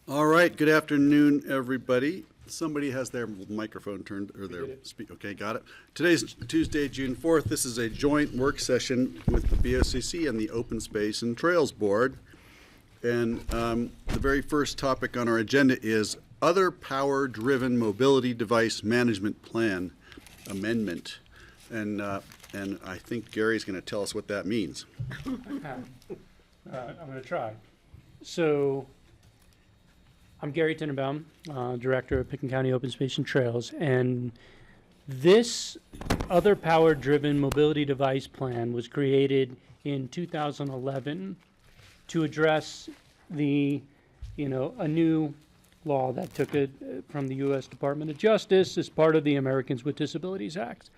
All right, good afternoon, everybody. Somebody has their microphone turned, or their okay, got it. Today's Tuesday, June 4th. This is a joint work session with the BoCC and the Open Space and Trails Board. And the very first topic on our agenda is Other Power-Driven Mobility Device Management Plan Amendment. And I think Gary's going to tell us what that means. I'm going to try. So, I'm Gary Tenenbaum, Director of Picken County Open Space and Trails, and this Other Power-Driven Mobility Device Plan was created in 2011 to address a new law that took it from the U.S. Department of Justice as part of the Americans with Disabilities Act.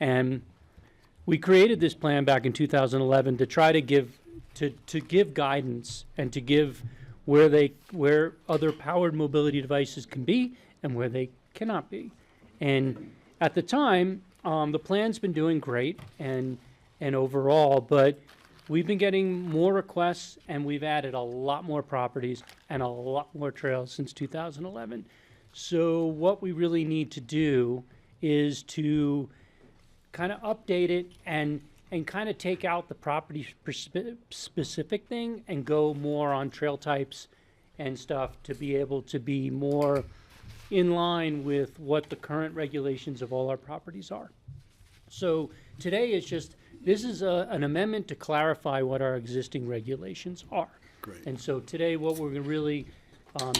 And we created this plan back in 2011 to try to give guidance and to give where other powered mobility devices can be and where they cannot be. And at the time, the plan's been doing great and overall, but we've been getting more requests and we've added a lot more properties and a lot more trails since 2011. So what we really need to do is to kind of update it and kind of take out the property specific thing and go more on trail types and stuff to be able to be more in line with what the current regulations of all our properties are. So today is this is an amendment to clarify what our existing regulations are. Great. And so today what we're going to really,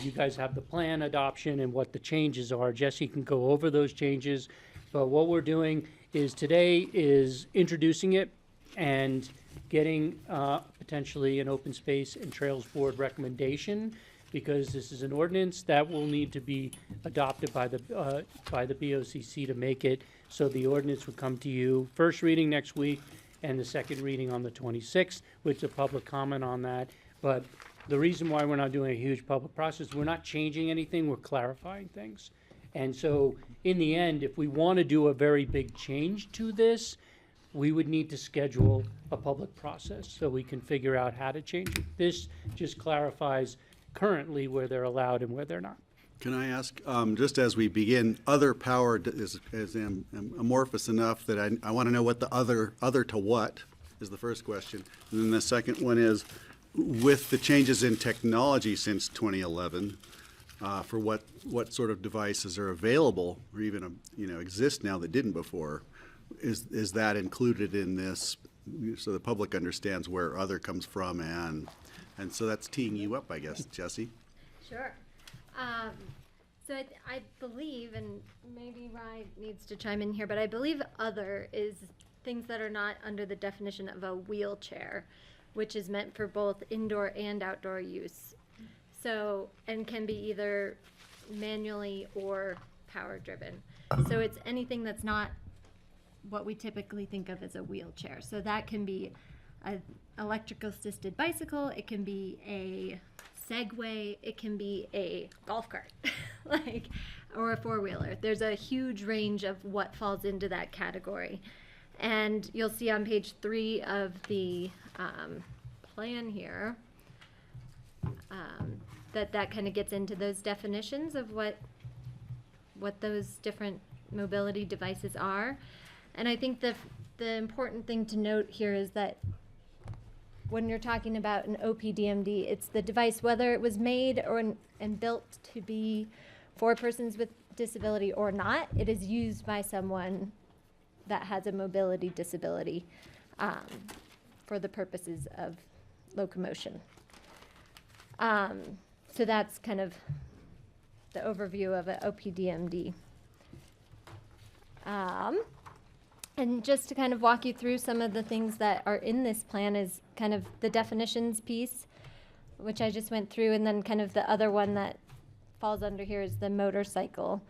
you guys have the plan adoption and what the changes are. Jesse can go over those changes, but what we're doing is today is introducing it and getting potentially an Open Space and Trails Board recommendation, because this is an ordinance that will need to be adopted by the BoCC to make it. So the ordinance would come to you first reading next week and the second reading on the 26th, with a public comment on that. But the reason why we're not doing a huge public process, we're not changing anything, we're clarifying things. And so in the end, if we want to do a very big change to this, we would need to schedule a public process so we can figure out how to change it. This just clarifies currently where they're allowed and where they're not. Can I ask, just as we begin, other power is amorphous enough that I want to know what the other to what is the first question. And then the second one is, with the changes in technology since 2011, for what sort of devices are available or even exist now that didn't before, is that included in this so the public understands where other comes from, and so that's teeing you up, I guess, Jesse. Sure. So I believe, and maybe Rye needs to chime in here, but I believe other is things that are not under the definition of a wheelchair, which is meant for both indoor and outdoor use. So, and can be either manually or power driven. So it's anything that's not what we typically think of as a wheelchair. So that can be an electrical assisted bicycle, it can be a Segway, it can be a golf cart, or a four-wheeler. There's a huge range of what falls into that category. And you'll see on page 3 of the plan here, that kind of gets into those definitions of what those different mobility devices are. And I think the important thing to note here is that when you're talking about an OPDMD, it's the device, whether it was made and built to be for persons with disability or not, it is used by someone that has a mobility disability for the purposes of locomotion. So that's kind of the overview of an OPDMD. And just to kind of walk you through some of the things that are in this plan is kind of the definitions piece, which I just went through, and then kind of the other one that falls under here is the motorcycle,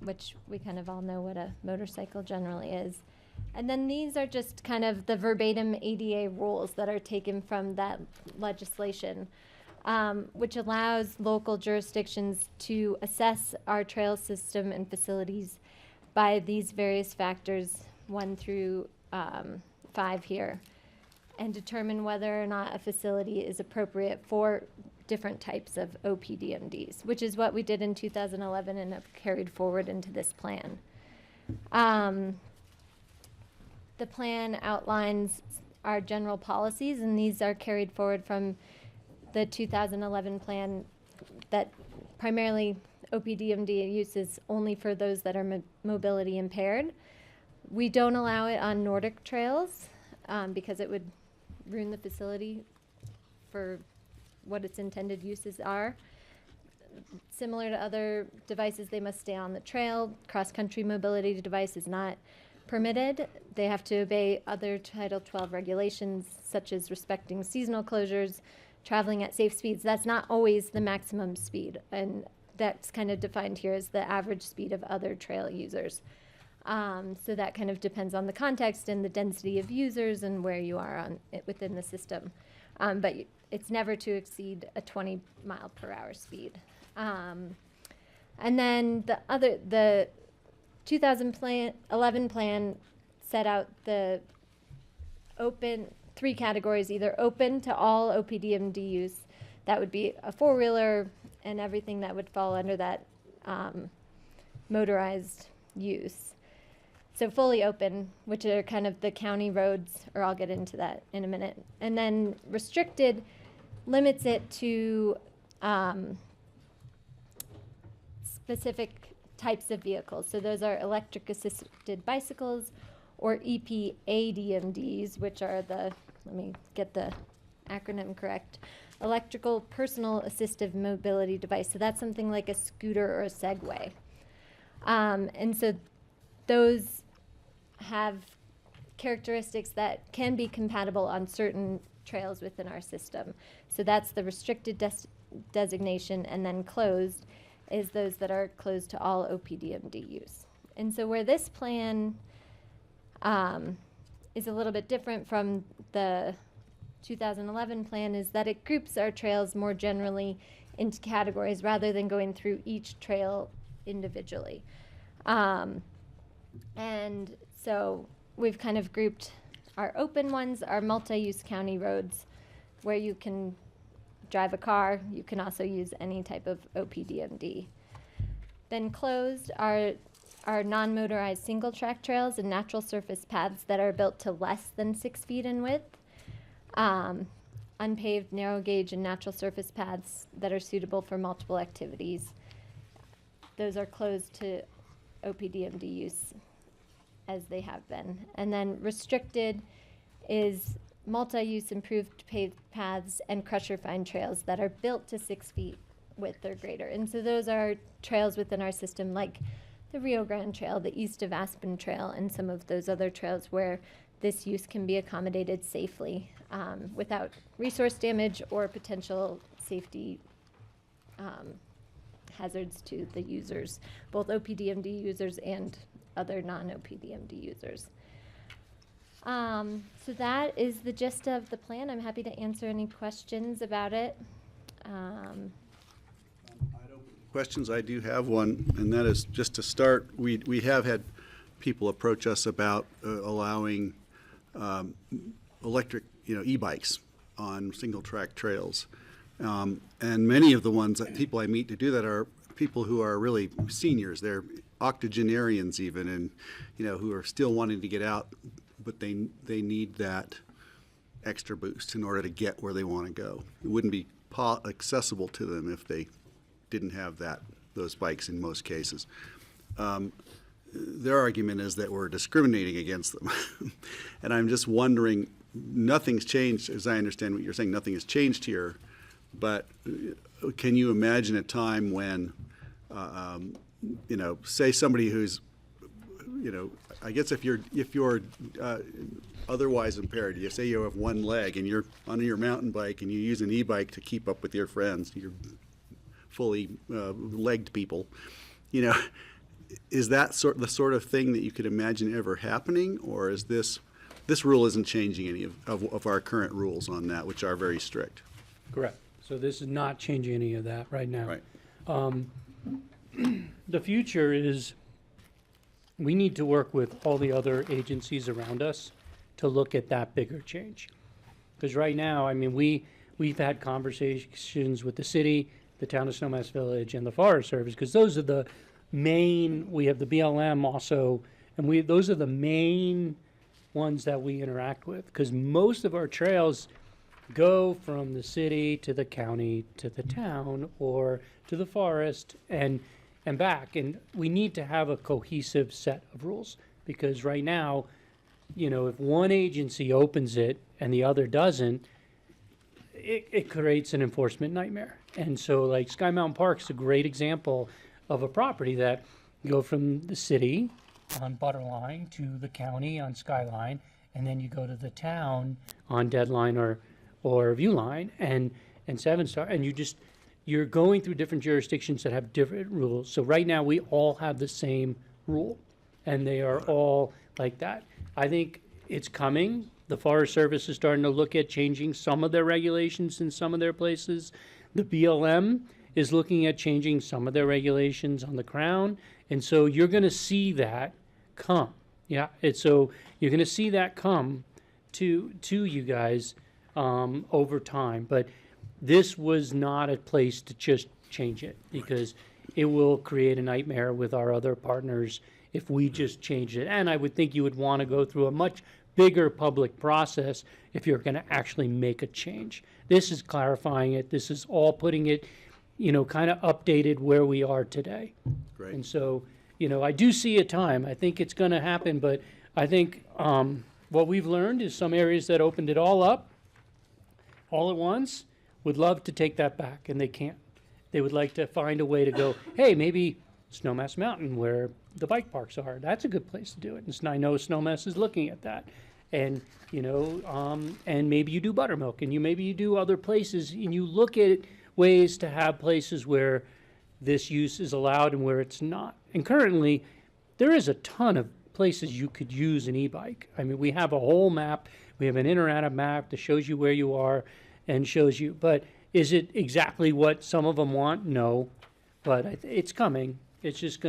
which we kind of all know what a motorcycle generally is. And then these are just kind of the verbatim ADA rules that are taken from that legislation, which allows local jurisdictions to assess our trail system and facilities by these various factors, 1 through 5 here, and determine whether or not a facility is appropriate for different types of OPDMDs, which is what we did in 2011 and have carried forward into this plan. The plan outlines our general policies, and these are carried forward from the 2011 plan that primarily OPDMD use is only for those that are mobility impaired. We don't allow it on Nordic trails because it would ruin the facility for what its intended uses are. Similar to other devices, they must stay on the trail. Cross-country mobility device is not permitted. They have to obey other Title 12 regulations, such as respecting seasonal closures, traveling at safe speeds. That's not always the maximum speed, and that's kind of defined here as the average speed of other trail users. So that kind of depends on the context and the density of users and where you are on it within the system. But it's never to exceed a 20 mile per hour speed. And then the 2011 plan set out the open 3 categories, either open to all OPDMD use, that would be a 4-wheeler and everything that would fall under that motorized use. So fully open, which are kind of the county roads, or I'll get into that in a minute. And then restricted limits it to specific types of vehicles. So those are electric assisted bicycles, or EPADMDs, which are the, let me get the acronym correct, electrical personal assistive mobility device. So that's something like a scooter or a Segway. And so those have characteristics that can be compatible on certain trails within our system. So that's the restricted designation, and then closed is those that are closed to all OPDMD use. And so where this plan is a little bit different from the 2011 plan is that it groups our trails more generally into categories rather than going through each trail individually. And so we've kind of grouped our open ones, our multi-use county roads, where you can drive a car. You can also use any type of OPDMD. Then closed are our non-motorized single-track trails and natural surface paths that are built to less than 6 feet in width. Unpaved, narrow gauge, and natural surface paths that are suitable for multiple activities. Those are closed to OPDMD use as they have been. And then restricted is multi-use improved paved paths and crusher-fine trails that are built to 6 feet width or greater. And so those are trails within our system like the Rio Grande Trail, the East of Aspen Trail, and some of those other trails where this use can be accommodated safely without resource damage or potential safety hazards to the users, both OPDMD users and other non-OPDMD users. So that is the gist of the plan. I'm happy to answer any questions about it. Questions, I do have one, and that is just to start, we have had people approach us about allowing electric, e-bikes on single track trails. And many of the ones that people I meet to do that are people who are really seniors. They're octogenarians even, and who are still wanting to get out, but they need that extra boost in order to get where they want to go. It wouldn't be accessible to them if they didn't have those bikes in most cases. Their argument is that we're discriminating against them. And I'm just wondering, nothing's changed, as I understand what you're saying, nothing has changed here, but can you imagine a time when, say somebody who's, I guess if you're otherwise impaired, you say you have one leg and you're on your mountain bike and you use an e-bike to keep up with your friends, you're fully legged people, is that the sort of thing that you could imagine ever happening, or is this rule isn't changing any of our current rules on that, which are very strict? Correct. So this is not changing any of that right now. Right. The future is we need to work with all the other agencies around us to look at that bigger change. Because right now, I mean, we've had conversations with the city, the town of Snowmass Village, and the Forest Service, because those are the main, we have the BLM also, and those are the main ones that we interact with, because most of our trails go from the city to the county to the town or to the forest and back. And we need to have a cohesive set of rules, because right now, you know, if one agency opens it and the other doesn't, it creates an enforcement nightmare. And so like Sky Mountain Park's a great example of a property that you go from the city on Butterline to the county on Skyline, and then you go to the town on Deadline or Viewline and Seven Star, and you're going through different jurisdictions that have different rules. So right now we all have the same rule, and they are all like that. I think it's coming. The Forest Service is starting to look at changing some of their regulations in some of their places. The BLM is looking at changing some of their regulations on the Crown. And so you're going to see that come. Yeah, so you're going to see that come to you guys over time. But this was not a place to just change it, because it will create a nightmare with our other partners if we just change it. And I would think you would want to go through a much bigger public process if you're going to actually make a change. This is clarifying it. This is all putting it, you know, kind of updated where we are today. Great. And so, you know, I do see a time. I think it's going to happen, but I think what we've learned is some areas that opened it all up all at once would love to take that back, and they can't. They would like to find a way to go, hey, maybe Snowmass Mountain, where the bike parks are, that's a good place to do it. And I know Snowmass is looking at that. And, you know, and maybe you do Buttermilk, and maybe you do other places, and you look at ways to have places where this use is allowed and where it's not. And currently, there is a ton of places you could use an e-bike. I mean, we have a whole map. We have an interactive map that shows you where you are and shows you. But is it exactly what some of them want? No. But it's coming. It's just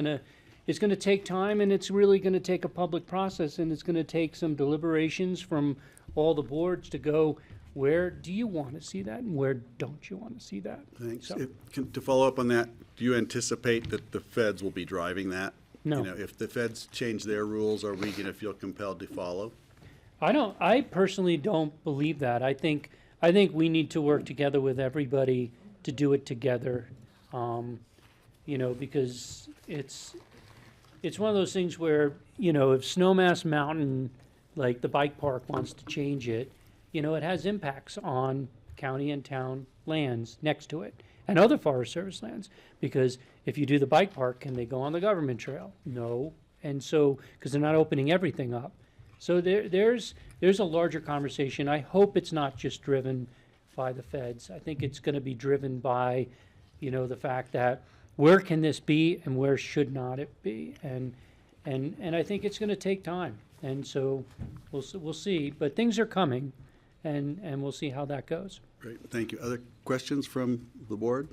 it's gonna take time, and it's really gonna take a public process, and it's gonna take some deliberations from all the boards to go, where do you want to see that and where don't you want to see that? Thanks. So- To follow up on that, do you anticipate that the feds will be driving that? No. You know, if the feds change their rules, are we going to feel compelled to follow? I personally don't believe that. I think we need to work together with everybody to do it together. You know, because it's one of those things where, you know, if Snowmass Mountain, like the bike park, wants to change it, you know, it has impacts on county and town lands next to it and other Forest Service lands. Because if you do the bike park, can they go on the government trail? No. And so, because they're not opening everything up. So there's a larger conversation. I hope it's not just driven by the feds. I think it's going to be driven by, you know, the fact that where can this be and where should not it be? And I think it's going to take time. And so we'll see. But things are coming, and we'll see how that goes. Great, thank you. Other questions from the board?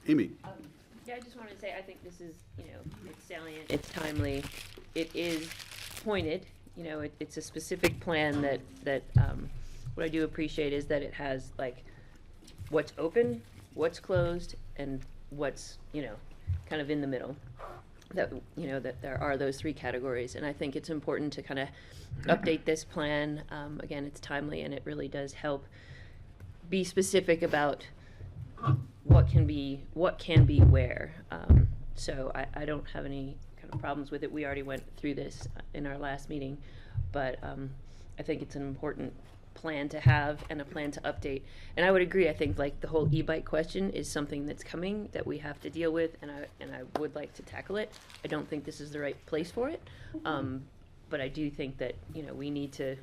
Amy? Yeah, I just wanted to say, I think this is, you know, it's salient, it's timely, it is pointed, you know, it's a specific plan that what I do appreciate is that it has, like, what's open, what's closed, and what's, you know, kind of in the middle. That, you know, that there are those three categories, and I think it's important to kind of update this plan. Again, it's timely, and it really does help be specific about what can be where. So I don't have any kind of problems with it. We already went through this in our last meeting, but I think it's an important plan to have and a plan to update. And I would agree. I think like the whole e-bike question is something that's coming that we have to deal with, and I would like to tackle it. I don't think this is the right place for it, but I do think that, you know, we need to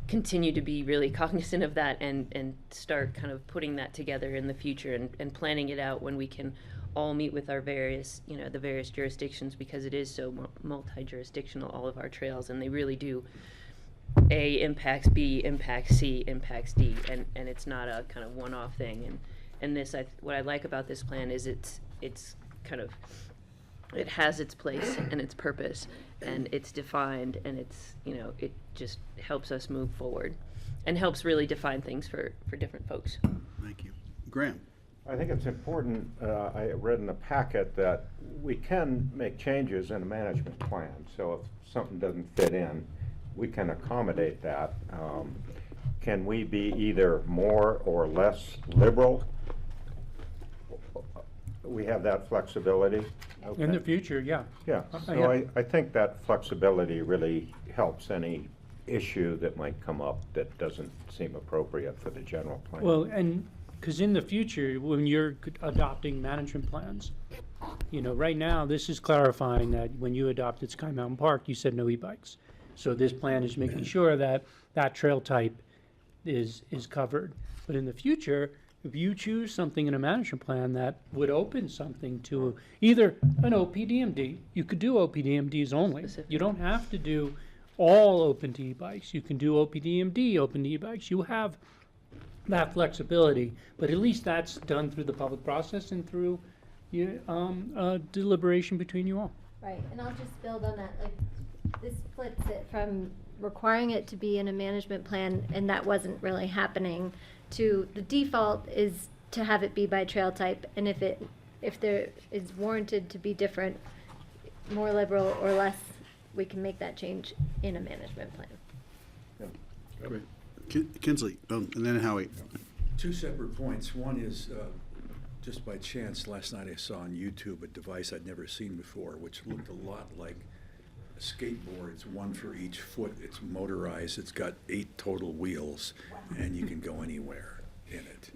continue to be really cognizant of that and start kind of putting that together in the future and planning it out when we can all meet with our various, you know, the various jurisdictions, because it is so multi-jurisdictional, all of our trails, and they really do. A impacts B, impacts C, impacts D, and it's not a kind of one-off thing. And this, what I like about this plan is it's kind of, it has its place and its purpose, and it's defined, and it's, you know, it just helps us move forward and helps really define things for different folks. Thank you. Graham? I think it's important, I read in the packet that we can make changes in a management plan. So if something doesn't fit in, we can accommodate that. Can we be either more or less liberal? We have that flexibility. In the Okay. future, yeah. Yeah, Yeah. so I think that flexibility really helps any issue that might come up that doesn't seem appropriate for the general plan. Well, and, because in the future, when you're adopting management plans, you know, right now, this is clarifying that when you adopted Sky Mountain Park, you said no e-bikes. So this plan is making sure that that trail type is covered. But in the future, if you choose something in a management plan that would open something to either an OPDMD, you could do OPDMDs only. Specific. You don't have to do all open to e-bikes. You can do OPDMD, open to e-bikes. You have that flexibility, but at least that's done through the public process and through deliberation between you all. Right, and I'll just build on that, like, this flips it from requiring it to be in a management plan, and that wasn't really happening, to the default is to have it be by trail type, and if there is warranted to be different, more liberal or less, we can make that change in a management plan. Great. Kinsley, and then Howie. Two separate points. One is, just by chance, last night I saw on YouTube a device I'd never seen before, which looked a lot like a skateboard. It's one for each foot. It's motorized. It's got 8 total wheels, and you can go anywhere in it.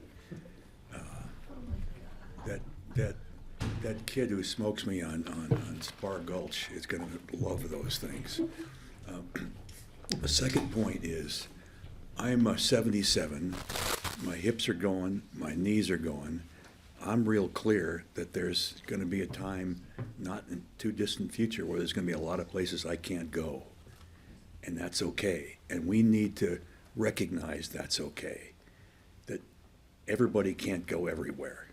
That kid who smokes me on Spar Gulch is going to love those things. The second point is, I'm 77, my hips are going, my knees are going. I'm real clear that there's going to be a time, not in too distant future, where there's going to be a lot of places I can't go. And that's okay. And we need to recognize that's okay, that everybody can't go everywhere.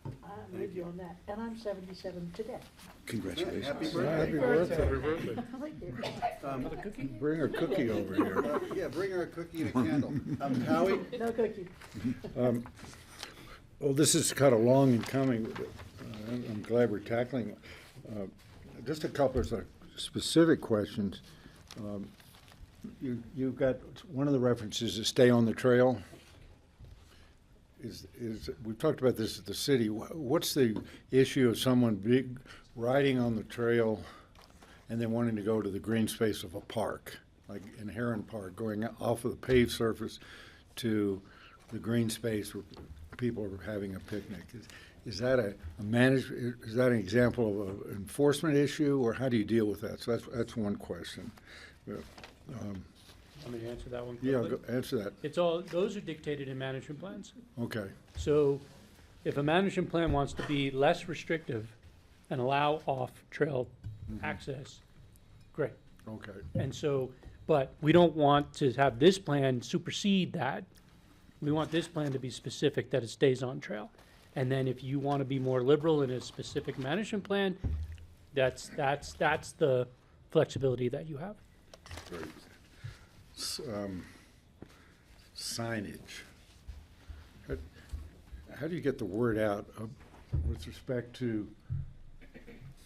I'm with you on that, and I'm 77 today. Congratulations. Happy Happy birthday. birthday. Thank you. Bring a cookie over here. Yeah, bring her a cookie and a candle. Howie? No cookie. Well, this is kind of long in coming. I'm glad we're tackling it. Just a couple of specific questions. You've got, one of the references is stay on the trail. We've talked about this at the city. What's the issue of someone riding on the trail and then wanting to go to the green space of a park, like in Heron Park, going off of the paved surface to the green space where people are having a picnic? Is that is that an example of an enforcement issue, or how do you deal with that? So that's one question. Want me to answer that one Yeah, quickly? answer that. It's all, those are dictated in management plans. Okay. So if a management plan wants to be less restrictive and allow off-trail access, great. Okay. And so, but we don't want to have this plan supersede that. We want this plan to be specific, that it stays on trail. And then if you want to be more liberal in a specific management plan, that's the flexibility that you have. Great. Signage. How do you get the word out with respect to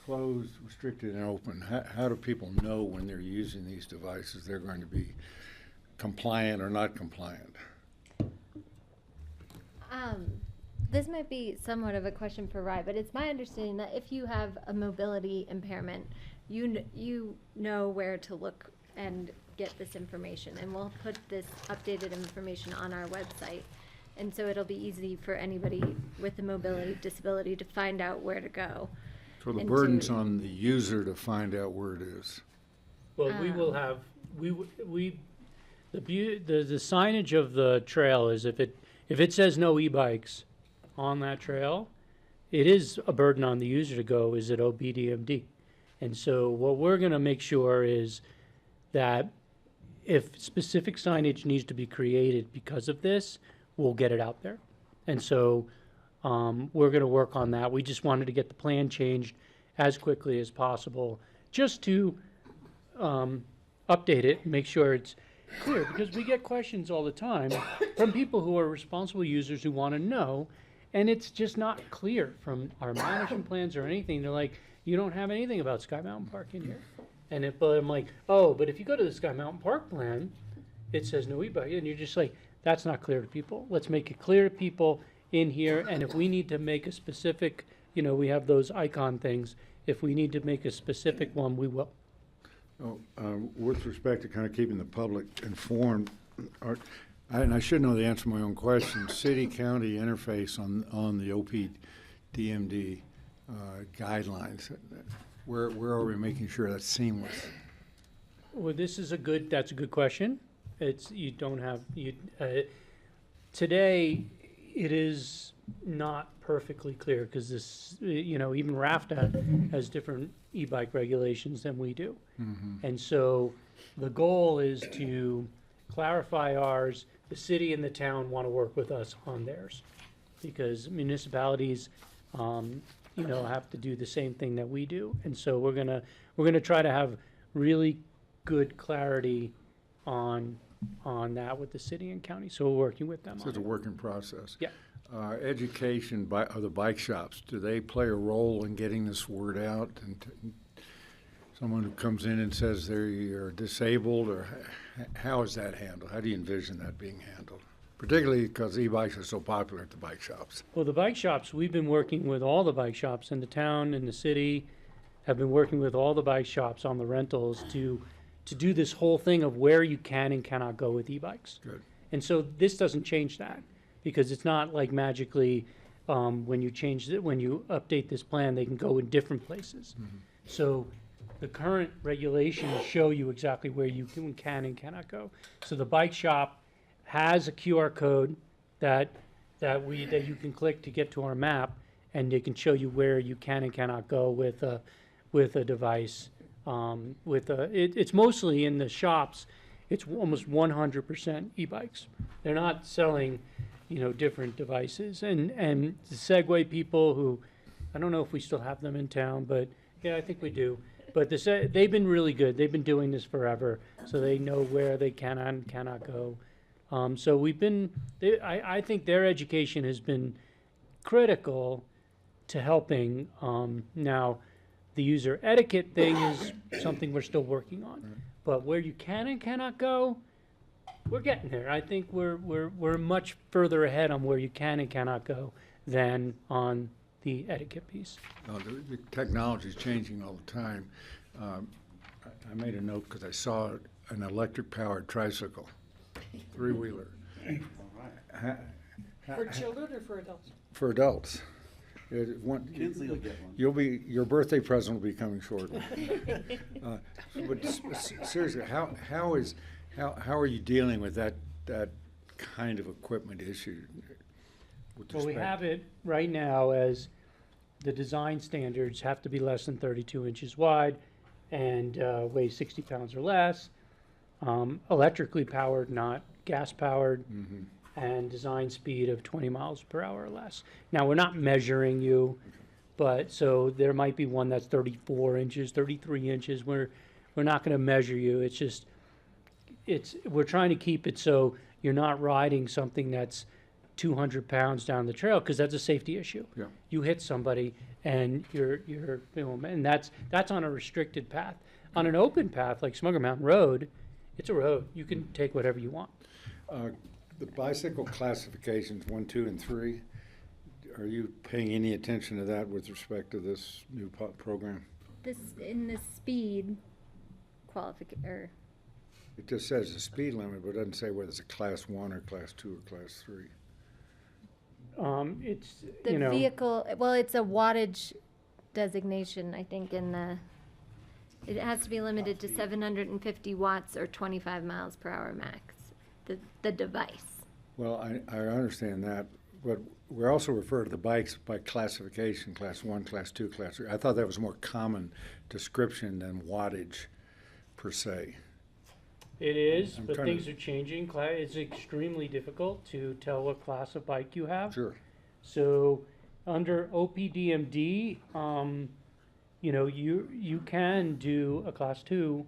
closed, restricted, and open? How do people know when they're using these devices they're going to be compliant or not compliant? This might be somewhat of a question for Rye, but it's my understanding that if you have a mobility impairment, you know where to look and get this information, and we'll put this updated information on our website. And so it'll be easy for anybody with a mobility disability to find out where to go. So the And burden's to- on the user to find out where it is. Well, we will have, the signage of the trail is if it says no e-bikes on that trail, it is a burden on the user to go, is it OBDMD? And so what we're gonna make sure is that if specific signage needs to be created because of this, we'll get it out there. And so, we're gonna work on that. We just wanted to get the plan changed as quickly as possible just to update it, make sure it's clear, because we get questions all the time from people who are responsible users who want to know, and it's just not clear from our management plans or anything. They're like, you don't have anything about Sky Mountain Park in here. And if, but I'm like, oh, but if you go to the Sky Mountain Park plan, it says no e-bike, and you're just like, that's not clear to people. Let's make it clear to people in here, and if we need to make a specific, you know, we have those icon things, if we need to make a specific one, we will. With respect to kind of keeping the public informed, and I should know the answer to my own question, city-county interface on the OPDMD guidelines, where are we making sure that's seamless? Well, that's a good question. You don't have, today, it is not perfectly clear, because this, you know, even RAFTA has different e-bike regulations than we do. And so the goal is to clarify ours. The city and the town want to work with us on theirs, because municipalities, you know, have to do the same thing that we do. And so we're gonna try to have really good clarity on that with the city and county. So we're working with them So on it's a it. working process. Yeah. Education of the bike shops, do they play a role in getting this word out? And someone who comes in and says they're disabled, or how is that handled? How do you envision that being handled? Particularly because e-bikes are so popular at the bike shops. Well, the bike shops, we've been working with all the bike shops in the town and the city, have been working with all the bike shops on the rentals to do this whole thing of where you can and cannot go with e-bikes. Good. And so this doesn't change that, because it's not like magically, when you update this plan, they can go in different places. So the current regulations show you exactly where you can and cannot go. So the bike shop has a QR code that you can click to get to our map, and they can show you where you can and cannot go with a device. It's mostly in the shops. It's almost 100% e-bikes. They're not selling, you know, different devices. And the Segway people who, I don't know if we still have them in town, but yeah, I think we do. But they've been really good. They've been doing this forever, so they know where they can and cannot go. So I think their education has been critical to helping. Now, the user etiquette thing is something we're still working on. But where you can and cannot go, we're getting there. I think we're much further ahead on where you can and cannot go than on the etiquette piece. The technology is changing all the time. I made a note because I saw an electric-powered tricycle, three-wheeler. For children or for adults? For adults. Kinsley will get one. Your birthday present will be coming shortly. But seriously, how are you dealing with that kind of equipment issue? Well, we have it right now as the design standards have to be less than 32 inches wide and weigh 60 pounds or less. Electrically powered, not gas powered, and design speed of 20 miles per hour or less. Now, we're not measuring you, but so there might be one that's 34 inches, 33 inches. We're not going to measure you. It's just, we're trying to keep it so you're not riding something that's 200 pounds down the trail, because that's a safety issue. Yeah. You hit somebody and you're and that's on a restricted path. On an open path like Smugger Mountain Road, it's a road. You can take whatever you want. The bicycle classifications 1, 2, and 3. Are you paying any attention to that with respect to this new program? This, in the speed qualification, It just says the speed limit, but it doesn't say whether it's a class 1 or class 2 or class 3. It's, the you know, vehicle, well, it's a wattage designation, I think, it has to be limited to 750 watts or 25 miles per hour max, the device. Well, I understand that, but we also refer to the bikes by classification, class 1, class 2, class 3. I thought that was a more common description than wattage per se. it is, I'm but trying things to- are changing. It's extremely difficult to tell what class of bike you have. Sure. So under OPDMD, you know, you can do a class 2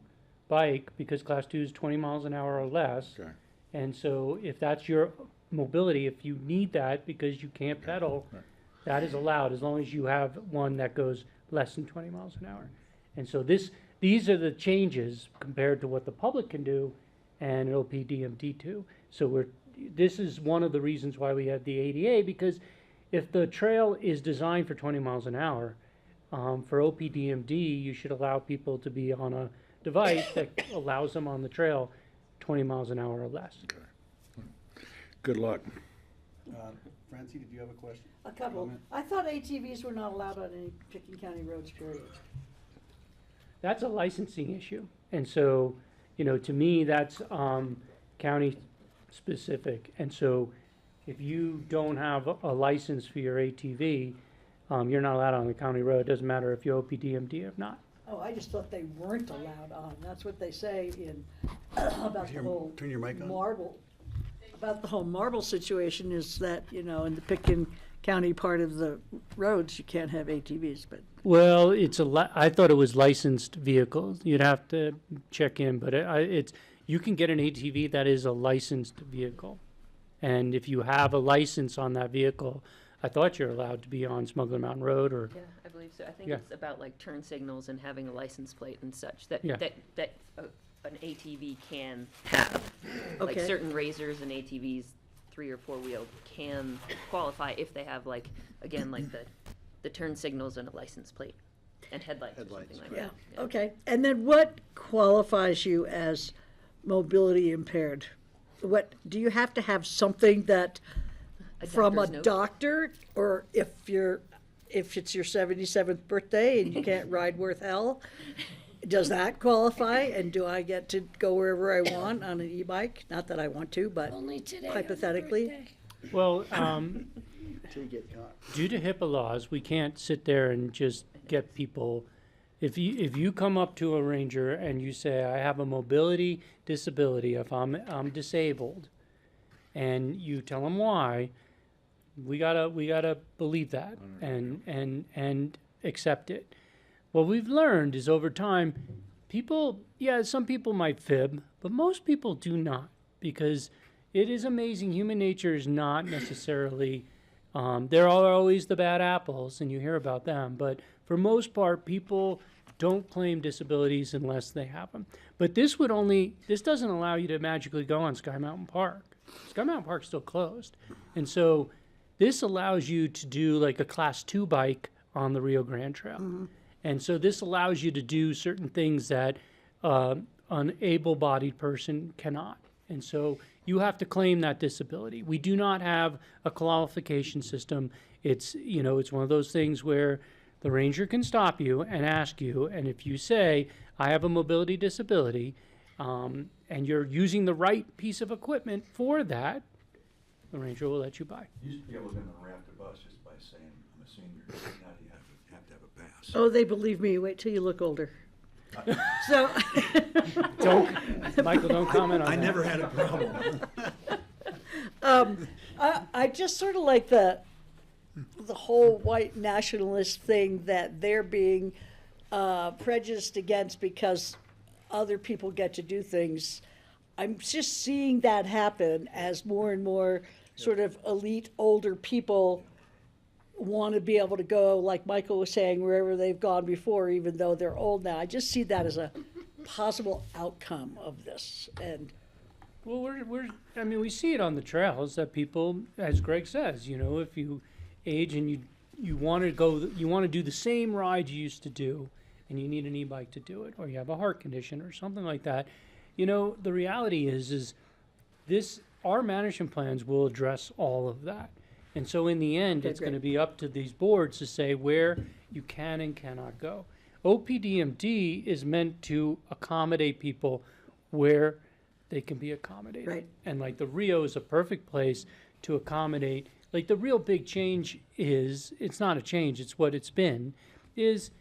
bike because class 2 is 20 miles an hour or less. Okay. And so if that's your mobility, if you need that because you can't pedal, Right. that is allowed as long as you have one that goes less than 20 miles an hour. And so these are the changes compared to what the public can do and OPDMD too. So this is one of the reasons why we had the ADA, because if the trail is designed for 20 miles an hour, for OPDMD, you should allow people to be on a device that allows them on the trail 20 miles an hour or less. Good luck. Francie, did you have a question? A couple. Comment? I thought ATVs were not allowed on any Picken County roads, period. That's a licensing issue. And so, you know, to me, that's county specific. And so if you don't have a license for your ATV, you're not allowed on the county road. It doesn't matter if you're OPDMD or not. Oh, I just thought they weren't allowed on. That's what they say in, about the whole Turn your mic on. marble. About the whole marble situation is that, you know, in the Picken County part of the roads, you can't have ATVs, but. Well, I thought it was licensed vehicles. You'd have to check in, but you can get an ATV that is a licensed vehicle. And if you have a license on that vehicle, I thought you're allowed to be on Smuggler Mountain Road or, Yeah, I believe so. I think Yeah. it's about like turn signals and having a license plate and such that, Yeah. an ATV can have. Like Okay. certain razors and ATVs, 3 or 4 wheeled, can qualify if they have like, again, like the turn signals and a license plate and headlights or Headlights, something like Yeah, that. okay. And then what qualifies you as mobility impaired? What, do you have to have something that, A from a doctor's note. doctor? Or if it's your 77th birthday and you can't ride worth hell, does that qualify? And do I get to go wherever I want on an e-bike? Not that I want to, but Only today. hypothetically. well, Until you get caught. due to HIPAA laws, we can't sit there and just get people. If you come up to a ranger and you say, I have a mobility disability, if I'm disabled, and you tell them why, we gotta believe that and accept it. What we've learned is over time, some people might fib, but most people do not, because it is amazing. Human nature is not necessarily, there are always the bad apples, and you hear about them, but for most part, people don't claim disabilities unless they have them. But this doesn't allow you to magically go on Sky Mountain Park. Sky Mountain Park's still closed. And so this allows you to do like a class 2 bike on the Rio Grande Trail. And so this allows you to do certain things that an able-bodied person cannot. And so you have to claim that disability. We do not have a qualification system. It's one of those things where the ranger can stop you and ask you, and if you say, I have a mobility disability, and you're using the right piece of equipment for that, the ranger will let you by. You used to be able to get on a raft of bus just by saying, I'm a senior. Now you have to have a pass. Oh, they believe me. Wait till you look older. So, Michael, don't comment on that. I never had a problem. I just sort of like the whole white nationalist thing that they're being prejudiced against because other people get to do things. I'm just seeing that happen as more and more sort of elite older people want to be able to go, like Michael was saying, wherever they've gone before, even though they're old now. I just see that as a possible outcome of this. And Well, we see it on the trails that people, as Greg says, if you age and you want to do the same ride you used to do, and you need an e-bike to do it, or you have a heart condition or something like that, the reality is our management plans will address all of that. And so in the end, Okay, it's going to great. be up to these boards to say where you can and cannot go. OPDMD is meant to accommodate people where they can be accommodated. Right. And like the Rio is a perfect place to accommodate. Like the real big change it's not a change, it's what it's been, is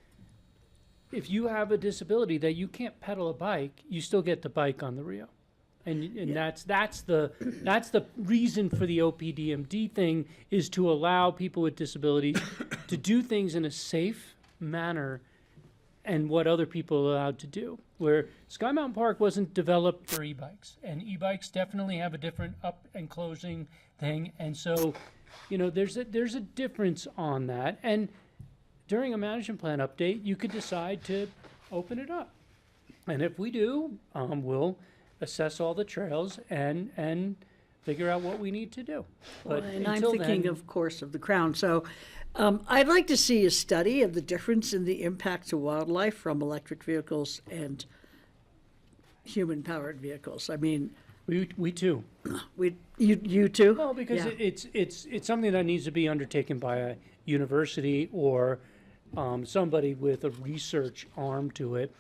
if you have a disability that you can't pedal a bike, you still get the bike on the Rio. And that's the reason for the OPDMD thing, is to allow people with disabilities to do things in a safe manner and what other people are allowed to do. Where Sky Mountain Park wasn't developed for e-bikes, and e-bikes definitely have a different up and closing thing, and so, you know, there's a difference on that. And during a management plan update, you could decide to open it up, and if we do, we'll assess all the trails and figure out what we need to do. But And I'm until thinking, then, of course, of the Crown. So I'd like to see a study of the difference in the impact to wildlife from electric vehicles and human-powered vehicles. I mean, we too. you too? Well, because Yeah. it's something that needs to be undertaken by a university or somebody with a research arm to it.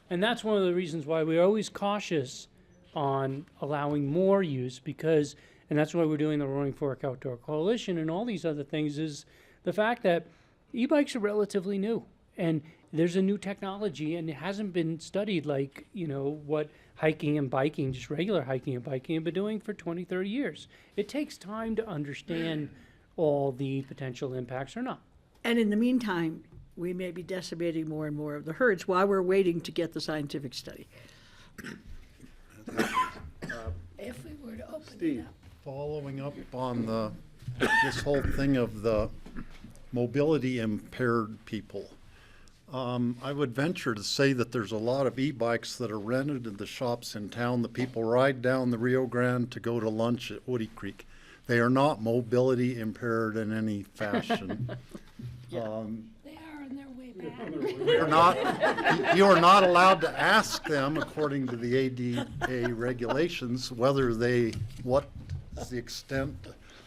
And that's one of the reasons why we're always cautious on allowing more use, because, and that's why we're doing the Roaring Fork Outdoor Coalition and all these other things, is the fact that e-bikes are relatively new. And there's a new technology, and it hasn't been studied like, you know, what hiking and biking, just regular hiking and biking, have been doing for 20, 30 years. It takes time to understand all the potential impacts or not. And in the meantime, we may be decimating more and more of the herds while we're waiting to get the scientific study. If we were to open it up. Following up on this whole thing of the mobility impaired people, I would venture to say that there's a lot of e-bikes that are rented in the shops in town. The people ride down the Rio Grande to go to lunch at Woody Creek. They are not mobility impaired in any fashion. They are on their way back. You are not allowed to ask them, according to the ADA regulations, whether what is the extent,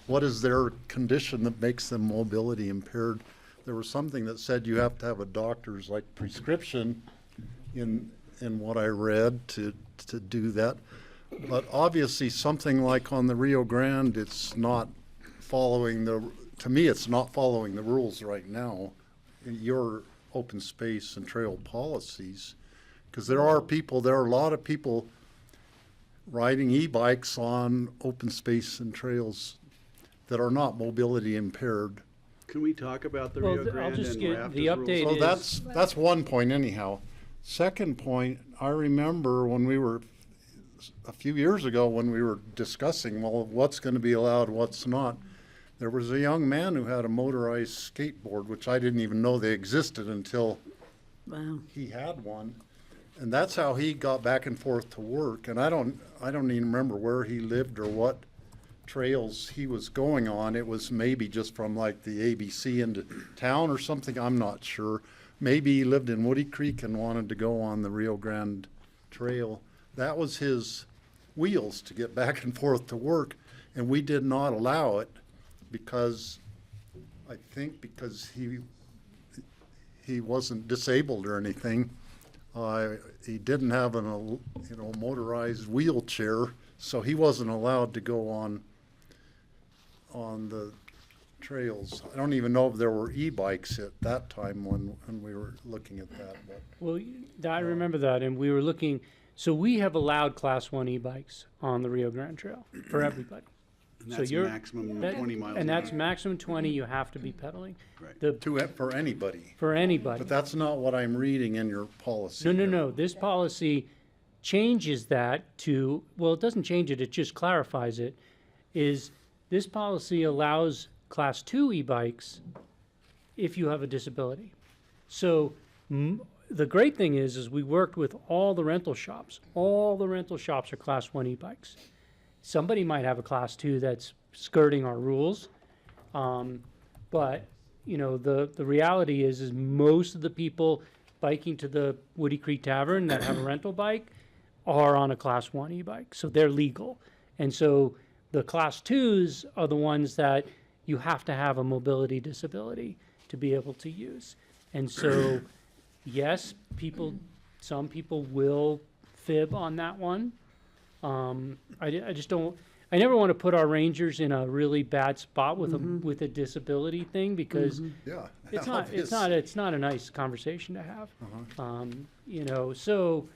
what is their condition that makes them mobility impaired. There was something that said you have to have a doctor's prescription in what I read to do that. But obviously something like on the Rio Grande, it's not following to me, it's not following the rules right now. Your open space and trail policies, because there are a lot of people riding e-bikes on open space and trails that are not mobility impaired. Can we talk about the Well, Rio I'll Grande just and get raft the as rules? update. So that's one point anyhow. Second point, I remember when we were, a few years ago, when we were discussing, well, what's going to be allowed, what's not. There was a young man who had a motorized skateboard, which I didn't even know they existed until Wow. he had one. And that's how he got back and forth to work. And I don't even remember where he lived or what trails he was going on. It was maybe just from like the ABC into town or something, I'm not sure. Maybe he lived in Woody Creek and wanted to go on the Rio Grande Trail. That was his wheels to get back and forth to work, and we did not allow it because he wasn't disabled or anything. He didn't have an motorized wheelchair, so he wasn't allowed to go on the trails. I don't even know if there were e-bikes at that time when we were looking at that. But Well, I remember that, and we were looking, so we have allowed Class 1 e-bikes on the Rio Grande Trail for everybody. And So that's you're- maximum That- 20 miles. And an that's hour. maximum 20, you have to be pedaling. Right. for anybody. For anybody. But that's not what I'm reading in your policy. No. This policy changes that to, well, it doesn't change it, it just clarifies it, is this policy allows Class 2 e-bikes if you have a disability. So the great thing is we worked with all the rental shops. All the rental shops are Class 1 e-bikes. Somebody might have a Class 2 that's skirting our rules, but the reality is most of the people biking to the Woody Creek Tavern that have a rental bike are on a Class 1 e-bike, so they're legal. And so the Class 2s are the ones that you have to have a mobility disability to be able to use. And so, yes, some people will fib on that one. I just don't. I never want to put our rangers in a really bad spot with a disability thing, because Yeah. it's obvious. not a nice conversation to have. So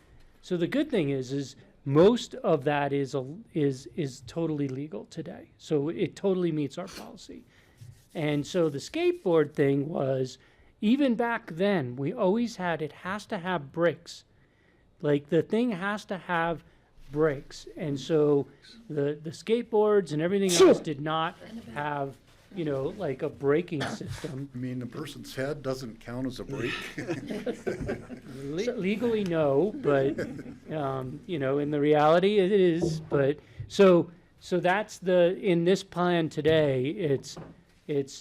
the good thing is most of that is totally legal today. So it totally meets our policy. And so the skateboard thing was, even back then, we always had, it has to have brakes. Like, the thing has to have brakes. And so the skateboards and everything else did not have, you know, like a braking system. I mean, a person's head doesn't count as a brake. Legally, no, but, you know, in the reality, it is. But, so that's in this plan today, it's,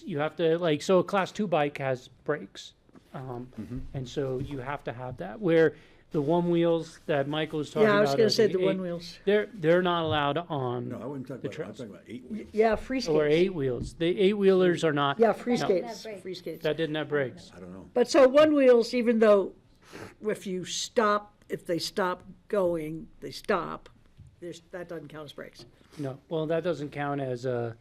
you have to, like, so a class 2 bike has brakes. And so you have to have that, where the one wheels that Michael was talking about. Yeah, I was gonna are say the eight- one wheels. They're not allowed on. No, I wouldn't talk The about, I'm trails. talking about 8 wheels. Yeah, free skates. Or 8 wheels. The 8-wheelers are not. Yeah, free no, skates, brakes. free skates. That didn't have brakes. I don't know. But so one wheels, even though if they stop going, they stop, that doesn't count as brakes. No, well, that doesn't count as a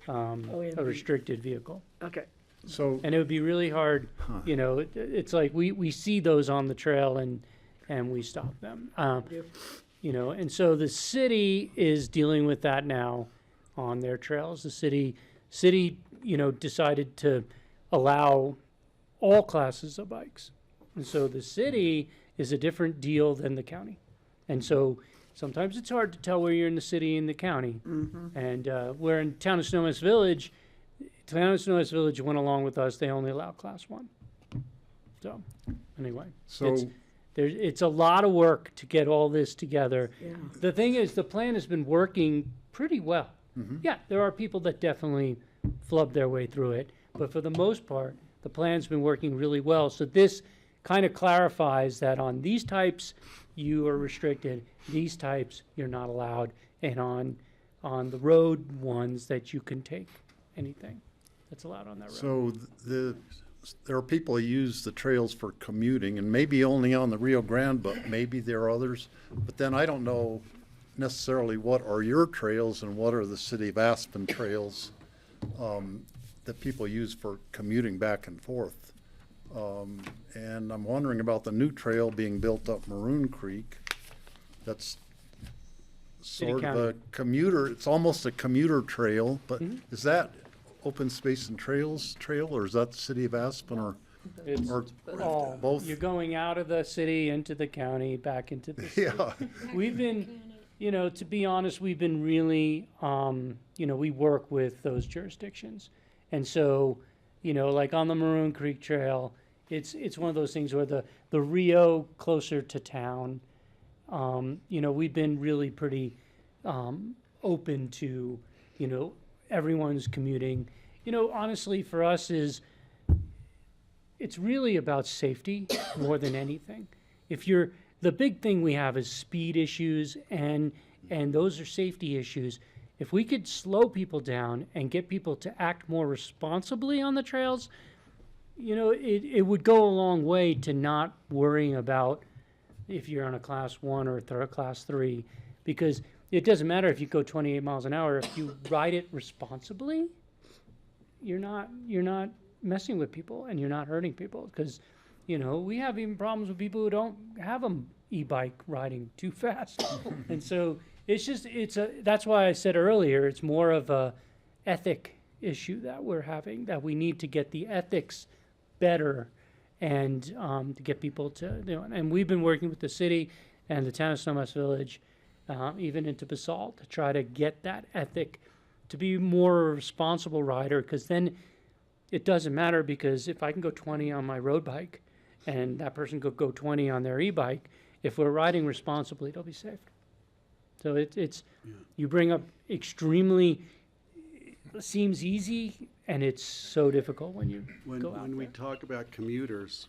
yeah. restricted vehicle. Okay. So, And it would be really hard, you know, it's like we see those on the trail and we stop them. You know, and so the city is dealing with that now on their trails. The city, you know, decided to allow all classes of bikes. And so the city is a different deal than the county. And so sometimes it's hard to tell where you're in the city and the county. And where in Town of Snowmass Village, Town of Snowmass Village went along with us. They only allow class 1. So anyway, it's a lot of work to get all this together. Yeah. The thing is, the plan has been working pretty well. Yeah, there are people that definitely flub their way through it, but for the most part, the plan's been working really well. So this kind of clarifies that on these types, you are restricted, these types, you're not allowed, and on the road ones that you can take anything that's allowed on that road. so there are people who use the trails for commuting, and maybe only on the Rio Grande, but maybe there are others. But then I don't know necessarily what are your trails and what are the city of Aspen trails that people use for commuting back and forth. And I'm wondering about the new trail being built up Maroon Creek. That's sort of a County. commuter, it's almost a commuter trail, but is that Open Space and Trails Trail, or is that the city of Aspen, or It's or all, both? you're going out of the city into the county, back into the city. Yeah, We've been, you know, to be honest, we've been really, you know, we work with those jurisdictions. And so, you know, like on the Maroon Creek Trail, it's one of those things where the Rio closer to town, you know, we've been really pretty open to, you know, everyone's commuting. You know, honestly, for us it's really about safety more than anything. The big thing we have is speed issues, and those are safety issues. If we could slow people down and get people to act more responsibly on the trails, you know, it would go a long way to not worrying about if you're on a class 1 or a class 3, because it doesn't matter if you go 28 miles an hour. If you ride it responsibly, you're not messing with people and you're not hurting people, because, you know, we have even problems with people who don't have an e-bike riding too fast. And so that's why I said earlier, it's more of a ethic issue that we're having, that we need to get the ethics better and to get people to, you know, and we've been working with the city and the Town of Snowmass Village, even into Basalt, to try to get that ethic to be more a responsible rider, because then it doesn't matter, because if I can go 20 on my road bike and that person could go 20 on their e-bike, if we're riding responsibly, it'll be safe. So you bring up extremely, seems easy, and it's so difficult when you go out When we there. talk about commuters,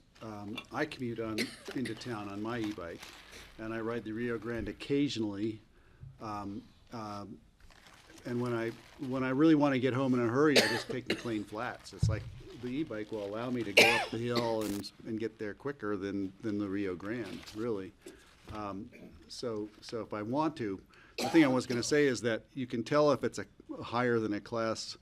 I commute into town on my e-bike, and I ride the Rio Grande occasionally. And when I really want to get home in a hurry, I just take McLean Flats. It's like the e-bike will allow me to go up the hill and get there quicker than the Rio Grande, really. So if I want to, the thing I was going to say is that you can tell if it's higher than a class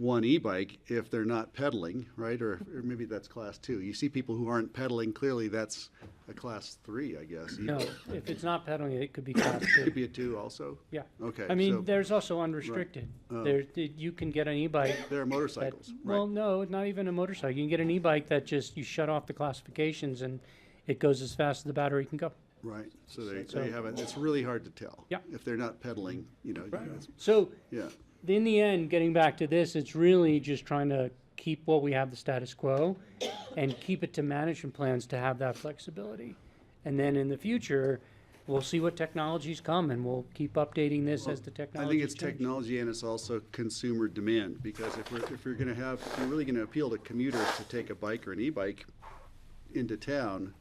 one e-bike if they're not pedaling, right? Or maybe that's class 2. You see people who aren't pedaling, clearly that's a class 3, I guess. No, e-bike. if it's not pedaling, it could be class Could 2. be a 2 also? Yeah. Okay. I mean, so there's also unrestricted. Oh. You can get an e-bike. There are motorcycles, that- right? Well, no, not even a motorcycle. You can get an e-bike that just, you shut off the classifications and it goes as fast as the battery can go. Right, so there So- you have it. It's really hard to tell. Yeah. If they're not pedaling, it's- So yeah. in the end, getting back to this, it's really just trying to keep what we have, the status quo, and keep it to management plans to have that flexibility. And then in the future, we'll see what technologies come, and we'll keep updating this as the I technology think it's change. technology and it's also consumer demand, because if you're really gonna appeal to commuters to take a bike or an e-bike into town,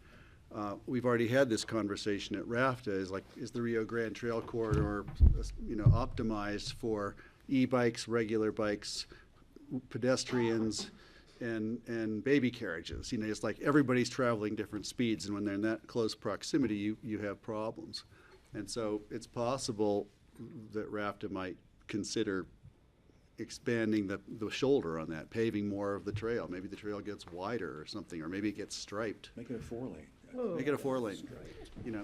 we've already had this conversation at RAFTA, is the Rio Grande Trail Corridor, optimized for e-bikes, regular bikes, pedestrians, and baby carriages? It's like everybody's traveling different speeds, and when they're in that close proximity, you have problems. And so it's possible that RAFTA might consider expanding the shoulder on that, paving more of the trail. Maybe the trail gets wider or something, or maybe it gets striped. Make it a 4-lane. Make it a 4-lane,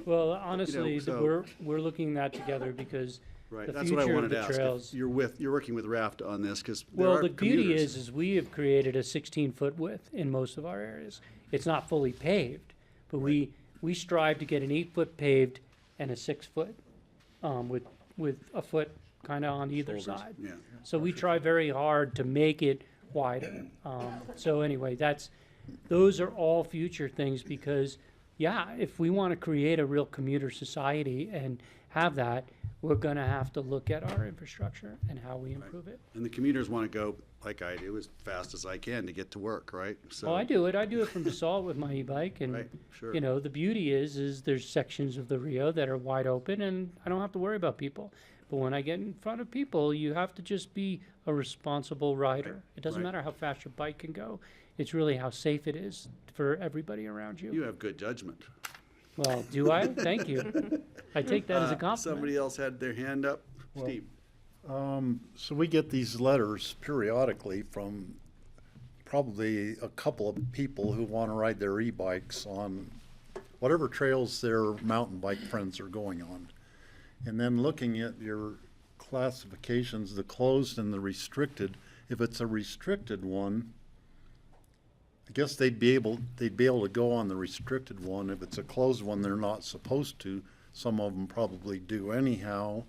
Well, honestly, so- we're looking that together because Right, the that's what I future of wanted the to ask. If trails. You're working with RAFTA on this, because there Well, are the beauty commuters. is we have created a 16-foot width in most of our areas. It's not fully paved, but we strive to get an 8-foot paved and a 6-foot, with a foot kind of on either side. Yeah. So we try very hard to make it wider. So anyway, those are all future things because, yeah, if we want to create a real commuter society and have that, we're going to have to look at our infrastructure and how we improve it. And the commuters want to go, like I do, as fast as I can to get to work, right? So Well, I do it. I do it from DeSalt with my e-bike, and Right, sure. the beauty is there's sections of the Rio that are wide open, and I don't have to worry about people. But when I get in front of people, you have to just be a responsible rider. It doesn't Right. matter how fast your bike can go. It's really how safe it is for everybody around you. You have good judgment. Well, do I? Thank you. I take that as a compliment. Somebody else had their hand up. Steve? So we get these letters periodically from probably a couple of people who want to ride their e-bikes on whatever trails their mountain bike friends are going on. And then looking at your classifications, the closed and the restricted, if it's a restricted one, I guess they'd be able to go on the restricted one. If it's a closed one, they're not supposed to. Some of them probably do anyhow.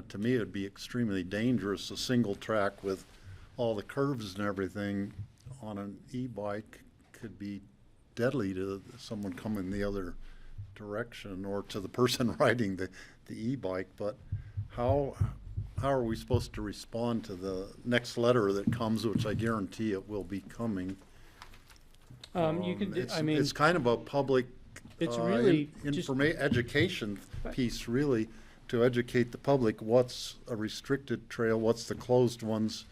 To me, it'd be extremely dangerous. A single track with all the curves and everything on an e-bike could be deadly to someone coming the other direction or to the person riding the e-bike. But how are we supposed to respond to the next letter that comes, which I guarantee it will be coming? You can, It's kind of a public it's really just, education piece, really, to educate the public. What's a restricted trail? What's the closed ones?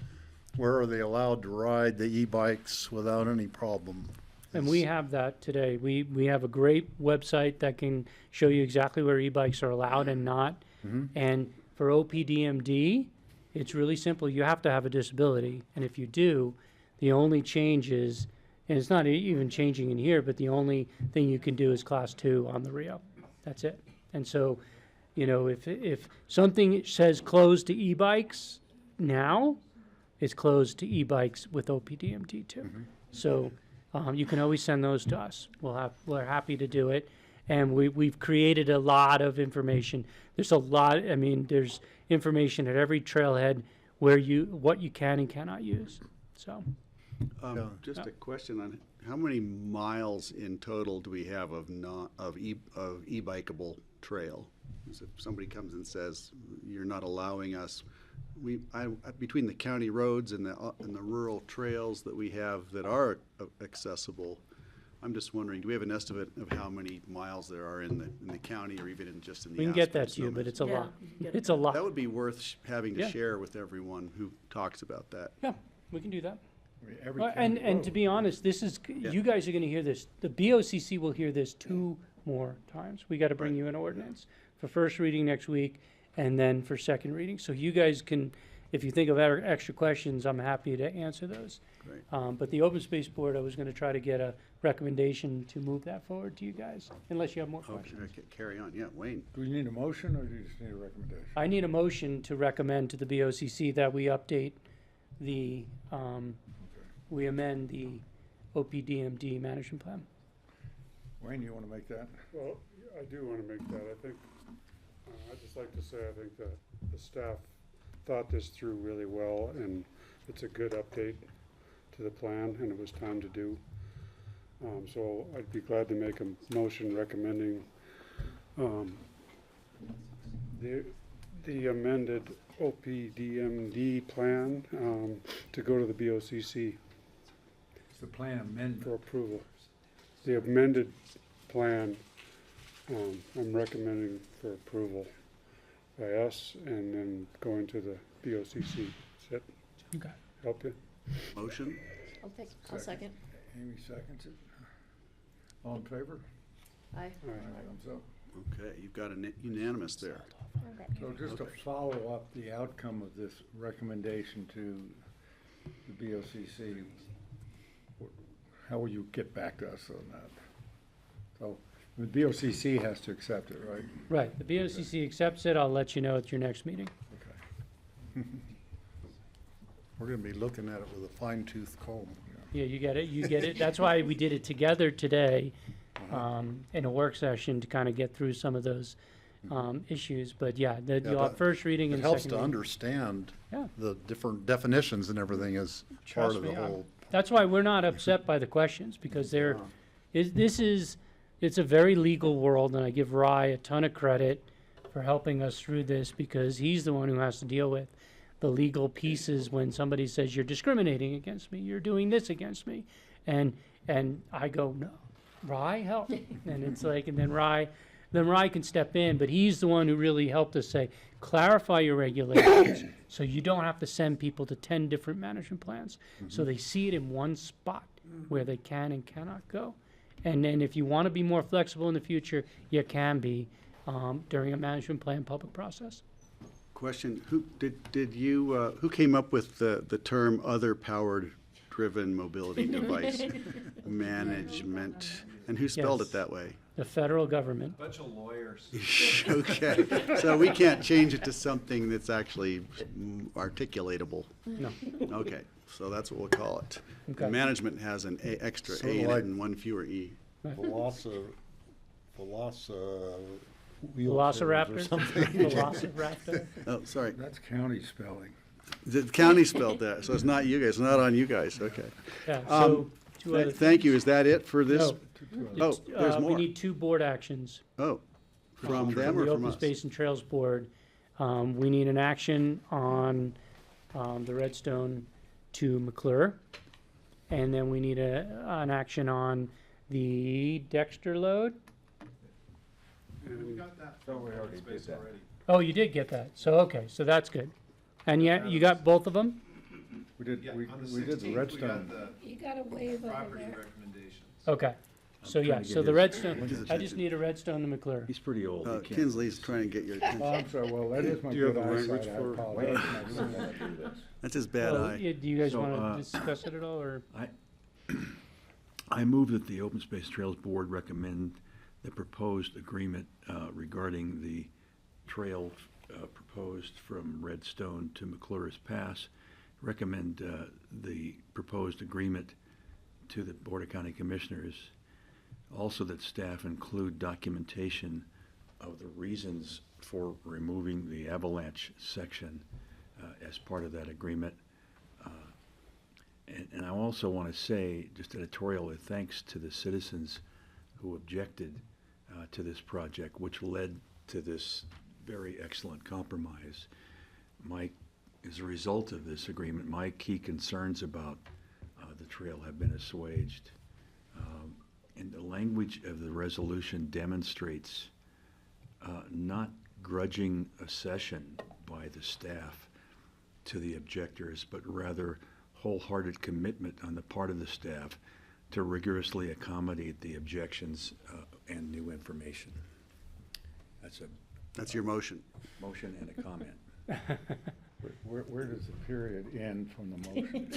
Where are they allowed to ride the e-bikes without any problem? and we have that today. We have a great website that can show you exactly where e-bikes are allowed and not. And for OPDMD, it's really simple. You have to have a disability, and if you do, the only change is, and it's not even changing in here, but the only thing you can do is class 2 on the Rio. That's it. And so, if something says closed to e-bikes now, it's closed to e-bikes with OPDMD too. So you can always send those to us. We're happy to do it. And we've created a lot of information. There's a lot, there's information at every trailhead what you can and cannot use. So, Just a question on how many miles in total do we have of e-bikeable trail? If somebody comes and says, you're not allowing us, between the county roads and the rural trails that we have that are accessible, I'm just wondering, do we have an estimate of how many miles there are in the county or even just in the we can get Aspen that to you, but Summit? it's a Yeah, lot. you can get It's a lot. That would be worth having to Yeah. share with everyone who talks about that. Yeah, we can do that. Every Well, county and to road. be honest, you guys are gonna hear this, the BoCC will hear this 2 more times. We gotta bring you an ordinance for first reading next week and then for second reading. So you guys can if you think of extra questions, I'm happy to answer those. Great. But the Open Space Board, I was gonna try to get a recommendation to move that forward to you guys, unless you have more Okay, questions. okay, carry on. Yeah, Wayne. Do we need a motion, or do you just need a recommendation? I need a motion to recommend to the BOCC that we update the, we amend the OPDMD management plan. Wayne, you wanna make that? Well, I do want to make that. I think, I'd just like to say, I think that the staff thought this through really well, and it's a good update to the plan, and it was time to do. So I'd be glad to make a motion recommending the amended OPDMD plan to go to the BoCC It's the plan amendment. for approval. The amended plan, I'm recommending for approval by us and then going to the BoCC. Does that Okay. help you? Motion? I'll second. Amy seconds it. All in favor? Aye. All right. Thumbs up. Okay, you've got a unanimous there. So just to follow up the outcome of this recommendation to the BOCC, how will you get back to us on that? So the BOCC has to accept it, right? Right, the BOCC accepts it, I'll let you know at your next meeting. Okay. We're gonna be looking at it with a fine tooth comb. Yeah, you get it. That's why we did it together today, in a work session to kind of get through some of those, issues. But yeah, you'll have but first reading It and helps second to reading. understand Yeah. the different definitions and everything as part Trust of the me, whole. That's why we're not upset by the questions, because it's a very legal world, and I give Rye a ton of credit for helping us through this, because he's the one who has to deal with the legal pieces when somebody says you're discriminating against me, you're doing this against me, and I go, no, Rye, help, and it's like, and then Rye can step in, but he's the one who really helped us say, clarify your regulations, so you don't have to send people to 10 different management plans, so they see it in one spot where they can and cannot go. And then if you want to be more flexible in the future, you can be during a management plan public process. Question, who came up with the term other powered driven mobility device management? And who spelled it Yes. that way? The federal government. Bunch of lawyers. Okay, so we can't change it to something that's actually articulatable. No. Okay, so that's what we'll call it. Okay. Management has an extra Sort of A in it like- and one fewer E. Velociraptor. Or something. Velociraptor. Oh, sorry, That's county spelling. the county spelled that, so it's not you guys, it's not on you guys, okay. Yeah, Um, so two other Thank you, is that it for this? No. Oh, It's, there's we more. need 2 board actions. Oh, from them the or from Open us? Space and Trails Board. We need an action on the Redstone to McClure. And then we need an action on the Dexter load. And So we already did that. Oh, you did get that. So, okay, so that's good. And yeah, you got both of them? We did, Yeah, we on the we did 16th, the we Redstone. got You got a wave the over property there. recommendations. Okay. So, yeah, trying to so get the his- Redstone, his I just attention. need a Redstone to McClure. He's pretty old. he can't- Kinsley's trying to get your attention. Oh, I'm sorry, well, that is my Do you have good the eyesight, language I for- apologize. That's his bad Well, eye. yeah, do you guys So, want to discuss it at all, or? I move that the Open Space Trails Board recommend the proposed agreement regarding the trail proposed from Redstone to McClure's Pass. Recommend the proposed agreement to the Board of County Commissioners. Also that staff include documentation of the reasons for removing the avalanche section as part of that agreement. And I also want to say, just editorially, thanks to the citizens who objected to this project, which led to this very excellent compromise. As a result of this agreement, my key concerns about the trail have been assuaged. And the language of the resolution demonstrates not grudging accession by the staff to the objectors, but rather wholehearted commitment on the part of the staff to rigorously accommodate the objections and new information. That's a That's your motion. motion and a comment. Where does the period end from the motion?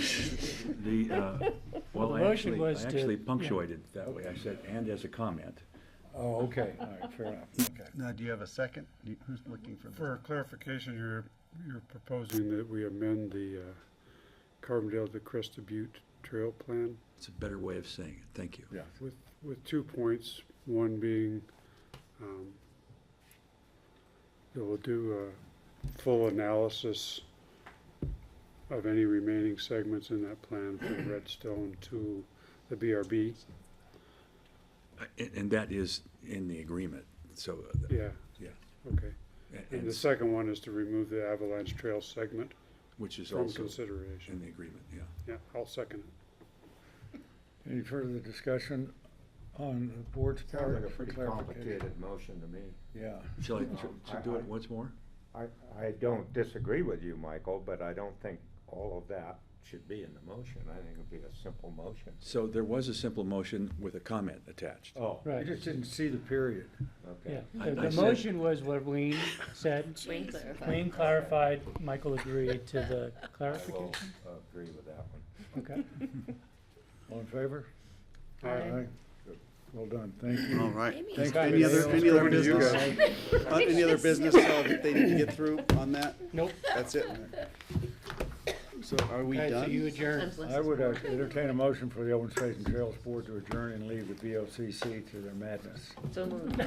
Well, the I motion actually, was I to- actually yeah. punctuated that way. I said, and as a comment. Oh, okay, all right, fair enough, okay. Now, do you have a second? Who's looking for For clarification, you're proposing that we amend the Carbondale to Cresta Butte Trail Plan It's a better way of saying it. Thank you. Yeah. with 2 points. One being that we'll do a full analysis of any remaining segments in that plan from Redstone to the BRB. And that is in the agreement, so. Yeah, Yeah. okay. And And the second one is to remove the Avalanche Trail segment which is from also in consideration. the agreement, yeah. Yeah, I'll second it. Any further discussion on the board's Sounds part like a for pretty clarification? complicated motion to me. Yeah, Shall I do it once more? I don't disagree with you, Michael, but I don't think all of that should be in the motion. I think it'd be a simple motion. So there was a simple motion with a comment attached. Oh, I Right. just didn't see the period. Yeah, okay. the I said- motion was what Wayne said. Wayne clarified. Wayne clarified, Michael agreed to the I will clarification. agree with that one. Okay. All in favor? Aye. Good. Well done, thank you. All right. Thanks, Any other, Dale. any other Coming to you business? Any other business that they need to get through on that? Nope. That's it? So are we Okay, so you done? adjourn. I would entertain a motion for the Open Space and Trails Board to adjourn and leave the BoCC to their madness. So moved.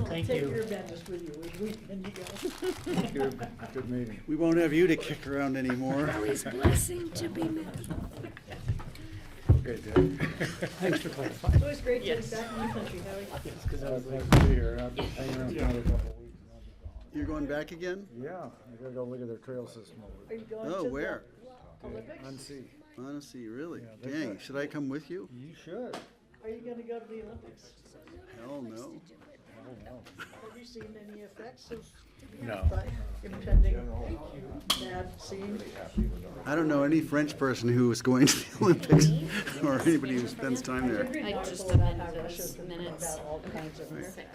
Thank Take you. your business with you, each weekend you go. Thank you, good meeting. We won't have you to kick around anymore. blessing to be met. Okay, Dave. Thanks for clarifying. It's always great to be back in the country, Howie. I'd like to be here, I've been hanging around for another couple of weeks and I'll be gone. You're going back again? Yeah, I gotta go look at their trail system over Are you going to Oh, the where? Olympics? Unsee. Honestly, really? Yeah, that's Dang, right. should I come with you? You should. Are you gonna go to the Olympics? Hell no. Have you seen any effects of No. the impending bad scene? I don't know any French person who is going to the Olympics or anybody who spends time there. I just amended those minutes. About all kinds of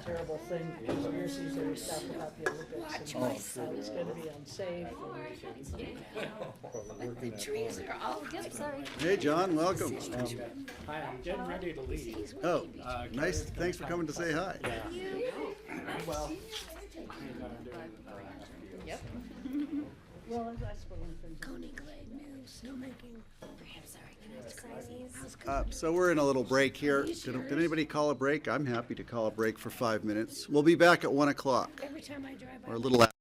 terrible things, conspiracy theory stuff about the Olympics and how it's gonna be unsafe. The trees are all. Hey, John, welcome. Hi, I'm getting ready to leave. Oh, nice, thanks for coming to say hi. Well. Yep. Well, I suppose things. So we're in a little break here. Did anybody call a break? I'm happy to call a break for 5 minutes. We'll be back at 1 o'clock. Or a little after.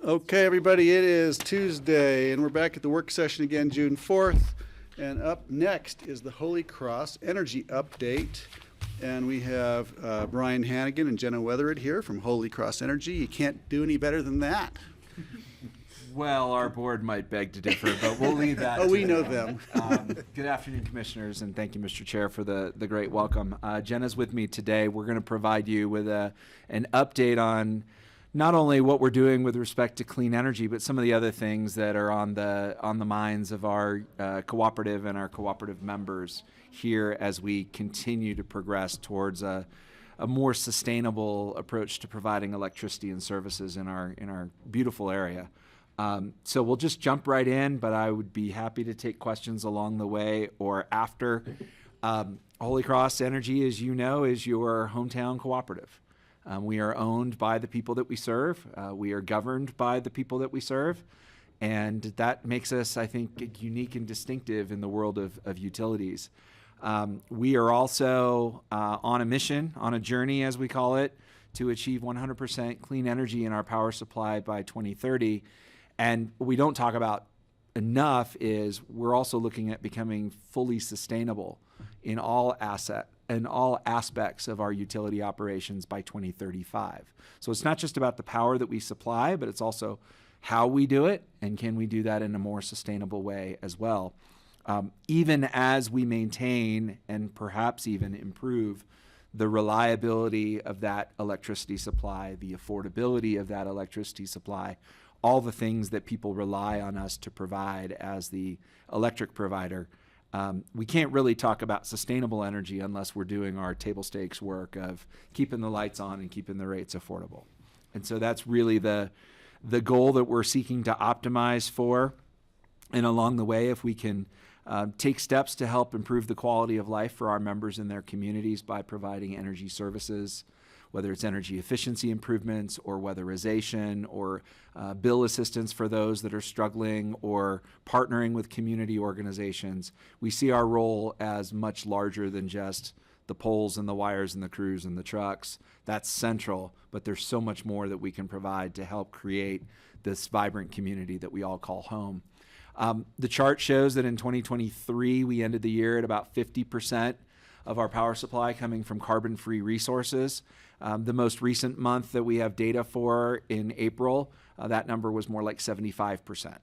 Okay, everybody, it is Tuesday, and we're back at the work session again, June 4th. And up next is the Holy Cross Energy Update. And we have Brian Hannigan and Jenna Weathered here from Holy Cross Energy. You can't do any better than that. Well, our board might beg to differ, but we'll leave that. Oh, to we know them. Good afternoon, commissioners, and thank you, Mr. Chair, for the great welcome. Jenna's with me today. We're going to provide you with an update on not only what we're doing with respect to clean energy, but some of the other things that are on the minds of our cooperative and our cooperative members here as we continue to progress towards a more sustainable approach to providing electricity and services in our beautiful area. So we'll just jump right in, but I would be happy to take questions along the way or after. Holy Cross Energy, as you know, is your hometown cooperative. We are owned by the people that we serve. We are governed by the people that we serve. And that makes us, I think, unique and distinctive in the world of utilities. We are also on a mission, on a journey, as we call it, to achieve 100% clean energy in our power supply by 2030. And what we don't talk about enough is we're also looking at becoming fully sustainable in all aspects of our utility operations by 2035. So it's not just about the power that we supply, but it's also how we do it, and can we do that in a more sustainable way as well. Even as we maintain and perhaps even improve the reliability of that electricity supply, the affordability of that electricity supply, all the things that people rely on us to provide as the electric provider. We can't really talk about sustainable energy unless we're doing our table stakes work of keeping the lights on and keeping the rates affordable. And so that's really the goal that we're seeking to optimize for. And along the way, if we can take steps to help improve the quality of life for our members in their communities by providing energy services, whether it's energy efficiency improvements or weatherization or bill assistance for those that are struggling or partnering with community organizations, we see our role as much larger than just the poles and the wires and the crews and the trucks. That's central, but there's so much more that we can provide to help create this vibrant community that we all call home. The chart shows that in 2023, we ended the year at about 50% of our power supply coming from carbon-free resources. The most recent month that we have data for in April, that number was more like 75%.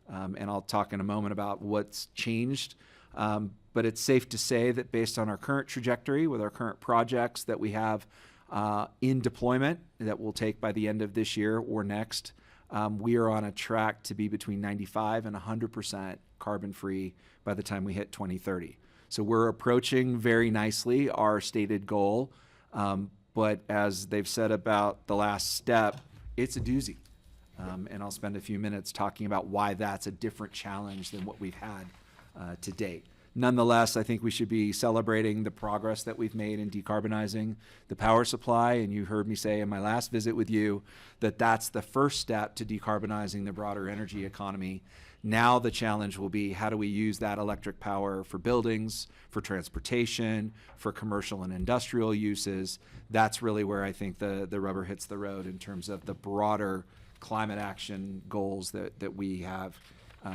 And I'll talk in a moment about what's changed. But it's safe to say that based on our current trajectory with our current projects that we have in deployment that we'll take by the end of this year or next, we are on a track to be between 95 and 100% carbon-free by the time we hit 2030. So we're approaching very nicely our stated goal. But as they've said about the last step, it's a doozy. And I'll spend a few minutes talking about why that's a different challenge than what we've had to date. Nonetheless, I think we should be celebrating the progress that we've made in decarbonizing the power supply. And you heard me say in my last visit with you that that's the first step to decarbonizing the broader energy economy. Now the challenge will be, how do we use that electric power for buildings, for transportation, for commercial and industrial uses? That's really where I think the rubber hits the road in terms of the broader climate action goals that we have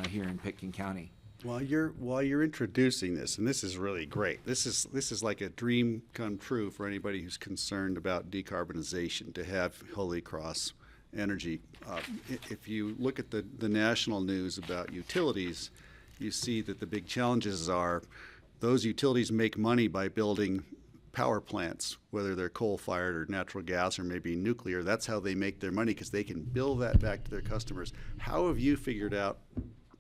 here in Pitkin County. While you're introducing this, and this is really great, this is like a dream come true for anybody who's concerned about decarbonization, to have Holy Cross Energy. If you look at the national news about utilities, you see that the big challenges are those utilities make money by building power plants, whether they're coal-fired or natural gas or maybe nuclear. That's how they make their money, because they can bill that back to their customers. How have you figured out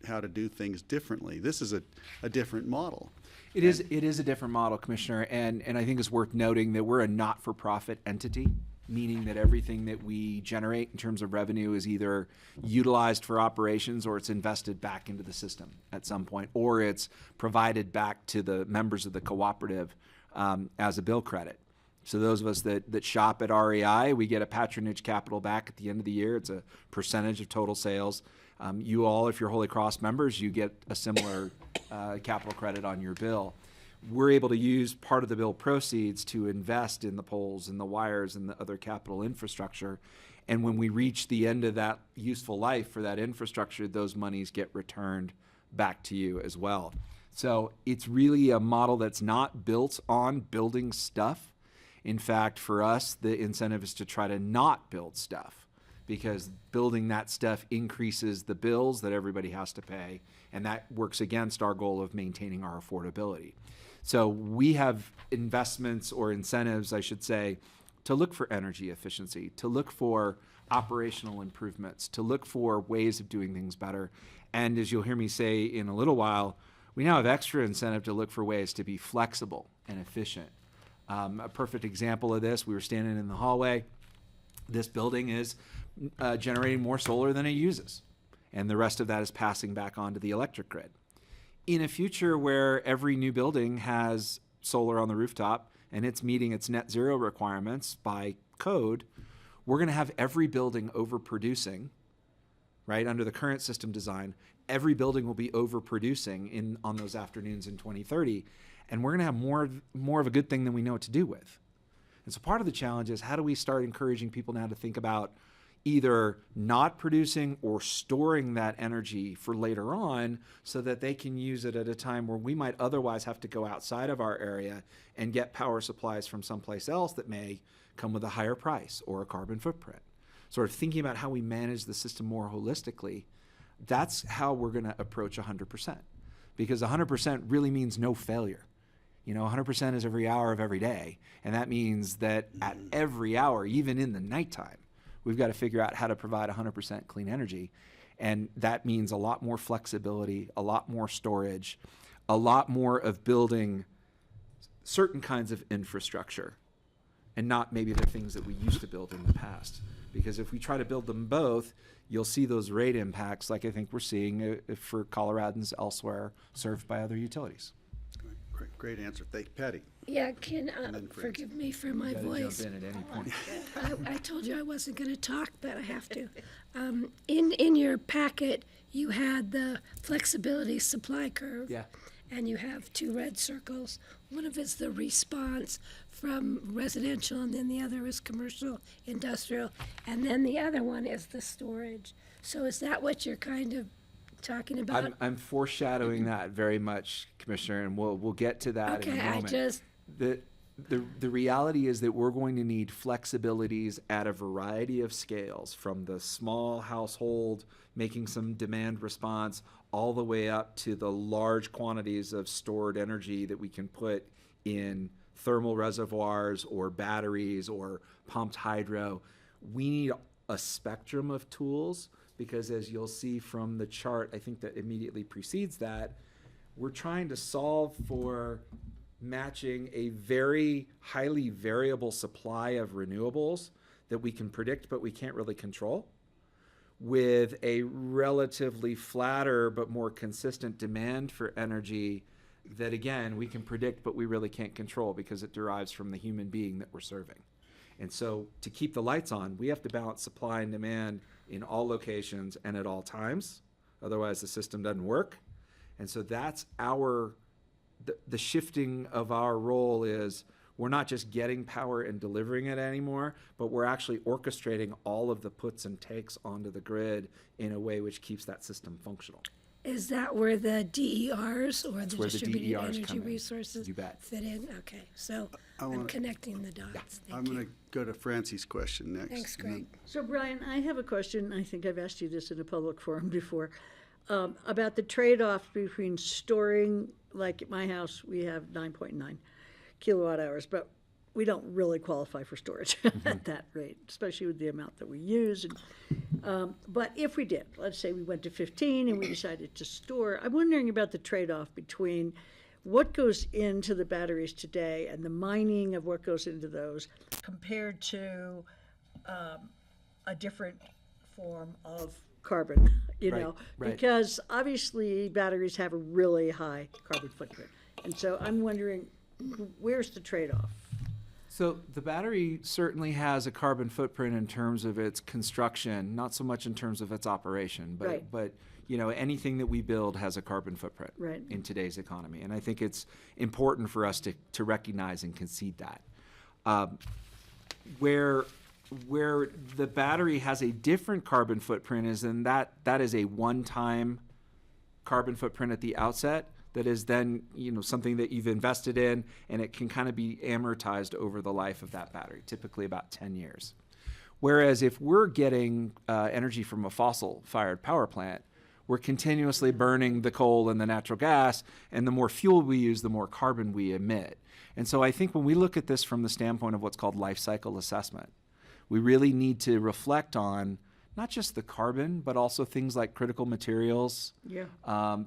how to do things differently? This is a different model. It is a different model, Commissioner, and I think it's worth noting that we're a not-for-profit entity, meaning that everything that we generate in terms of revenue is either utilized for operations or it's invested back into the system at some point, or it's provided back to the members of the cooperative as a bill credit. So those of us that shop at REI, we get a patronage capital back at the end of the year. It's a percentage of total sales. You all, if you're Holy Cross members, you get a similar capital credit on your bill. We're able to use part of the bill proceeds to invest in the poles and the wires and the other capital infrastructure. And when we reach the end of that useful life for that infrastructure, those monies get returned back to you as well. So it's really a model that's not built on building stuff. In fact, for us, the incentive is to try to not build stuff, because building that stuff increases the bills that everybody has to pay, and that works against our goal of maintaining our affordability. So we have investments, or incentives, I should say, to look for energy efficiency, to look for operational improvements, to look for ways of doing things better. And as you'll hear me say in a little while, we now have extra incentive to look for ways to be flexible and efficient. A perfect example of this, we were standing in the hallway. This building is generating more solar than it uses, and the rest of that is passing back onto the electric grid. In a future where every new building has solar on the rooftop and it's meeting its net zero requirements by code, we're going to have every building overproducing, right? Under the current system design, every building will be overproducing on those afternoons in 2030, and we're going to have more of a good thing than we know what to do with. And so part of the challenge is, how do we start encouraging people now to think about either not producing or storing that energy for later on, so that they can use it at a time where we might otherwise have to go outside of our area and get power supplies from someplace else that may come with a higher price or a carbon footprint. Sort of thinking about how we manage the system more holistically, that's how we're going to approach 100%. Because 100% really means no failure. 100% is every hour of every day. And that means that at every hour, even in the nighttime, we've got to figure out how to provide 100% clean energy. And that means a lot more flexibility, a lot more storage, a lot more of building certain kinds of infrastructure, and not maybe the things that we used to build in the past. Because if we try to build them both, you'll see those rate impacts like I think we're seeing for Coloradans elsewhere served by other utilities. Great answer. Thank you, Patty. Yeah, then forgive me for my You gotta voice. jump in at any point. I told you I wasn't going to talk, but I have to. In your packet, you had the flexibility supply curve. Yeah. And you have two red circles. One of it's the response from residential, and then the other is commercial, industrial, and then the other one is the storage. So is that what you're kind of talking about? I'm foreshadowing that very much, Commissioner, and we'll get to that in a Okay, moment. The reality is that we're going to need flexibilities at a variety of scales, from the small household making some demand response all the way up to the large quantities of stored energy that we can put in thermal reservoirs or batteries or pumped hydro. We need a spectrum of tools, because as you'll see from the chart, I think that immediately precedes that, we're trying to solve for matching a very highly variable supply of renewables that we can predict but we can't really control, with a relatively flatter but more consistent demand for energy that, again, we can predict but we really can't control because it derives from the human being that we're serving. And so to keep the lights on, we have to balance supply and demand in all locations and at all times. Otherwise, the system doesn't work. And so that's the shifting of our role is, we're not just getting power and delivering it anymore, but we're actually orchestrating all of the puts and takes onto the grid in a way which keeps that system functional. Is that where the DERs, or That's the where the distributed DERs energy come in. resources, You bet. fit in? Okay, so I I'm wanna- connecting the dots. I'm Thank going you. to go to Francie's question next. Thanks, and then- Greg. So Brian, I have a question. I think I've asked you this in a public forum before, about the trade-off between storing, like at my house, we have 9.9 kilowatt hours, but we don't really qualify for storage at that rate, especially with the amount that we use. But if we did, let's say we went to 15 and we decided to store, I'm wondering about the trade-off between what goes into the batteries today and the mining of what goes into those compared to a different form of carbon, Right. because obviously batteries have a really high carbon footprint. And so I'm wondering, where's the trade-off? So the battery certainly has a carbon footprint in terms of its construction, not so much in terms of its operation, but Right. but anything that we build has a carbon footprint Right. in today's economy, and I think it's important for us to recognize and concede that. Where where the battery has a different carbon footprint is in that is a one-time carbon footprint at the outset that is then, something that you've invested in, and it can kind of be amortized over the life of that battery, typically about 10 years. Whereas if we're getting energy from a fossil-fired power plant, we're continuously burning the coal and the natural gas, and the more fuel we use, the more carbon we emit. And so I think when we look at this from the standpoint of what's called life cycle assessment, we really need to reflect on not just the carbon, but also things like critical materials,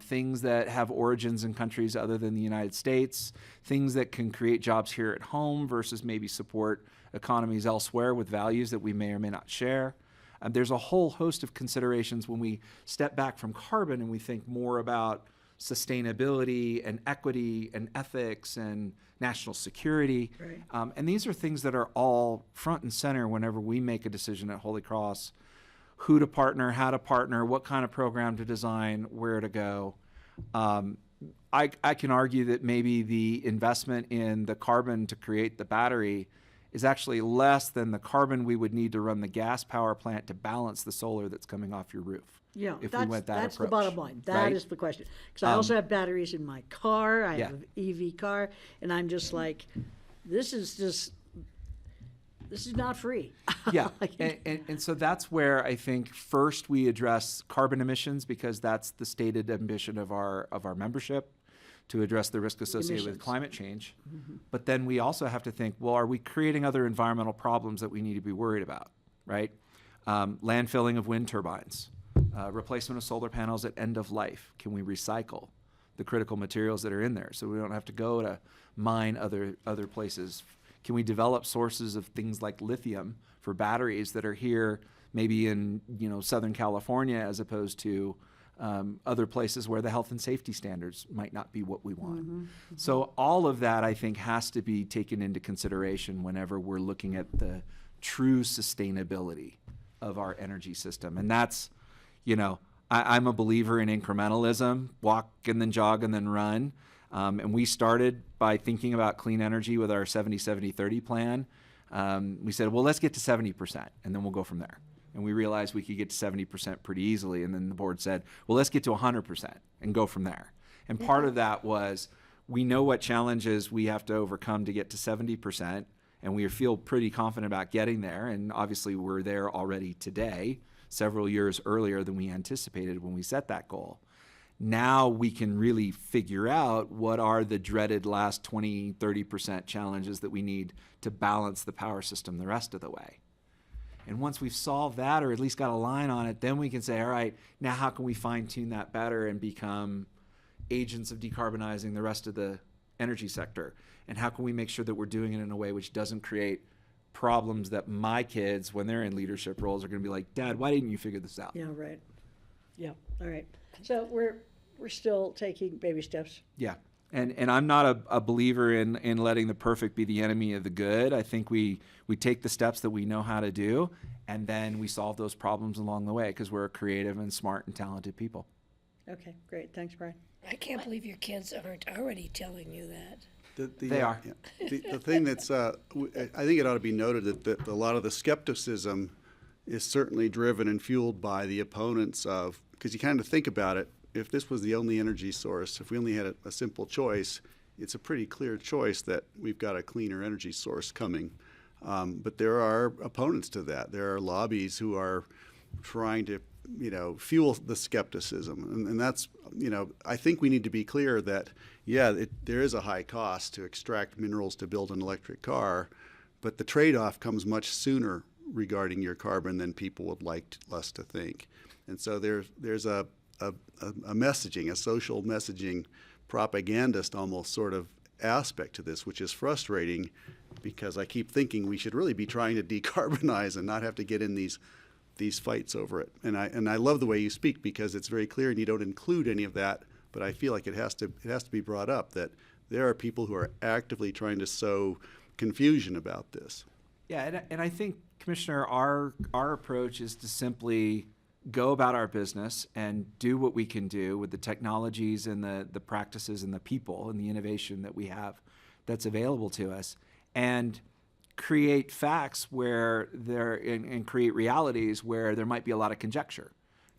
things that have origins in countries other than the United States, things that can create jobs here at home versus maybe support economies elsewhere with values that we may or may not share. There's a whole host of considerations when we step back from carbon and we think more about sustainability and equity and ethics and national security. Right. And these are things that are all front and center whenever we make a decision at Holy Cross, who to partner, how to partner, what kind of program to design, where to go. I can argue that maybe the investment in the carbon to create the battery is actually less than the carbon we would need to run the gas power plant to balance the solar that's coming off your roof. Yeah, if we went that that's the approach, bottom line. That is right? the question. Because I also have batteries in my car. I Yeah. have an EV car, and I'm just like, this is not free. Yeah, and so that's where I think first we address carbon emissions, because that's the stated ambition of our membership, to address the risk associated with Emissions. climate change. But then we also have to think, well, are we creating other environmental problems that we need to be worried about, right? Landfilling of wind turbines, replacement of solar panels at end of life. Can we recycle the critical materials that are in there so we don't have to go to mine other places? Can we develop sources of things like lithium for batteries that are here maybe in Southern California as opposed to other places where the health and safety standards might not be what we want. So all of that, I think, has to be taken into consideration whenever we're looking at the true sustainability of our energy system. And that's, I'm a believer in incrementalism, walk and then jog and then run. And we started by thinking about clean energy with our 70-70-30 plan. We said, well, let's get to 70%, and then we'll go from there. And we realized we could get to 70% pretty easily. And then the board said, well, let's get to 100% and go from there. And part of that was we know what challenges we have to overcome to get to 70%, and we feel pretty confident about getting there. And obviously we're there already today, several years earlier than we anticipated when we set that goal. Now we can really figure out what are the dreaded last 20-30% challenges that we need to balance the power system the rest of the way. And once we've solved that, or at least got a line on it, then we can say, all right, now how can we fine tune that better and become agents of decarbonizing the rest of the energy sector? And how can we make sure that we're doing it in a way which doesn't create problems that my kids, when they're in leadership roles, are going to be like, Dad, why didn't you figure this out? Yeah, right. Yeah, all right. So we're still taking baby steps. Yeah. And I'm not a believer in letting the perfect be the enemy of the good. I think we take the steps that we know how to do, and then we solve those problems along the way because we're creative and smart and talented people. Okay, great. Thanks, Brian. I can't believe your kids aren't already telling you that. They are. Yeah. The thing that's, I think it ought to be noted that a lot of the skepticism is certainly driven and fueled by the opponents of, because you kind of think about it, if this was the only energy source, if we only had a simple choice, it's a pretty clear choice that we've got a cleaner energy source coming. But there are opponents to that. There are lobbies who are trying to, fuel the skepticism. And that's, I think we need to be clear that, there is a high cost to extract minerals to build an electric car, but the trade-off comes much sooner regarding your carbon than people would like us to think. And so there's a messaging, a social messaging, propagandist almost sort of aspect to this, which is frustrating because I keep thinking we should really be trying to decarbonize and not have to get in these fights over it. And I love the way you speak because it's very clear and you don't include any of that, but I feel like it has to be brought up that there are people who are actively trying to sow confusion about this. Yeah, and I think, Commissioner, our approach is to simply go about our business and do what we can do with the technologies and the practices and the people and the innovation that we have that's available to us. And create facts where and create realities where there might be a lot of conjecture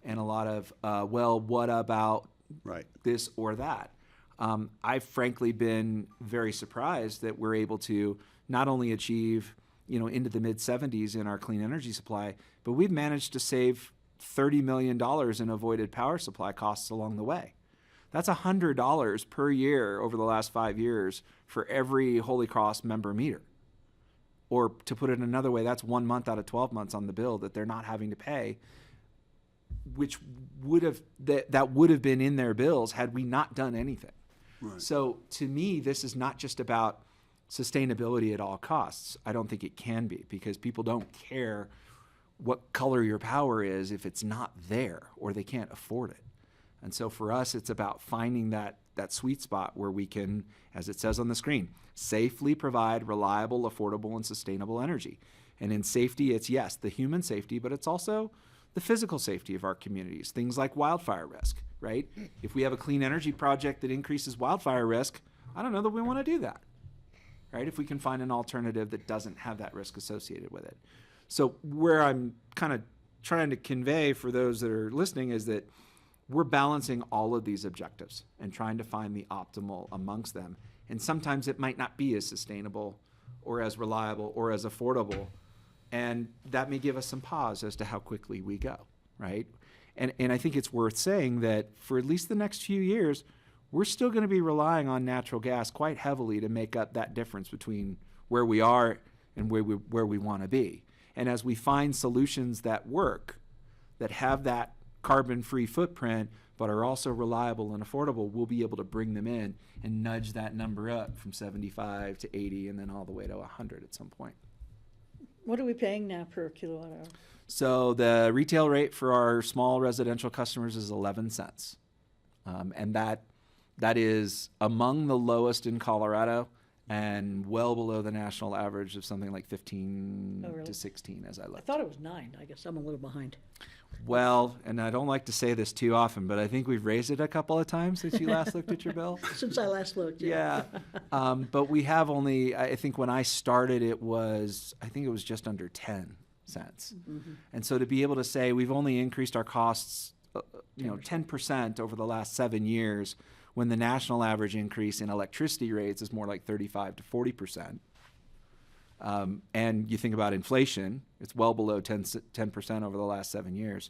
and a lot of, well, what about Right. this or that? I've frankly been very surprised that we're able to not only achieve, into the mid 70s in our clean energy supply, but we've managed to save $30 million in avoided power supply costs along the way. That's $100 per year over the last 5 years for every Holy Cross member meter. Or to put it another way, that's 1 month out of 12 months on the bill that they're not having to pay, which that would have been in their bills had we not done anything. Right. So to me, this is not just about sustainability at all costs. I don't think it can be, because people don't care what color your power is if it's not there or they can't afford it. And so for us, it's about finding that sweet spot where we can, as it says on the screen, safely provide reliable, affordable, and sustainable energy. And in safety, it's, yes, the human safety, but it's also the physical safety of our communities, things like wildfire risk, right? If we have a clean energy project that increases wildfire risk, I don't know that we want to do that, right? If we can find an alternative that doesn't have that risk associated with it. So where I'm kind of trying to convey for those that are listening is that we're balancing all of these objectives and trying to find the optimal amongst them. And sometimes it might not be as sustainable or as reliable or as affordable. And that may give us some pause as to how quickly we go, right? And I think it's worth saying that for at least the next few years, we're still going to be relying on natural gas quite heavily to make up that difference between where we are and where we want to be. And as we find solutions that work, that have that carbon-free footprint, but are also reliable and affordable, we'll be able to bring them in and nudge that number up from 75 to 80 and then all the way to 100 at some point. What are we paying now per kilowatt hour? So the retail rate for our small residential customers is 11 cents. And that is among the lowest in Colorado and well below the national average of something like 15 Oh, really? to 16 as I I looked. thought it was 9. I guess I'm a little behind. Well, and I don't like to say this too often, but I think we've raised it a couple of times since you last looked at your bill. Since I last looked, Yeah. But we have only, I think when I started, it was just under 10 cents. Mm-hmm. And so to be able to say we've only increased our costs, 10% over the last 7 years, when the national average increase in electricity rates is more like 35 to 40%. And you think about inflation, it's well below 10% over the last 7 years.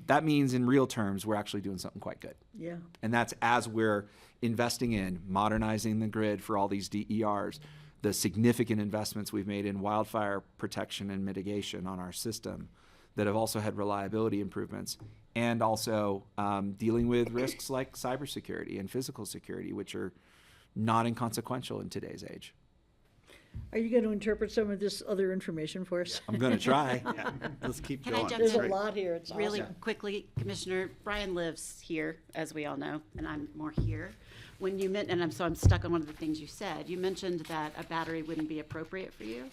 That means in real terms, we're actually doing something quite good. Yeah. And that's as we're investing in modernizing the grid for all these DERs, the significant investments we've made in wildfire protection and mitigation on our system that have also had reliability improvements, and also dealing with risks like cybersecurity and physical security, which are not inconsequential in today's age. Are you going to interpret some of this other information for us? I'm going to try. Yeah. Let's keep Can I going. jump There's in? a lot here. It's Really awesome. quickly, Commissioner, Brian lives here, as we all know, and I'm more here. When you meant, and I'm stuck on one of the things you said. You mentioned that a battery wouldn't be appropriate for you,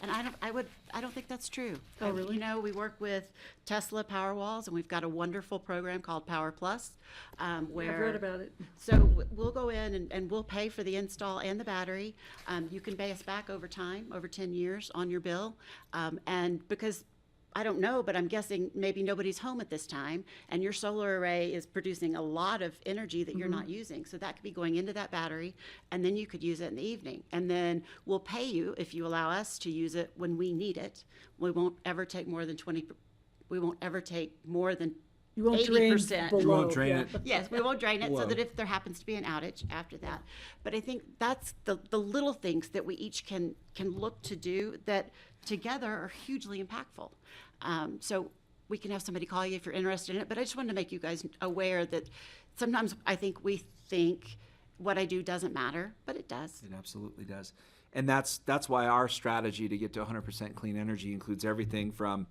and I don't think that's true. Oh, really? You know, we work with Tesla Powerwalls, and we've got a wonderful program called Power Plus, where I've read about it. So we'll go in and we'll pay for the install and the battery. You can pay us back over time, over 10 years on your bill. And because, I don't know, but I'm guessing maybe nobody's home at this time, and your solar array is producing a lot of energy that you're not using. So that could be going into that battery, and then you could use it in the evening. And then we'll pay you if you allow us to use it when we need it. We won't ever take more than You won't drain 80%. below. You won't drain yeah. it. Yes, we won't drain it so Whoa. that if there happens to be an outage after that. But I think that's the little things that we each can look to do that together are hugely impactful. So we can have somebody call you if you're interested in it, but I just wanted to make you guys aware that sometimes I think we think what I do doesn't matter, but it does. It absolutely does. And that's why our strategy to get to 100% clean energy includes everything from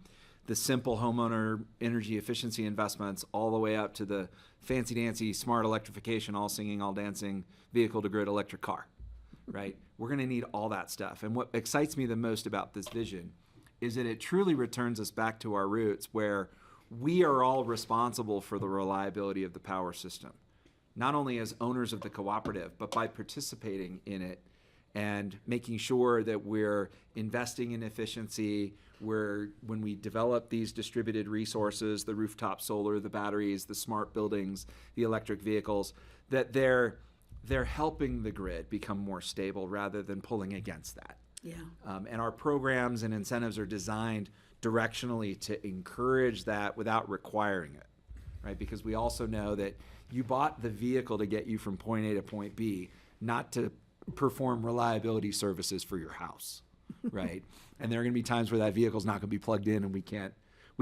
the simple homeowner energy efficiency investments all the way up to the fancy-dancy smart electrification, all singing, all dancing, vehicle-to-grid electric car, right? We're going to need all that stuff. And what excites me the most about this vision is that it truly returns us back to our roots, where we are all responsible for the reliability of the power system, not only as owners of the cooperative, but by participating in it and making sure that we're investing in efficiency, when we develop these distributed resources, the rooftop solar, the batteries, the smart buildings, the electric vehicles, that they're helping the grid become more stable rather than pulling against that. Yeah. And our programs and incentives are designed directionally to encourage that without requiring it, right? Because we also know that you bought the vehicle to get you from point A to point B, not to perform reliability services for your house, right? And there are going to be times where that vehicle's not going to be plugged in and we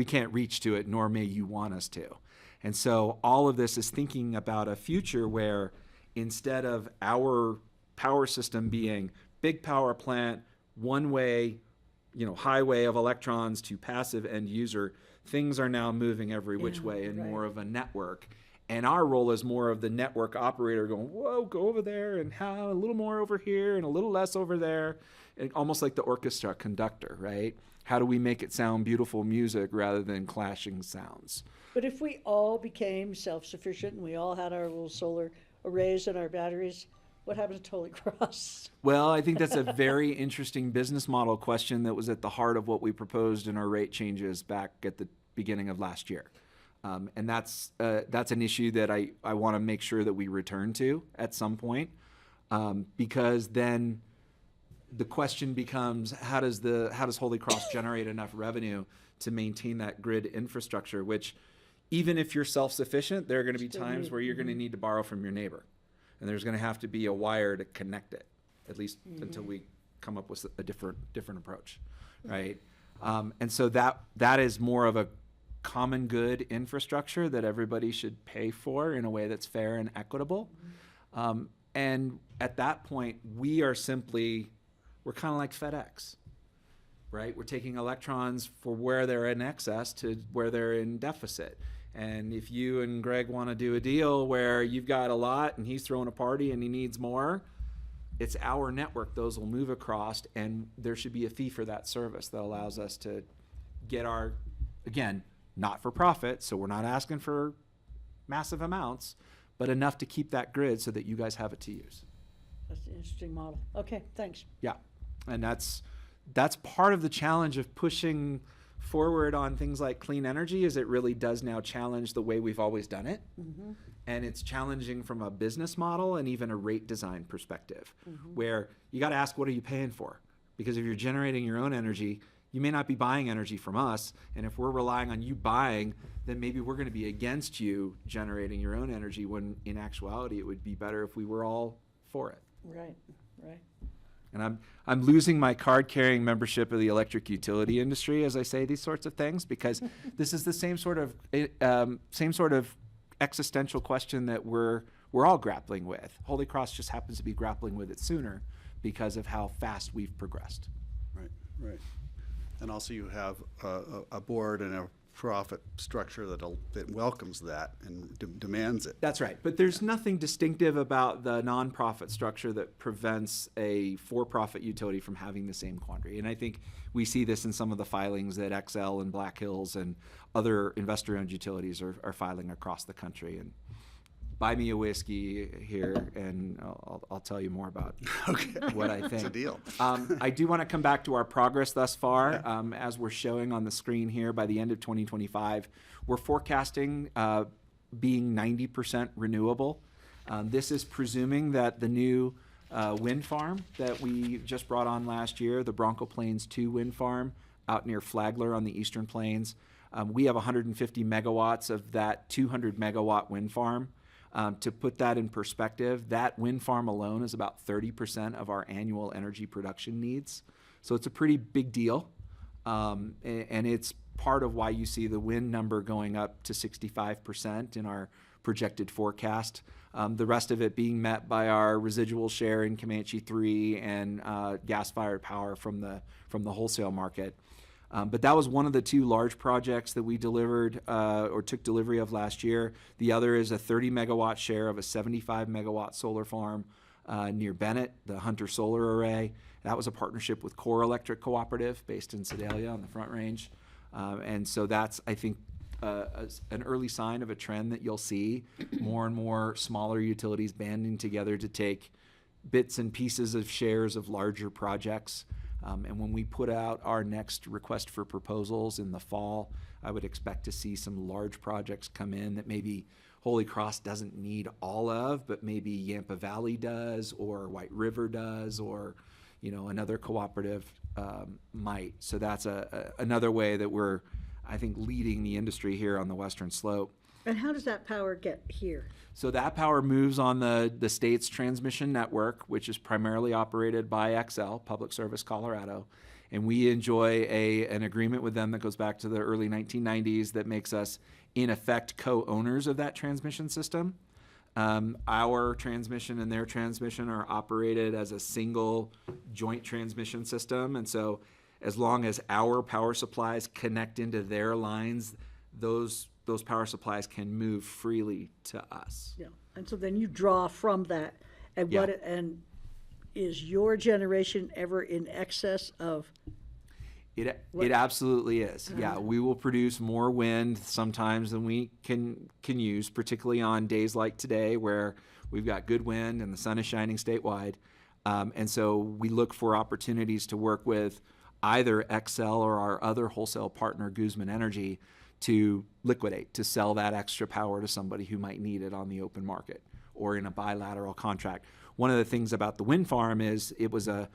can't reach to it, nor may you want us to. And so all of this is thinking about a future where instead of our power system being big power plant, one way, highway of electrons to passive end user, things are now moving every which way in more of a network. And our role is more of the network operator going, whoa, go over there and have a little more over here and a little less over there. And almost like the orchestra conductor, right? How do we make it sound beautiful music rather than clashing sounds? But if we all became self-sufficient and we all had our little solar arrays and our batteries, what happens to Holy Cross? Well, I think that's a very interesting business model question that was at the heart of what we proposed in our rate changes back at the beginning of last year. And that's an issue that I want to make sure that we return to at some point, because then the question becomes, how does Holy Cross generate enough revenue to maintain that grid infrastructure, which even if you're self-sufficient, there are going to be times where you're going to need to borrow from your neighbor. And there's going to have to be a wire to connect it, at least until we come up with a different approach, right? And so that is more of a common good infrastructure that everybody should pay for in a way that's fair and equitable. And at that point, we're kind of like FedEx, right? We're taking electrons for where they're in excess to where they're in deficit. And if you and Greg want to do a deal where you've got a lot and he's throwing a party and he needs more, it's our network those will move across, and there should be a fee for that service that allows us to get our, again, not for profit, so we're not asking for massive amounts, but enough to keep that grid so that you guys have it to use. That's an interesting model. Okay, thanks. Yeah, and that's part of the challenge of pushing forward on things like clean energy, is it really does now challenge the way we've always done it. And it's challenging from a business model and even a rate design perspective, where you got to ask, what are you paying for? Because if you're generating your own energy, you may not be buying energy from us. And if we're relying on you buying, then maybe we're going to be against you generating your own energy, when in actuality, it would be better if we were all for it. Right. And I'm losing my card-carrying membership of the electric utility industry as I say these sorts of things, because this is the same sort of existential question that we're all grappling with. Holy Cross just happens to be grappling with it sooner because of how fast we've progressed. Right. And also you have a board and a profit structure that welcomes that and demands it. That's right. But there's nothing distinctive about the nonprofit structure that prevents a for-profit utility from having the same quandary. And I think we see this in some of the filings that XL and Black Hills and other investor-owned utilities are filing across the country. And buy me a whiskey here, and I'll tell you more about what I think. It's a deal. I do want to come back to our progress thus far. As we're showing on the screen here, by the end of 2025, we're forecasting being 90% renewable. This is presuming that the new wind farm that we just brought on last year, the Bronco Plains 2 wind farm out near Flagler on the Eastern Plains, we have 150 megawatts of that 200 megawatt wind farm. To put that in perspective, that wind farm alone is about 30% of our annual energy production needs. So it's a pretty big deal. And it's part of why you see the wind number going up to 65% in our projected forecast. The rest of it being met by our residual share in Comanche 3 and gas-fired power from the wholesale market. But that was one of the two large projects that we delivered or took delivery of last year. The other is a 30 megawatt share of a 75 megawatt solar farm near Bennett, the Hunter Solar Array. That was a partnership with Core Electric Cooperative based in Sedalia on the Front Range. And so that's, I think, an early sign of a trend that you'll see more and more smaller utilities banding together to take bits and pieces of shares of larger projects. And when we put out our next request for proposals in the fall, I would expect to see some large projects come in that maybe Holy Cross doesn't need all of, but maybe Yampa Valley does, or White River does, or another cooperative might. So that's another way that we're, I think, leading the industry here on the Western Slope. And how does that power get here? So that power moves on the state's transmission network, which is primarily operated by XL, Public Service Colorado. And we enjoy an agreement with them that goes back to the early 1990s that makes us, in effect, co-owners of that transmission system. Our transmission and their transmission are operated as a single joint transmission system. And so as long as our power supplies connect into their lines, those power supplies can move freely to us. Yeah, and so then you draw from that, and Yeah. and is your generation ever in excess of? It absolutely is. Yeah, we will produce more wind sometimes than we can use, particularly on days like today where we've got good wind and the sun is shining statewide. And so we look for opportunities to work with either XL or our other wholesale partner, Guzman Energy, to liquidate, to sell that extra power to somebody who might need it on the open market or in a bilateral contract. One of the things about the wind farm is it was a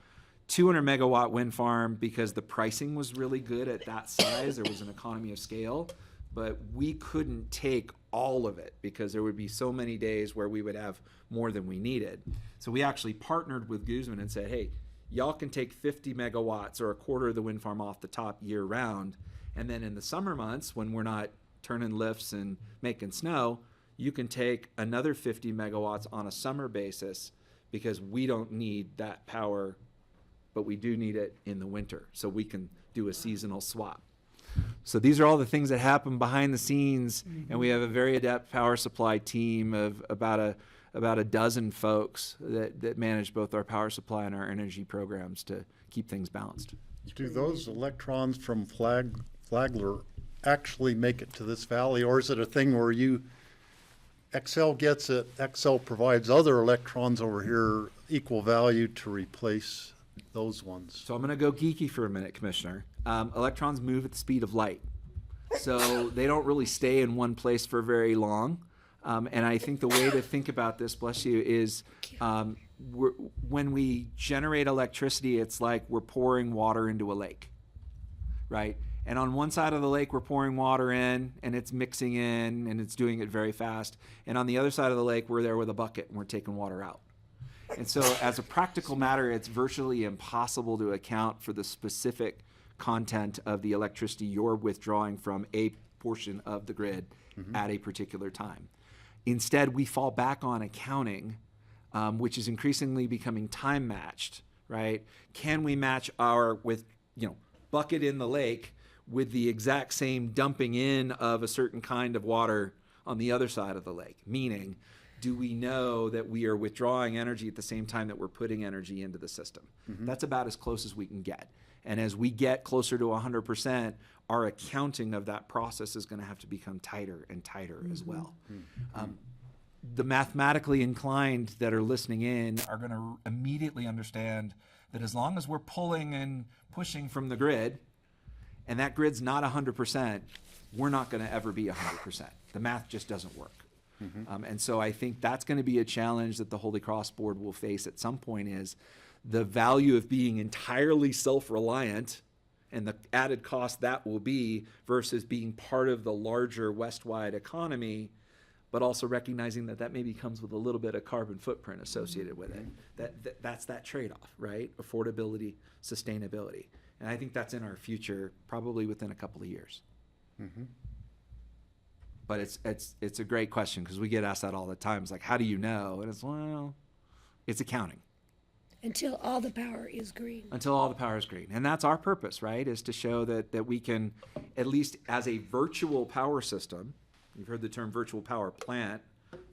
200 megawatt wind farm because the pricing was really good at that size. There was an economy of scale, but we couldn't take all of it because there would be so many days where we would have more than we needed. So we actually partnered with Guzman and said, hey, y'all can take 50 megawatts or a quarter of the wind farm off the top year round. And then in the summer months when we're not turning lifts and making snow, you can take another 50 megawatts on a summer basis because we don't need that power, but we do need it in the winter. So we can do a seasonal swap. So these are all the things that happen behind the scenes. And we have a very adept power supply team of about a dozen folks that manage both our power supply and our energy programs to keep things balanced. Do those electrons from Flagler actually make it to this valley, or is it a thing where XL gets it, XL provides other electrons over here equal value to replace those ones? So I'm going to go geeky for a minute, Commissioner. Electrons move at the speed of light. So they don't really stay in one place for very long. And I think the way to think about this, bless you, is when we generate electricity, it's like we're pouring water into a lake, right? And on one side of the lake, we're pouring water in, and it's mixing in, and it's doing it very fast. And on the other side of the lake, we're there with a bucket, and we're taking water out. And so as a practical matter, it's virtually impossible to account for the specific content of the electricity you're withdrawing from a portion of the grid at a particular time. Instead, we fall back on accounting, which is increasingly becoming time matched, right? Can we match our bucket in the lake with the exact same dumping in of a certain kind of water on the other side of the lake? Meaning, do we know that we are withdrawing energy at the same time that we're putting energy into the system? That's about as close as we can get. And as we get closer to 100%, our accounting of that process is going to have to become tighter and tighter as well. The mathematically inclined that are listening in are going to immediately understand that as long as we're pulling and pushing from the grid, and that grid's not 100%, we're not going to ever be 100%. The math just doesn't work. And so I think that's going to be a challenge that the Holy Cross Board will face at some point, is the value of being entirely self-reliant and the added cost that will be versus being part of the larger West-wide economy, but also recognizing that maybe comes with a little bit of carbon footprint associated with it. That's that trade-off, right? Affordability, sustainability. And I think that's in our future, probably within a couple of years. But it's a great question because we get asked that all the time. It's like, how do you know? And it's accounting. Until all the power is green. Until all the power is green. And that's our purpose, right? Is to show that we can, at least as a virtual power system, you've heard the term virtual power plant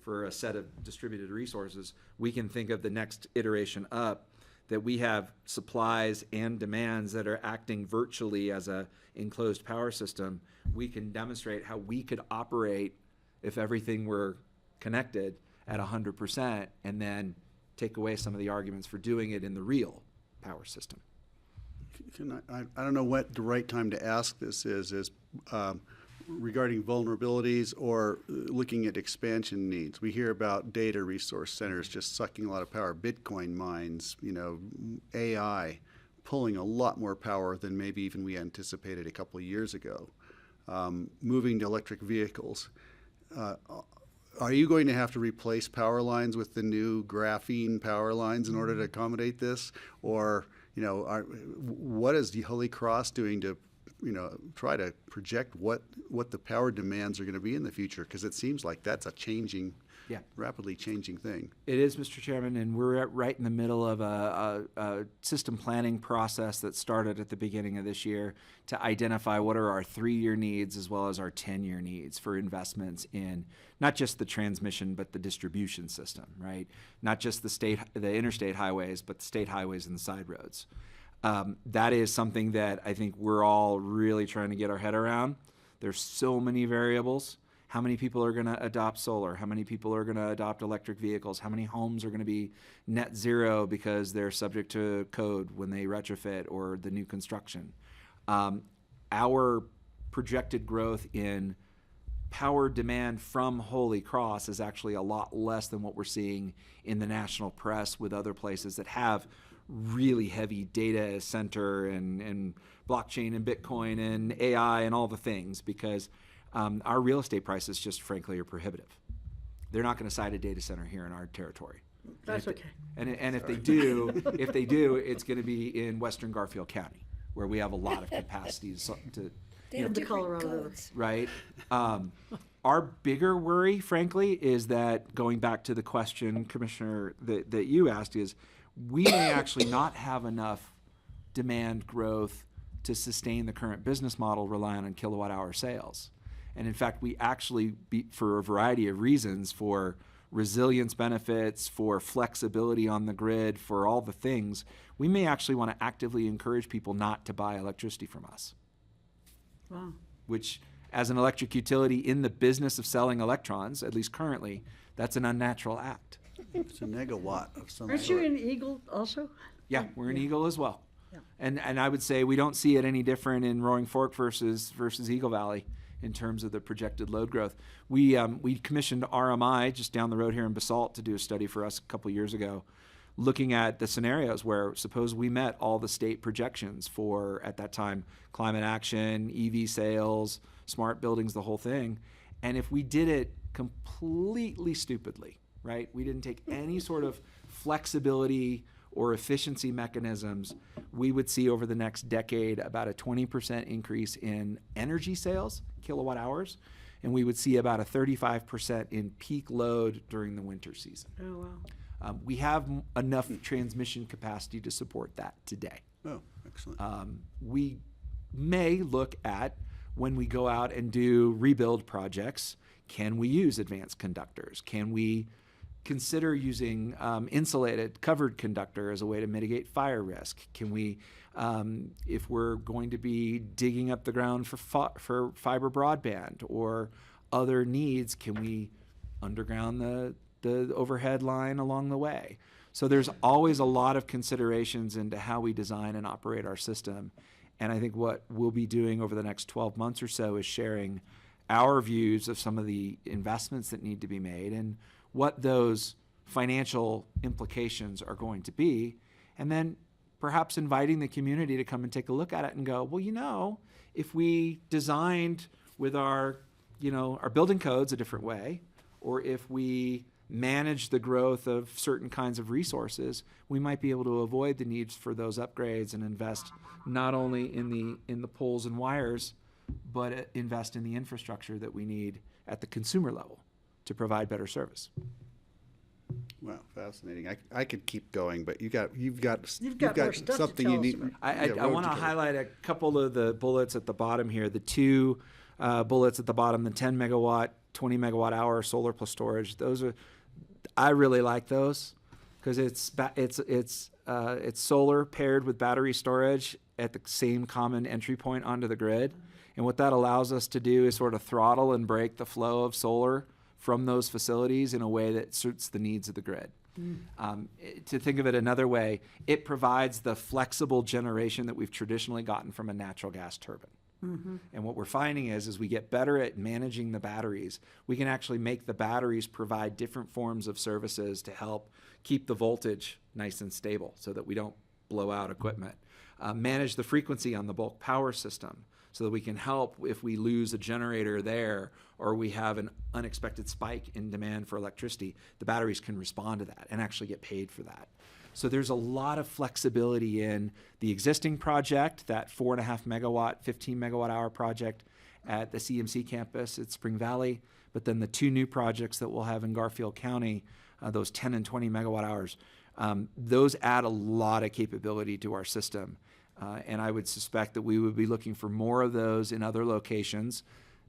for a set of distributed resources, we can think of the next iteration up, that we have supplies and demands that are acting virtually as a enclosed power system. We can demonstrate how we could operate if everything were connected at 100%, and then take away some of the arguments for doing it in the real power system. I don't know what the right time to ask this is regarding vulnerabilities or looking at expansion needs. We hear about data resource centers just sucking a lot of power, Bitcoin mines, AI pulling a lot more power than maybe even we anticipated a couple of years ago. Moving to electric vehicles. Are you going to have to replace power lines with the new graphene power lines in order to accommodate this? Or, what is the Holy Cross doing to, try to project what the power demands are going to be in the future? Because it seems like that's a rapidly changing thing. It is, Mr. Chairman, and we're right in the middle of a system planning process that started at the beginning of this year to identify what are our 3-year needs as well as our 10-year needs for investments in not just the transmission but the distribution system, right? Not just the interstate highways, but the state highways and the side roads. That is something that I think we're all really trying to get our head around. There's so many variables. How many people are going to adopt solar? How many people are going to adopt electric vehicles? How many homes are going to be net zero because they're subject to code when they retrofit or the new construction? Our projected growth in power demand from Holy Cross is actually a lot less than what we're seeing in the national press with other places that have really heavy data center and blockchain and Bitcoin and AI and all the things, because our real estate prices just frankly are prohibitive. They're not going to site a data center here in our territory. That's okay. And if they do, it's going to be in Western Garfield County, where we have a lot of capacity to They have the different Colorado River. codes. right? Our bigger worry, frankly, is that going back to the question, Commissioner, that you asked, is we may actually not have enough demand growth to sustain the current business model relying on kilowatt hour sales. And in fact, we actually, for a variety of reasons, for resilience benefits, for flexibility on the grid, for all the things, we may actually want to actively encourage people not to buy electricity from us. Wow. Which, as an electric utility in the business of selling electrons, at least currently, that's an unnatural act. It's a megawatt of some Aren't you sort. in Eagle also? Yeah, we're an Eagle as well. Yeah. And I would say we don't see it any different in Roaring Fork versus Eagle Valley in terms of the projected load growth. We commissioned RMI just down the road here in Basalt to do a study for us a couple years ago, looking at the scenarios where suppose we met all the state projections for, at that time, climate action, EV sales, smart buildings, the whole thing. And if we did it completely stupidly, right? We didn't take any sort of flexibility or efficiency mechanisms, we would see over the next decade about a 20% increase in energy sales, kilowatt hours, and we would see about a 35% in peak load during the winter season. Oh, wow. We have enough transmission capacity to support that today. Oh, excellent. We may look at, when we go out and do rebuild projects, can we use advanced conductors? Can we consider using insulated covered conductor as a way to mitigate fire risk? Can we, if we're going to be digging up the ground for fiber broadband or other needs, can we underground the overhead line along the way? So there's always a lot of considerations into how we design and operate our system. And I think what we'll be doing over the next 12 months or so is sharing our views of some of the investments that need to be made and what those financial implications are going to be, and then perhaps inviting the community to come and take a look at it and go, well, if we designed with our building codes a different way, or if we manage the growth of certain kinds of resources, we might be able to avoid the needs for those upgrades and invest not only in the poles and wires, but invest in the infrastructure that we need at the consumer level to provide better service. Wow, fascinating. I could keep going, but you've got more stuff to something tell you us need. about. I want to highlight a couple of the bullets at the bottom here. The two bullets at the bottom, the 10 megawatt, 20 megawatt hour solar plus storage. I really like those because it's solar paired with battery storage at the same common entry point onto the grid. And what that allows us to do is sort of throttle and break the flow of solar from those facilities in a way that suits the needs of the grid. To think of it another way, it provides the flexible generation that we've traditionally gotten from a natural gas turbine. And what we're finding is, as we get better at managing the batteries, we can actually make the batteries provide different forms of services to help keep the voltage nice and stable so that we don't blow out equipment. Manage the frequency on the bulk power system so that we can help if we lose a generator there or we have an unexpected spike in demand for electricity, the batteries can respond to that and actually get paid for that. So there's a lot of flexibility in the existing project, that 4.5 megawatt, 15 megawatt hour project at the CMC campus at Spring Valley, but then the 2 new projects that we'll have in Garfield County, those 10 and 20 megawatt hours, those add a lot of capability to our system. And I would suspect that we would be looking for more of those in other locations,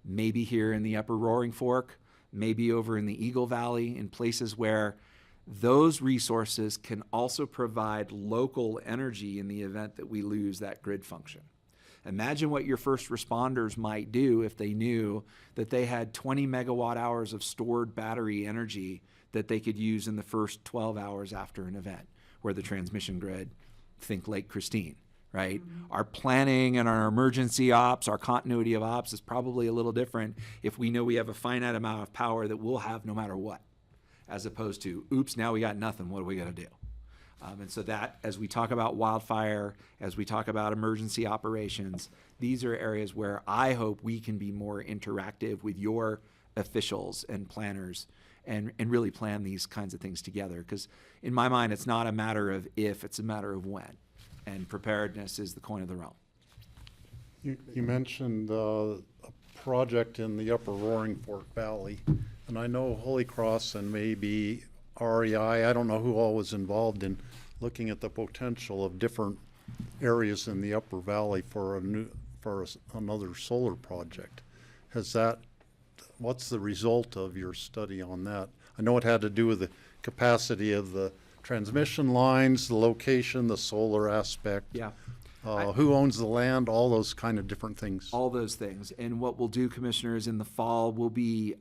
maybe here in the Upper Roaring Fork, maybe over in the Eagle Valley, in places where those resources can also provide local energy in the event that we lose that grid function. Imagine what your first responders might do if they knew that they had 20 megawatt hours of stored battery energy that they could use in the first 12 hours after an event, where the transmission grid, think Lake Christine, right? Our planning and our emergency ops, our continuity of ops is probably a little different if we know we have a finite amount of power that we'll have no matter what, as opposed to, oops, now we got nothing, what are we gonna do? And so that, as we talk about wildfire, as we talk about emergency operations, these are areas where I hope we can be more interactive with your officials and planners and really plan these kinds of things together. Because in my mind, it's not a matter of if, it's a matter of when. And preparedness is the coin of the realm. You mentioned a project in the Upper Roaring Fork Valley, and I know Holy Cross and maybe REI, I don't know who all was involved in looking at the potential of different areas in the Upper Valley for another solar project. What's the result of your study on that? I know it had to do with the capacity of the transmission lines, the location, the solar aspect. Yeah. Who owns the land, all those kind of different things. All those things. And what we'll do, commissioners, in the fall, we'll be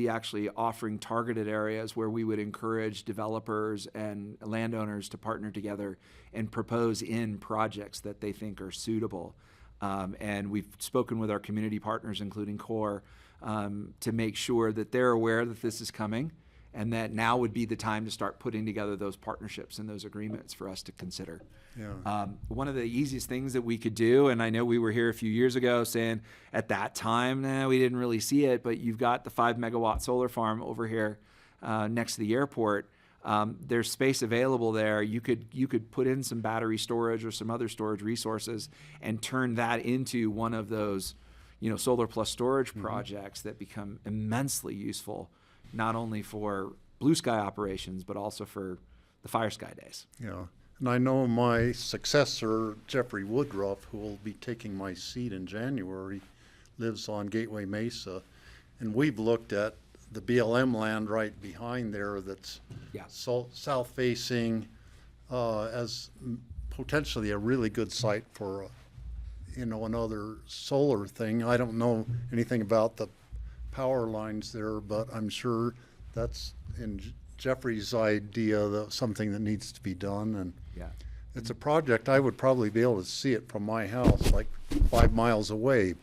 actually offering targeted areas where we would encourage developers and landowners to partner together and propose in projects that they think are suitable. And we've spoken with our community partners, including CORE, to make sure that they're aware that this is coming and that now would be the time to start putting together those partnerships and those agreements for us to consider. Yeah. One of the easiest things that we could do, and I know we were here a few years ago saying at that time, we didn't really see it, but you've got the 5 megawatt solar farm over here next to the airport. There's space available there. You could put in some battery storage or some other storage resources and turn that into one of those, solar plus storage projects that become immensely useful, not only for blue sky operations, but also for the fire sky days. Yeah. And I know my successor, Jeffrey Woodruff, who will be taking my seat in January, lives on Gateway Mesa. And we've looked at the BLM land right behind there that's south facing as potentially a really good site for, another solar thing. I don't know anything about the power lines there, but I'm sure that's in Jeffrey's idea, something that needs to be done. And it's a project I would probably be able to see it from my house, like 5 miles away.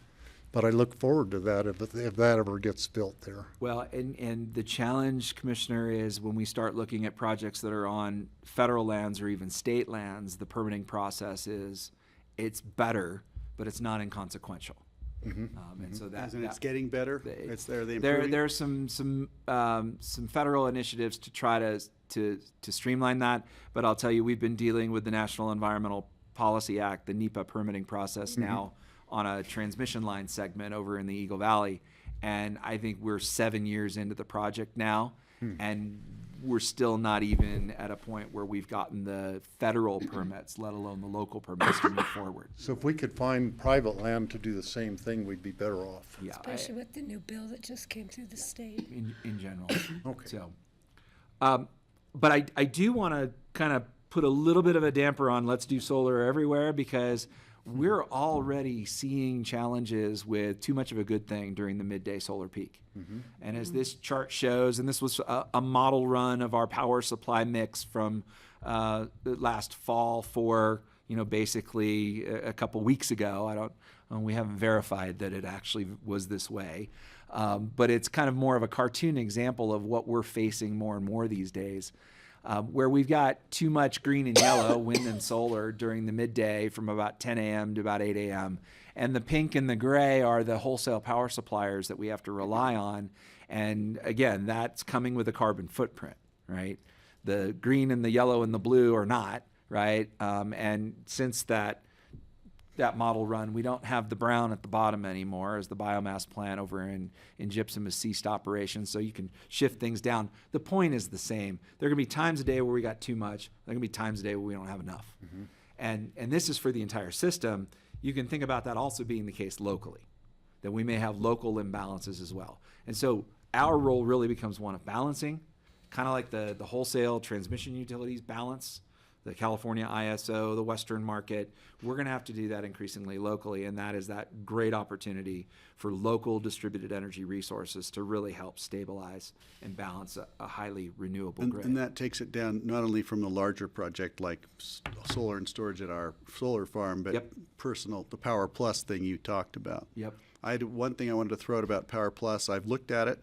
But I look forward to that if that ever gets built there. Well, and the challenge, Commissioner, is when we start looking at projects that are on federal lands or even state lands, the permitting process it's better, but it's not inconsequential. And so It's getting better. There are some federal initiatives to try to streamline that, but I'll tell you, we've been dealing with the National Environmental Policy Act, the NEPA permitting process now on a transmission line segment over in the Eagle Valley, and I think we're 7 years into the project now, and we're still not even at a point where we've gotten the federal permits, let alone the local permits, to move forward. So if we could find private land to do the same thing, we'd be better off. Yeah, Especially with the new bill that just came through the state. in general. Okay. So, but I do want to kind of put a little bit of a damper on let's do solar everywhere, because we're already seeing challenges with too much of a good thing during the midday solar peak. And as this chart shows, and this was a model run of our power supply mix from last fall for, basically a couple weeks ago. We haven't verified that it actually was this way. But it's kind of more of a cartoon example of what we're facing more and more these days, where we've got too much green and yellow, wind and solar, during the midday from about 10 a.m. to about 8 a.m. And the pink and the gray are the wholesale power suppliers that we have to rely on. And again, that's coming with a carbon footprint, right? The green and the yellow and the blue are not, right? And since that model run, we don't have the brown at the bottom anymore, as the biomass plant over in Gypsum has ceased operations, so you can shift things down. The point is the same. There are going to be times a day where we got too much. There are going to be times a day where we don't have enough. And this is for the entire system. You can think about that also being the case locally, that we may have local imbalances as well. And so our role really becomes one of balancing, kind of like the wholesale transmission utilities balance, the California ISO, the Western market. We're going to have to do that increasingly locally, and that is that great opportunity for local distributed energy resources to really help stabilize and balance a highly renewable grid. And that takes it down not only from the larger project like solar and storage at our solar farm, but personal, the Power Plus thing you talked about. I had one thing I wanted to throw out about Power Plus. I've looked at it.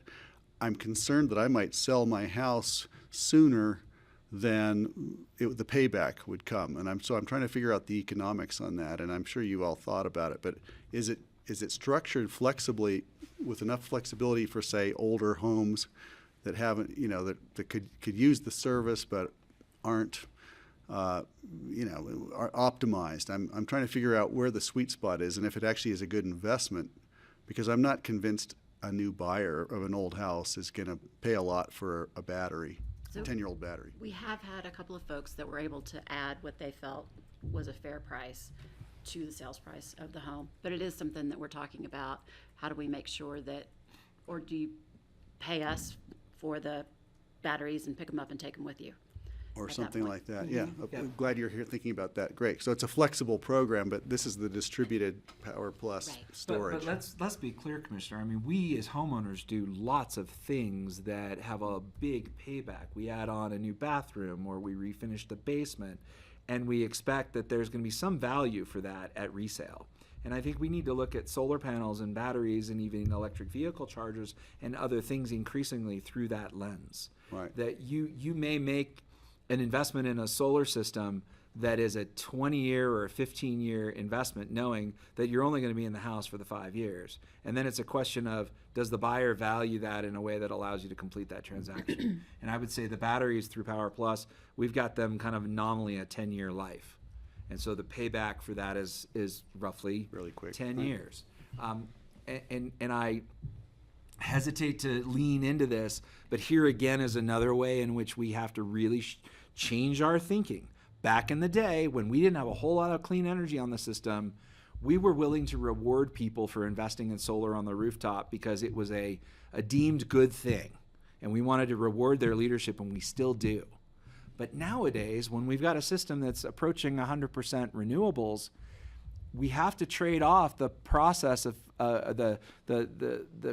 I'm concerned that I might sell my house sooner than the payback would come, and I'm trying to figure out the economics on that. And I'm sure you all thought about it, but is it structured flexibly with enough flexibility for, say, older homes that haven't, that could use the service but aren't are optimized? I'm trying to figure out where the sweet spot is and if it actually is a good investment, because I'm not convinced a new buyer of an old house is going to pay a lot for a battery. So 10-year-old battery. We have had a couple of folks that were able to add what they felt was a fair price to the sales price of the home. But it is something that we're talking about. How do we make sure that, or do you pay us for the batteries and pick them up and take them with you? Or something like that, yeah. I'm glad you're here thinking about that. Great. So it's a flexible program, but this is the distributed Power Plus storage. But let's be clear, Commissioner. I mean, we as homeowners do lots of things that have a big payback. We add on a new bathroom, or we refinish the basement, and we expect that there's going to be some value for that at resale. And I think we need to look at solar panels and batteries and even electric vehicle chargers and other things increasingly through that lens. Right. That you may make an investment in a solar system that is a 20-year or a 15-year investment, knowing that you're only going to be in the house for the 5 years. And then it's a question of, does the buyer value that in a way that allows you to complete that transaction? And I would say the batteries through Power Plus, we've got them kind of nominally a 10-year life. And so the payback for that is roughly really quick, 10 years. And I hesitate to lean into this, but here again is another way in which we have to really change our thinking. Back in the day, when we didn't have a whole lot of clean energy on the system, we were willing to reward people for investing in solar on the rooftop because it was a deemed good thing. And we wanted to reward their leadership, and we still do. But nowadays, when we've got a system that's approaching 100% renewables, we have to trade off the process of the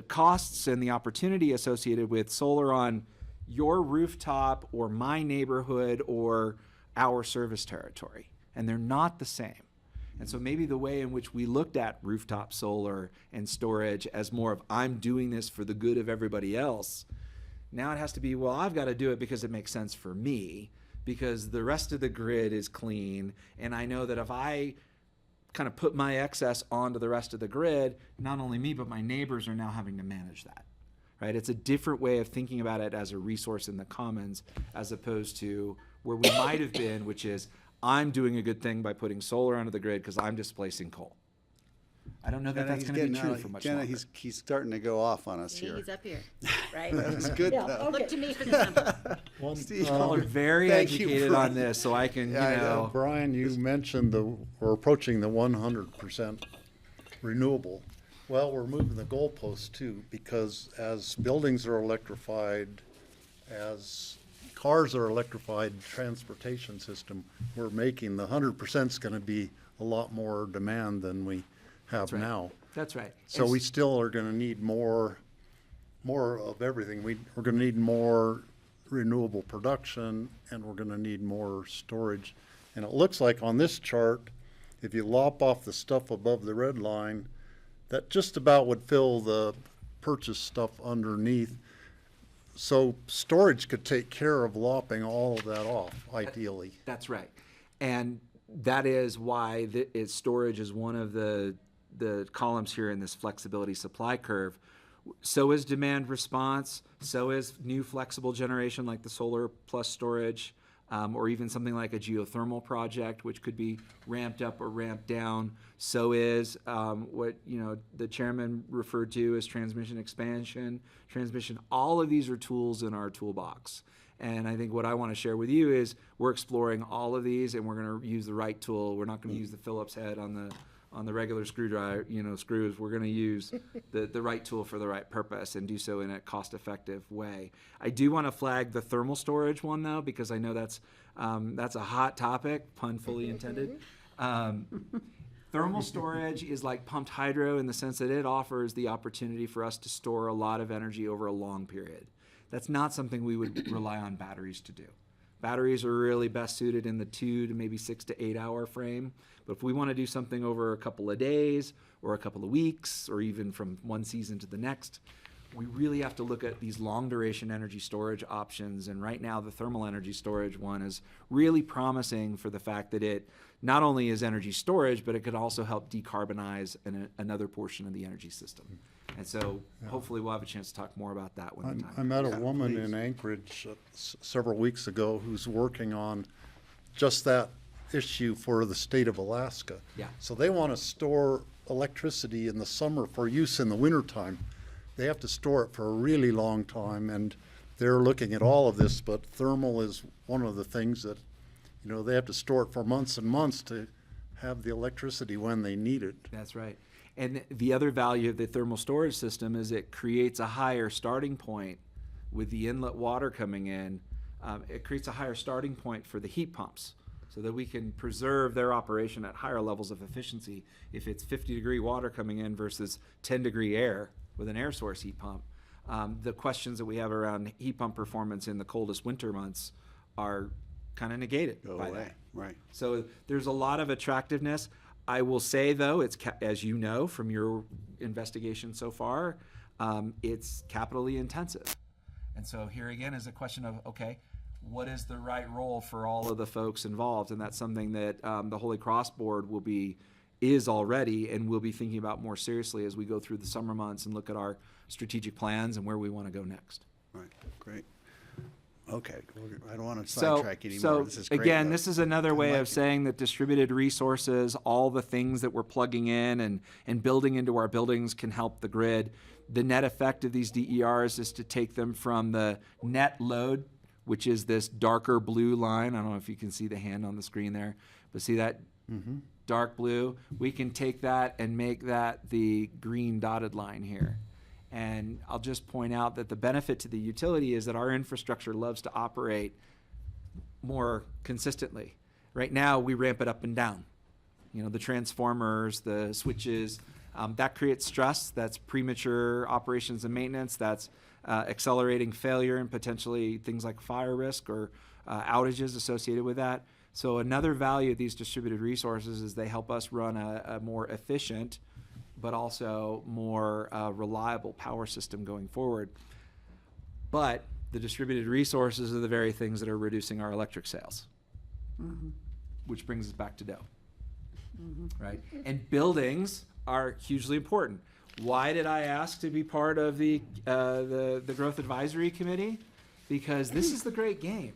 costs and the opportunity associated with solar on your rooftop or my neighborhood or our service territory. And they're not the same. And so maybe the way in which we looked at rooftop solar and storage as more of, I'm doing this for the good of everybody else, now it has to be, well, I've got to do it because it makes sense for me, because the rest of the grid is clean, and I know that if I kind of put my excess onto the rest of the grid, not only me, but my neighbors are now having to manage that, right? It's a different way of thinking about it as a resource in the commons, as opposed to where we might have been, which is, I'm doing a good thing by putting solar onto the grid because I'm displacing coal. I don't know that that's going to be true for much longer. He's starting to go off on us here. He's up here, right? That's good, though. Okay. Look to me for the number. Steve, Y'all are very thank you, educated Brian. on this, so I can, Yeah, I know. Brian, you mentioned we're approaching the 100% renewable. Well, we're moving the goalposts too, because as buildings are electrified, as cars are electrified, transportation system, we're making the 100% is going to be a lot more demand than we have right. now. That's right. So And we still are gonna need more of everything. We're gonna need more renewable production, and we're gonna need more storage. And it looks like on this chart, if you lop off the stuff above the red line, that just about would fill the purchase stuff underneath. So storage could take care of lopping all of that off, ideally. That's right. And that is why storage is one of the columns here in this flexibility supply curve. So is demand response, so is new flexible generation like the solar plus storage, or even something like a geothermal project, which could be ramped up or ramped down. So is what the chairman referred to as transmission expansion, transmission. All of these are tools in our toolbox. And I think what I want to share with you is we're exploring all of these, and we're going to use the right tool. We're not going to use the Phillips head on the regular screwdriver, screws. We're going to use the right tool for the right purpose and do so in a cost-effective way. I do want to flag the thermal storage one though, because I know that's a hot topic, pun fully intended. Thermal storage is like pumped hydro in the sense that it offers the opportunity for us to store a lot of energy over a long period. That's not something we would rely on batteries to do. Batteries are really best suited in the 2 to maybe 6 to 8 hour frame. But if we want to do something over a couple of days or a couple of weeks or even from one season to the next, we really have to look at these long duration energy storage options. And right now the thermal energy storage one is really promising for the fact that it not only is energy storage, but it could also help decarbonize another portion of the energy system. And so hopefully we'll have a chance to talk more about that when the time I met a comes. woman in Anchorage several weeks ago who's working on just that issue for the state of Alaska. Yeah. So they want to store electricity in the summer for use in the wintertime. They have to store it for a really long time, and they're looking at all of this, but thermal is one of the things that, they have to store it for months and months to have the electricity when they need it. That's right. And the other value of the thermal storage system is it creates a higher starting point with the inlet water coming in. It creates a higher starting point for the heat pumps so that we can preserve their operation at higher levels of efficiency. If it's 50-degree water coming in versus 10-degree air with an air source heat pump, the questions that we have around heat pump performance in the coldest winter months are kind of negated by that. Right. So there's a lot of attractiveness. I will say, though, it's as you know from your investigation so far, it's capitally intensive. And so here again is a question of, okay, what is the right role for all of the folks involved? And that's something that the Holy Cross Board is already and will be thinking about more seriously as we go through the summer months and look at our strategic plans and where we want to go next. Right, great. Okay, I don't want to So, sidetrack anymore. This is great, again, though. this is another way like of it. saying that distributed resources, all the things that we're plugging in and building into our buildings can help the grid. The net effect of these DERs is to take them from the net load, which is this darker blue line. I don't know if you can see the hand on the screen there, but see that dark blue? We can take that and make that the green dotted line here. And I'll just point out that the benefit to the utility is that our infrastructure loves to operate more consistently. Right now, we ramp it up and down. The transformers, the switches, that creates stress. That's premature operations and maintenance. That's accelerating failure and potentially things like fire risk or outages associated with that. So another value of these distributed resources is they help us run a more efficient but also more reliable power system going forward. But the distributed resources are the very things that are reducing our electric sales, which brings us back to Doe, right? And buildings are hugely important. Why did I ask to be part of the Growth Advisory Committee? Because this is the great game.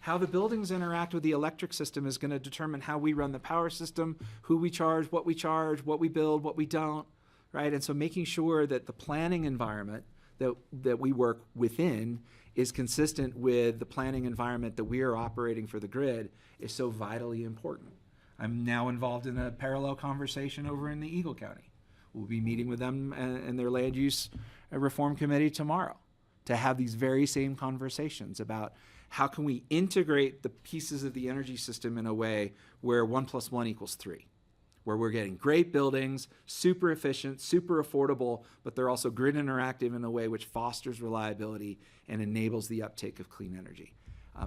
How the buildings interact with the electric system is going to determine how we run the power system, who we charge, what we build, what we don't, right? And so making sure that the planning environment that we work within is consistent with the planning environment that we are operating for the grid is so vitally important. I'm now involved in a parallel conversation over in the Eagle County. We'll be meeting with them and their land use reform committee tomorrow to have these very same conversations about how can we integrate the pieces of the energy system in a way where 1 + 1 = 3. where we're getting great buildings, super efficient, super affordable, but they're also grid interactive in a way which fosters reliability and enables the uptake of clean energy.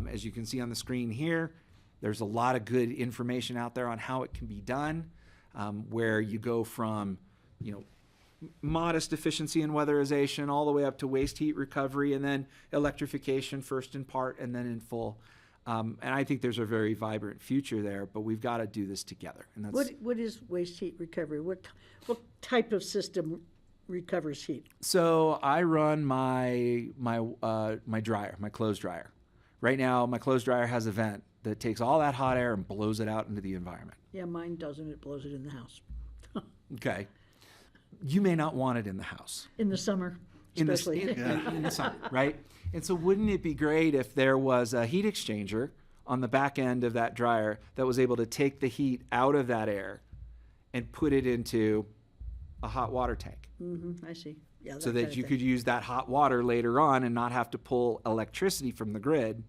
As you can see on the screen here, there's a lot of good information out there on how it can be done, where you go from, modest efficiency and weatherization all the way up to waste heat recovery, and then electrification first in part and then in full. And I think there's a very vibrant future there, but we've got to do this together. And that's What is waste heat recovery? What type of system recovers heat? so I run my dryer, my clothes dryer. Right now, my clothes dryer has a vent that takes all that hot air and blows it out into the environment. Yeah, mine doesn't. It blows it in the house. Okay. You may not want it in the house. In the summer, In the, especially. in the summer, right? And so wouldn't it be great if there was a heat exchanger on the back end of that dryer that was able to take the heat out of that air and put it into a hot water tank I see. Yeah, so kind that of you thing. could use that hot water later on and not have to pull electricity from the grid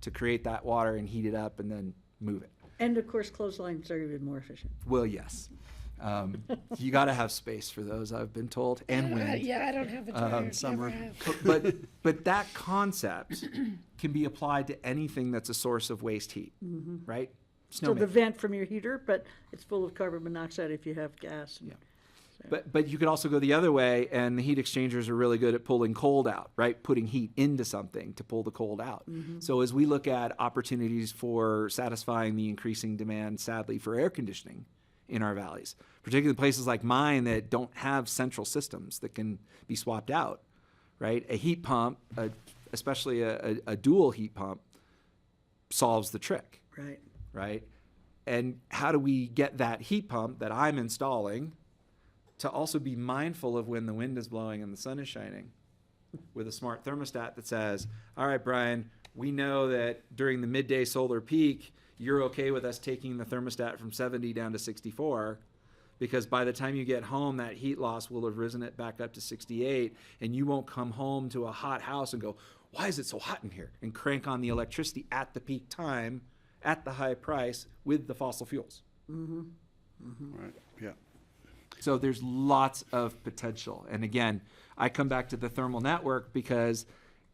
to create that water and heat it up and then move it. And of course, clotheslines are even more efficient. Well, yes. You got to have space for those, I've been told, and wind. Yeah, I don't have a dryer. summer. Never have. But that concept can be applied to anything that's a source of waste heat, right? So the Snowmaking. vent from your heater, but it's full of carbon monoxide if you have gas. Yeah. But you could also go the other way, and the heat exchangers are really good at pulling cold out, right? Putting heat into something to pull the cold out. So as we look at opportunities for satisfying the increasing demand, sadly, for air conditioning in our valleys, particularly places like mine that don't have central systems that can be swapped out, right? A heat pump, especially a dual heat pump, solves the trick, Right. right? And how do we get that heat pump that I'm installing to also be mindful of when the wind is blowing and the sun is shining with a smart thermostat that says, all right, Brian, we know that during the midday solar peak, you're okay with us taking the thermostat from 70 down to 64, because by the time you get home, that heat loss will have risen it back up to 68, and you won't come home to a hot house and go, why is it so hot in here? And crank on the electricity at the peak time, at the high price, with the fossil fuels. Right, yeah. So there's lots of potential. And again, I come back to the thermal network because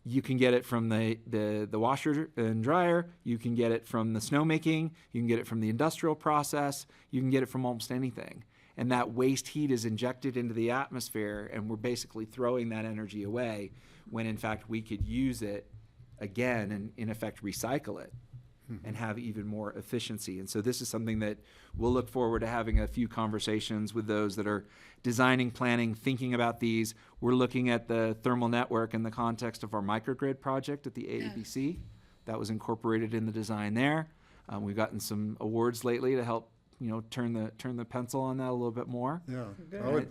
you can get it from the washer and dryer, you can get it from the snowmaking, you can get it from the industrial process, you can get it from almost anything. And that waste heat is injected into the atmosphere, and we're basically throwing that energy away when in fact we could use it again and in effect recycle it and have even more efficiency. And so this is something that we'll look forward to having a few conversations with those that are designing, planning, thinking about these. We're looking at the thermal network in the context of our microgrid project at the AABC. That was incorporated in the design there. We've gotten some awards lately to help turn the pencil on that a little bit more. Yeah,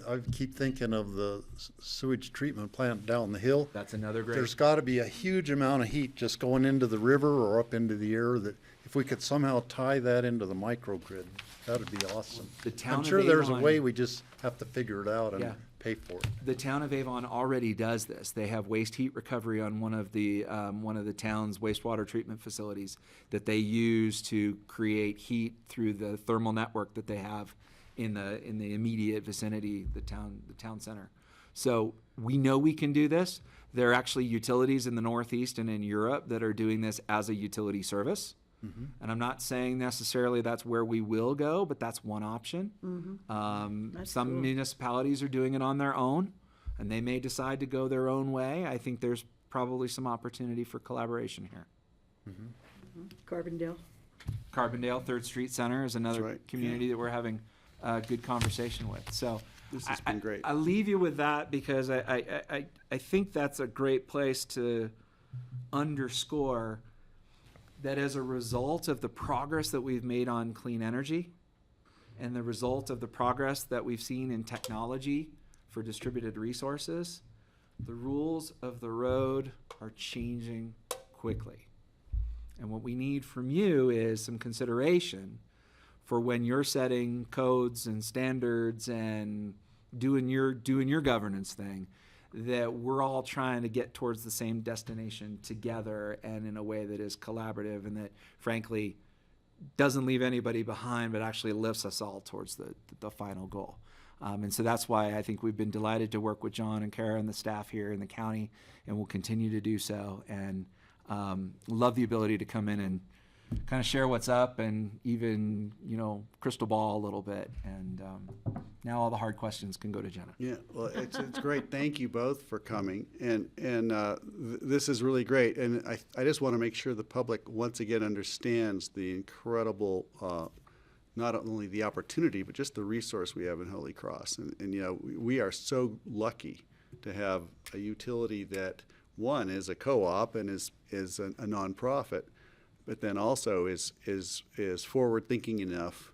I keep thinking of the sewage treatment plant down the hill. That's another great. There's got to be a huge amount of heat just going into the river or up into the air that if we could somehow tie that into the microgrid, that'd be awesome. The town I'm of sure there's a Avon- way, we just have to figure it out and Yeah. pay for it. The town of Avon already does this. They have waste heat recovery on one of the town's wastewater treatment facilities that they use to create heat through the thermal network that they have in the immediate vicinity, the town center. So we know we can do this. There are actually utilities in the Northeast and in Europe that are doing this as a utility service. And I'm not saying necessarily that's where we will go, but that's one option. Some cool. municipalities are doing it on their own, and they may decide to go their own way. I think there's probably some opportunity for collaboration here. Carbondale. Carbondale, 3rd Street Center is another right, community that we're having a good conversation with. So This has been great. I leave you with that because I think that's a great place to underscore that as a result of the progress that we've made on clean energy and the result of the progress that we've seen in technology for distributed resources, the rules of the road are changing quickly. And what we need from you is some consideration for when you're setting codes and standards and doing your governance thing, that we're all trying to get towards the same destination together and in a way that is collaborative, and that frankly doesn't leave anybody behind, but actually lifts us all towards the final goal. And so that's why I think we've been delighted to work with John and Kara and the staff here in the county, and we'll continue to do so. And love the ability to come in and kind of share what's up and even, crystal ball a little bit. And now all the hard questions can go to Jenna. Yeah, well, it's great. Thank you both for coming, and this is really great. And I just want to make sure the public once again understands the incredible, not only the opportunity, but just the resource we have in Holy Cross. And we are so lucky to have a utility that, one, is a co-op and is a nonprofit, but then also is forward-thinking enough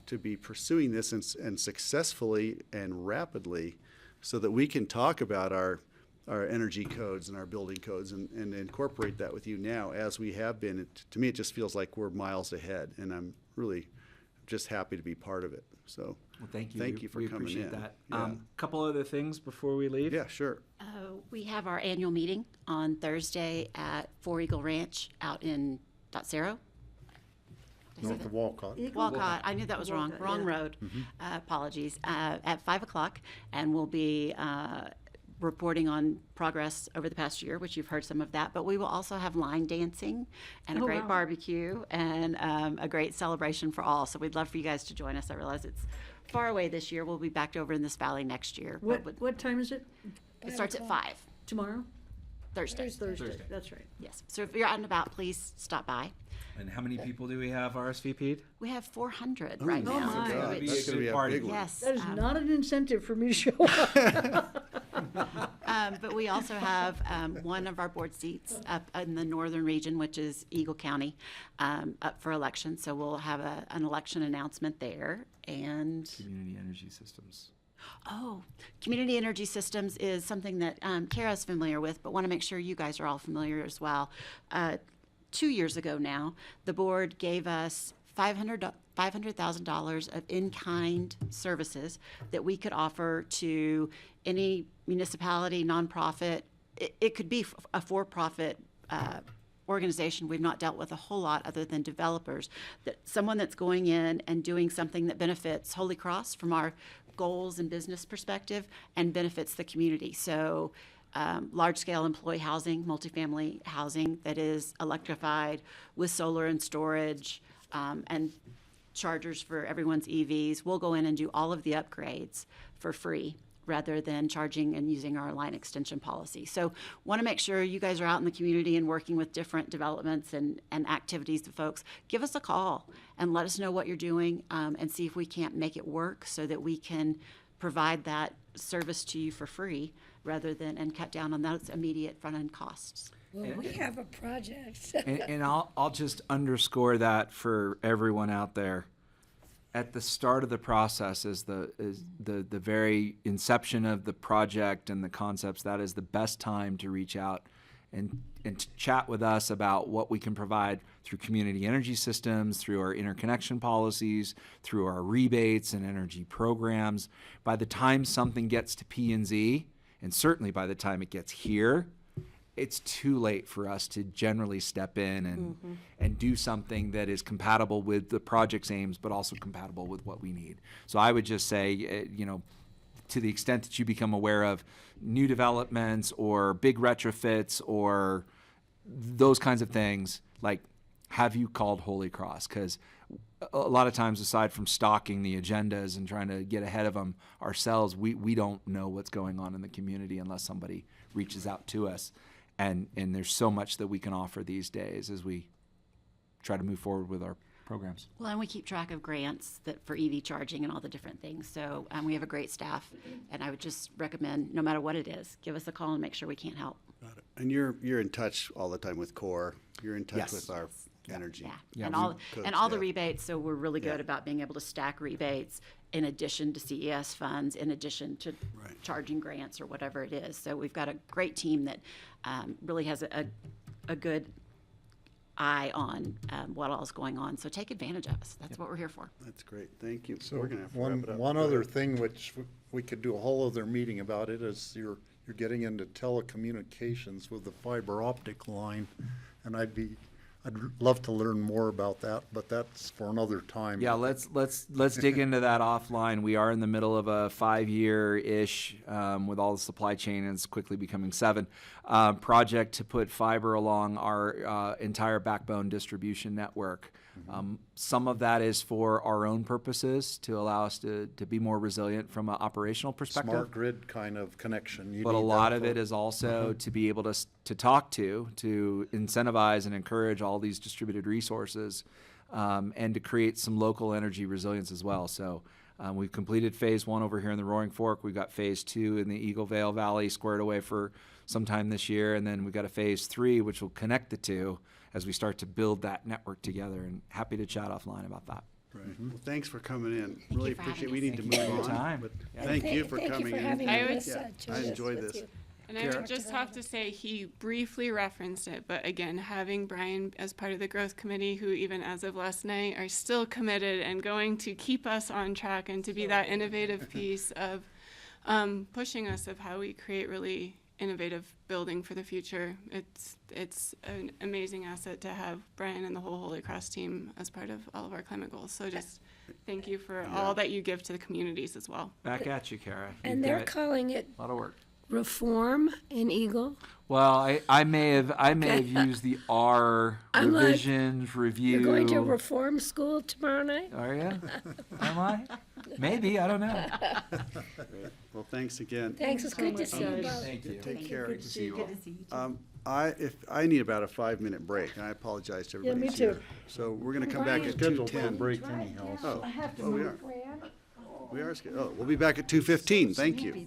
to be pursuing this and successfully and rapidly, so that we can talk about our energy codes and our building codes and incorporate that with you now, as we have been. To me, it just feels like we're miles ahead, and I'm really just happy to be part of it. So, Well, thank you. Thank you for we coming appreciate in. that. Yeah. Couple other things before we leave. Yeah, sure. We have our annual meeting on Thursday at Four Eagle Ranch out in Dotsero. North of Walcott. Walcott, I knew that was wrong, Walcott, wrong yeah. road. Apologies. At 5 o'clock, and we'll be reporting on progress over the past year, which you've heard some of that. But we will also have line dancing and a Oh, great wow. barbecue and a great celebration for all. So we'd love for you guys to join us. I realize it's far away this year. We'll be back over in this valley next year. But What time is it? it starts at 5, Tomorrow? Thursday. Thursday, that's right. Yes. So if you're out and about, please stop by. And how many people do we have RSVP'd? We have 400 right Oh, now. my. so God, it's- that's gonna be a party. big one. Yes. That is not an incentive for me to show up. But we also have one of our board seats up in the northern region, which is Eagle County, up for election. So we'll have an election announcement there. And, Community Energy Systems. Community Energy Systems is something that Kara's familiar with, but want to make sure you guys are all familiar as well. 2 years ago now, the board gave us $500,000 of in-kind services that we could offer to any municipality, nonprofit. It could be a for-profit organization. We've not dealt with a whole lot other than developers. That someone that's going in and doing something that benefits Holy Cross from our goals and business perspective and benefits the community. So large-scale employee housing, multifamily housing that is electrified with solar and storage and chargers for everyone's EVs. We'll go in and do all of the upgrades for free rather than charging and using our line extension policy. So want to make sure you guys are out in the community and working with different developments and activities to folks. Give us a call and let us know what you're doing and see if we can't make it work so that we can provide that service to you for free rather than, and cut down on those immediate front-end costs. Well, we have a project. And I'll just underscore that for everyone out there. At the start of the process is the very inception of the project and the concepts. That is the best time to reach out and to chat with us about what we can provide through community energy systems, through our interconnection policies, through our rebates and energy programs. By the time something gets to P&Z, and certainly by the time it gets here, it's too late for us to generally step in and do something that is compatible with the project's aims, but also compatible with what we need. So I would just say, to the extent that you become aware of new developments or big retrofits or those kinds of things, like, have you called Holy Cross? Because a lot of times, aside from stalking the agendas and trying to get ahead of them ourselves, we don't know what's going on in the community unless somebody reaches out to us. And there's so much that we can offer these days as we try to move forward with our programs. Well, and we keep track of grants that for EV charging and all the different things. So we have a great staff, and I would just recommend, no matter what it is, give us a call and make sure we can't help. Got it. And you're in touch all the time with CORE. You're in touch Yes. with our energy. Yeah, and we- all codes, and all the yeah. rebates. So we're really good Yeah. about being able to stack rebates in addition to CES funds, in addition to Right. charging grants or whatever it is. So we've got a great team that really has a good eye on what all is going on. So take advantage of us. That's what we're here for. That's great. Thank you. So We're gonna have to wrap it up. one Go other ahead. thing which we could do a whole other meeting about it is you're getting into telecommunications with the fiber optic line. And I'd love to learn more about that, but that's for another time. Yeah, let's dig into that offline. We are in the middle of a 5-year-ish, with all the supply chain, and it's quickly becoming 7, project to put fiber along our entire backbone distribution network. Some of that is for our own purposes to allow us to be more resilient from an operational perspective. Smart grid kind of connection. You But a need lot that of for- it is also to be able to talk to incentivize and encourage all these distributed resources, and to create some local energy resilience as well. So we've completed phase 1 over here in the Roaring Fork. We've got phase 2 in the Eagle Vale Valley squared away for sometime this year, and then we've got a phase 3 which will connect the two as we start to build that network together. And happy to chat offline about that. Right. Well, thanks for coming in. Really you for appreciate. having We us. need to Thank you move for your on. time. But Yeah. thank you for Thank you coming for in. having I me would- with, I Jonas, enjoyed with this. you. And I would just have to say, he briefly referenced it, but again, having Brian as part of the growth committee, who even as of last night are still committed and going to keep us on track and to be that innovative piece of pushing us of how we create really innovative building for the future. It's an amazing asset to have Brian and the whole Holy Cross team as part of all of our climate goals. So just thank you for all that you give to the communities as well. Back at you, Kara. And You've they're got calling it a lot of work. reform in Eagle. Well, I may have used the R I'm like, revisions, review. You're going to reform school tomorrow night? Are you? Am I? Maybe, I don't know. Well, thanks again. Thanks, it's good to see you both. Thank you. Take care. Good to see you all. I need about a 5-minute break, and I apologize to everybody me who's here. too. So we're gonna come back at Scheduled for a 2:10. break anyhow. Oh, we are. We are scheduled. Oh, we'll be back at 2:15. Thank you.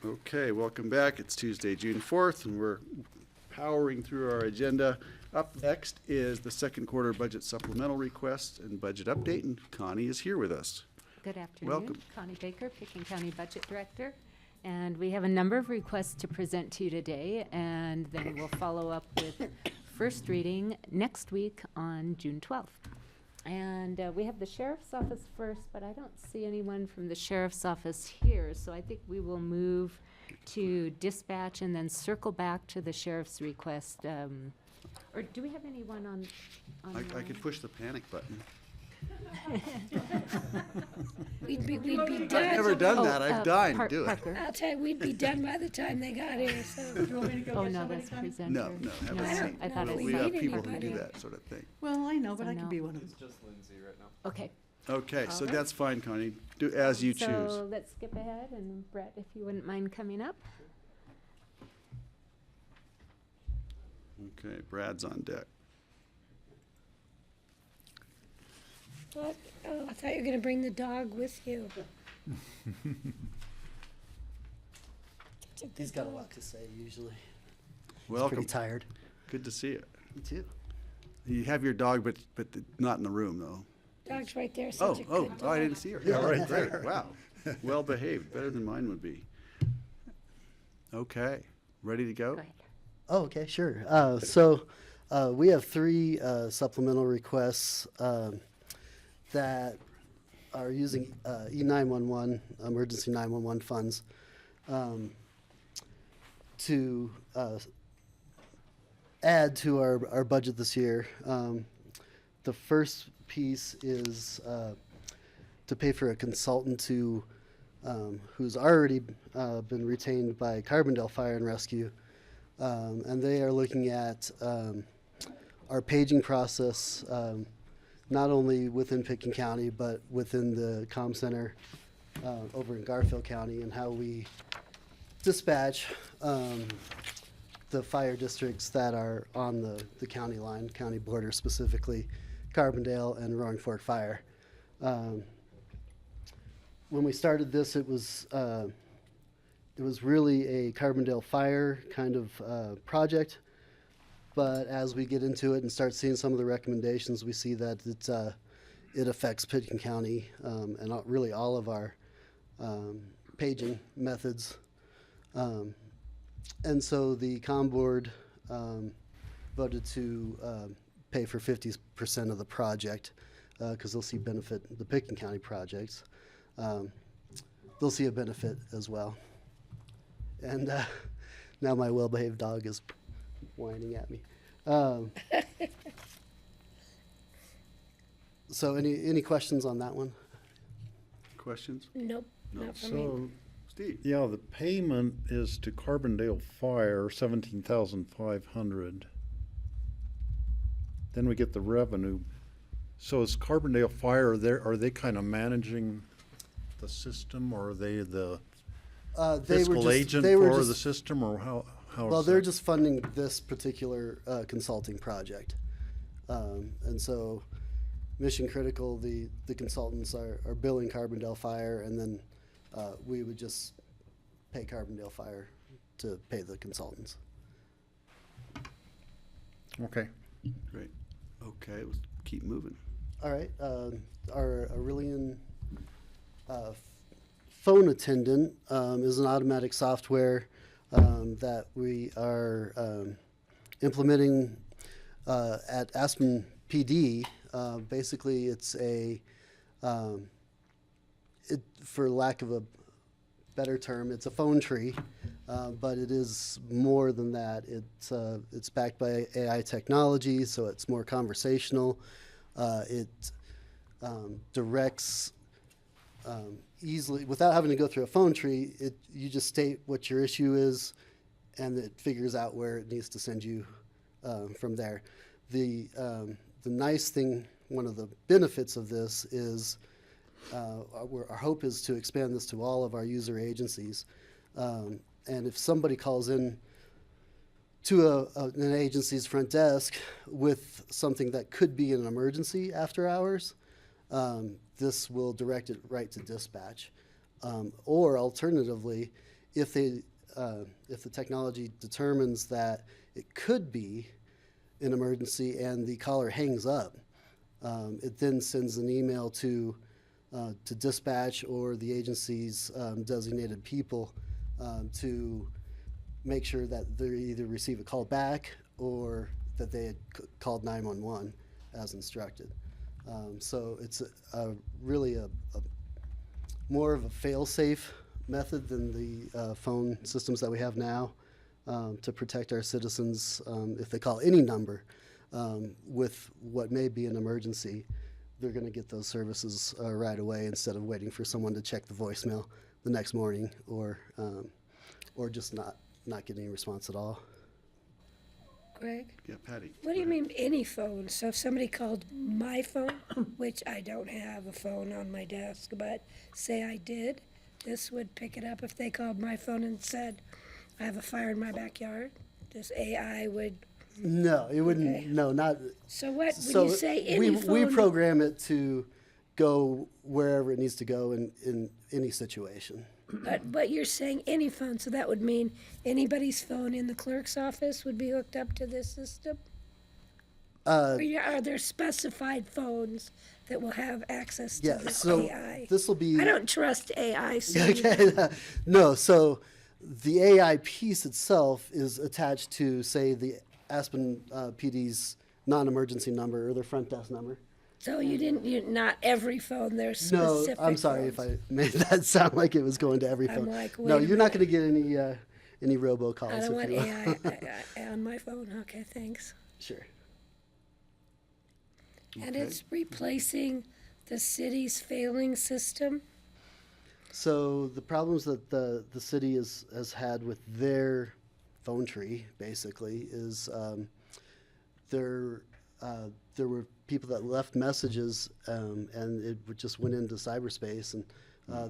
Okay, welcome back. It's Tuesday, June 4th, and we're powering through our agenda. Up next is the second quarter budget supplemental request and budget update, and Connie is here with us. Good afternoon. Welcome. Connie Baker, Pickens County Budget Director. And we have a number of requests to present to you today, and then we'll follow up with first reading next week on June 12th. And we have the sheriff's office first, but I don't see anyone from the sheriff's office here, so I think we will move to dispatch and then circle back to the sheriff's request. Or do we have anyone on? I could push the panic button. We'd be I've done. never done that. I've died to do it. Parker. I'll tell you, we'd be done by the time they got here, so. Oh, no, that's presenter. No, haven't No, seen. I thought I We saw have it. people who do Anybody. that sort of thing. Well, I know, but So I could no. be one of them. just Lindsay right now. Okay. Okay, so All right. that's fine, Connie. Do as you choose. So let's skip ahead, and Brett, if you wouldn't mind coming up. Okay, Brad's on deck. What? Oh, I thought you were gonna bring the dog with you. Took the He's got a dog. lot to say usually. Welcome. Pretty tired. Good to see you. Me too. You have your dog, but not in the room, though. Dog's right there, Oh, such a oh, good oh, I dog. didn't see her. Yeah, Oh, right great. there. Wow. Well behaved, better than mine would be. Okay, ready to go? Go ahead. Oh, okay, sure. So we have three supplemental requests that are using E911, emergency 911 funds, to add to our budget this year. The first piece is to pay for a consultant who's already been retained by Carbondale Fire and Rescue. And they are looking at our paging process, not only within Pickens County, but within the comm center over in Garfield County, and how we dispatch the fire districts that are on the county line, county border, specifically Carbondale and Roaring Fork Fire. When we started this, it was really a Carbondale Fire kind of project, but as we get into it and start seeing some of the recommendations, we see that it affects Pickens County and really all of our paging methods. And so the comm board voted to pay for 50% of the project because they'll see benefit, the Pickens County projects. They'll see a benefit as well. And now my well-behaved dog is whining at me. So any questions on that one? Questions? Nope, No. not for me. So, Steve? yeah, the payment is to Carbondale Fire, 17,500. Then we get the revenue. So is Carbondale Fire, are they kind of managing the system, or are they the fiscal agent for the system, or how Well, is they're that? just funding this particular consulting project. And so Mission Critical, the consultants are billing Carbondale Fire, and then we would just pay Carbondale Fire to pay the consultants. Okay. Great. Okay, let's keep moving. All right, our Aurelian phone attendant is an automatic software that we are implementing at Aspen PD. Basically, it's for lack of a better term, it's a phone tree, but it is more than that. It's backed by AI technology, so it's more conversational. It directs easily, without having to go through a phone tree. You just state what your issue is, and it figures out where it needs to send you from there. The nice thing, one of the benefits of this is our hope is to expand this to all of our user agencies. And if somebody calls in to an agency's front desk with something that could be an emergency after hours, this will direct it right to dispatch. Or alternatively, if the technology determines that it could be an emergency and the caller hangs up, it then sends an email to dispatch or the agency's designated people to make sure that they either receive a call back or that they had called 911 as instructed. So it's really a more of a fail-safe method than the phone systems that we have now to protect our citizens if they call any number with what may be an emergency. They're going to get those services right away instead of waiting for someone to check the voicemail the next morning or just not getting any response at all. Greg? Yeah, Patty. What do you mean any phone? So if somebody called my phone, which I don't have a phone on my desk, but say I did, this would pick it up if they called my phone and said, I have a fire in my backyard? This AI would... No, it wouldn't. Okay. No, not. So what, when So you say any we phone... program it to go wherever it needs to go in any situation. But you're saying any phone, so that would mean anybody's phone in the clerk's office would be hooked up to this system? Or are there specified phones that will have access to Yeah, this so AI? this will be. I don't trust AI. So Okay. No, so the AI piece itself is attached to, say, the Aspen PD's non-emergency number or their front desk number. So not every phone, there's No, specific I'm sorry phones. if I made that sound like it was going to every I'm phone. like, No, wait a you're not going minute. to get any robocalls. I don't want if you AI on my phone. Okay, thanks. Sure. And Okay. it's replacing the city's failing system? So the problems that the city has had with their phone tree, basically, is there were people that left messages and it just went into cyberspace, and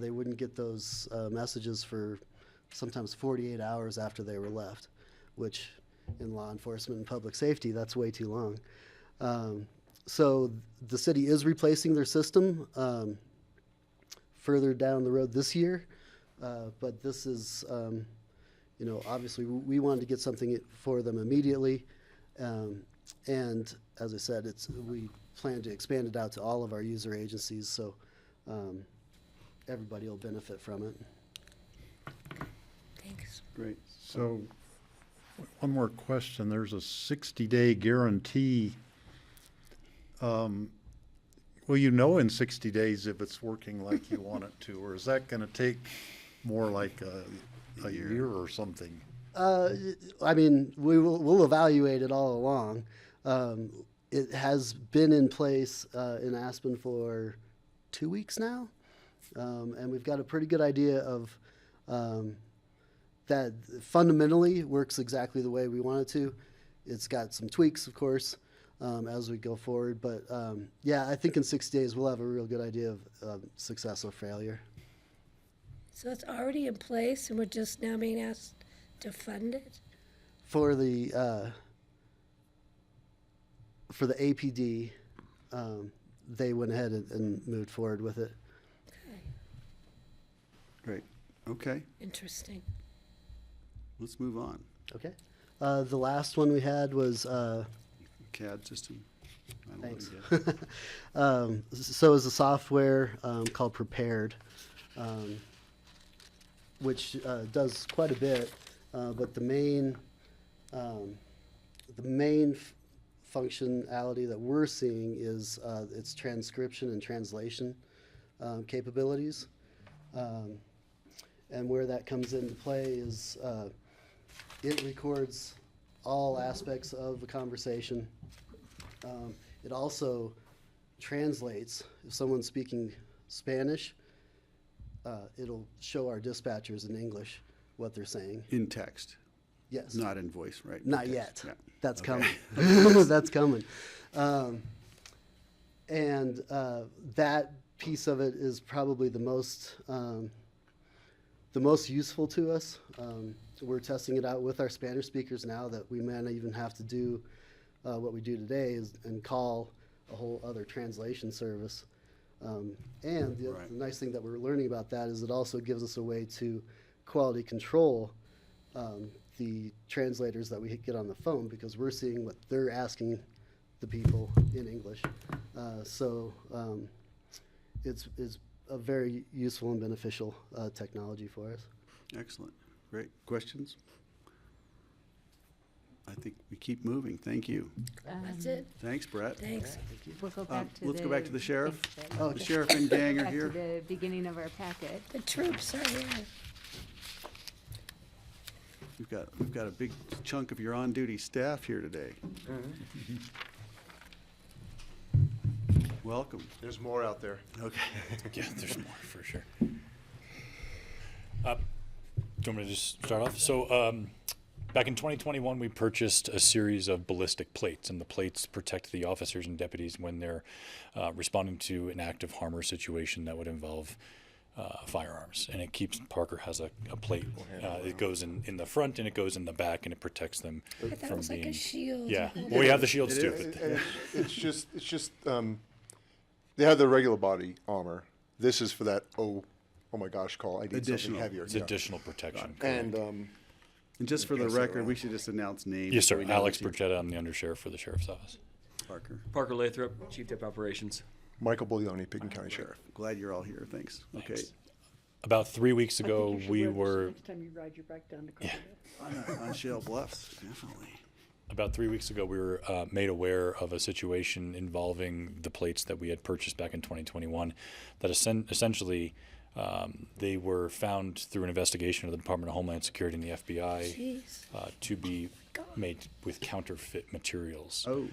they wouldn't get those messages for sometimes 48 hours after they were left, which in law enforcement and public safety, that's way too long. So the city is replacing their system further down the road this year, but this is, obviously we wanted to get something for them immediately, and as I said, we plan to expand it out to all of our user agencies, so everybody will benefit from it. Thanks. Great. So, one more question. There's a 60-day guarantee. Will you know in 60 days if it's working like you want it to, or is that going to take more like a year or something? I mean, we'll evaluate it all along. It has been in place in Aspen for 2 weeks now, and we've got a pretty good idea of that fundamentally works exactly the way we want it to. It's got some tweaks, of course, as we go forward, but yeah, I think in 60 days we'll have a real good idea of success or failure. So it's already in place and we're just now being asked to fund it? For the APD, they went ahead and moved forward with it. Okay, Great. Okay, interesting. let's move on. Okay. The last one we had was CAD system. I don't know thanks. what it So is a software called Prepared, which does quite a bit, but the main functionality that we're seeing is its transcription and translation capabilities. And where that comes into play is it records all aspects of the conversation. It also translates. If someone's speaking Spanish, it'll show our dispatchers in English what they're saying. In text, Yes. not in voice, right? In Not text, yet. yeah. That's Okay. coming. That's coming. That piece of it is probably the most useful to us. We're testing it out with our Spanish speakers now that we may not even have to do what we do today and call a whole other translation service. And the Right. nice thing that we're learning about that is it also gives us a way to quality control the translators that we get on the phone, because we're seeing what they're asking the people in English. It's a very useful and beneficial technology for us. Excellent. Great. Questions? I think we keep moving. Thank you. That's it. Thanks, Brett. Thanks. We'll go back to Let's go back to the sheriff. Thanks, The Brett. sheriff and gang are Back to here. the beginning of our packet. The troops are here. We've got a big chunk of your on-duty staff here today. Welcome. There's more out there. Okay. Yeah, there's more for sure. Do you want me to just start off? So, back in 2021, we purchased a series of ballistic plates, and the plates protect the officers and deputies when they're responding to an active harm or situation that would involve firearms. And it keeps, Parker has a plate. It goes in the front and it goes in the back, and it protects them I thought it was like a shield. Yeah, well, we have the shields It too. is, But and it's just they have the regular body armor. This is for that oh my gosh call. I need Additional. something heavier. it's Yeah. additional protection. And And just for the Pass it record, around. we should just announce names. Yes, so sir. we know Alex that you- Burchetta, I'm the undersheriff for the sheriff's office. Parker. Parker Lathrop, Chief Deputy Operations. Michael Buglioni, Pickens County Sheriff. Glad you're all here. Thanks. Okay. About 3 weeks I think ago, you should we wear this were Next time you ride your bike down to Carbondale. On Shale Bluffs, definitely. About 3 weeks ago, we were made aware of a situation involving the plates that we had purchased back in 2021 that essentially they were found through an investigation of the Department of Homeland Security and the FBI Jeez. to be made with counterfeit materials. Oh.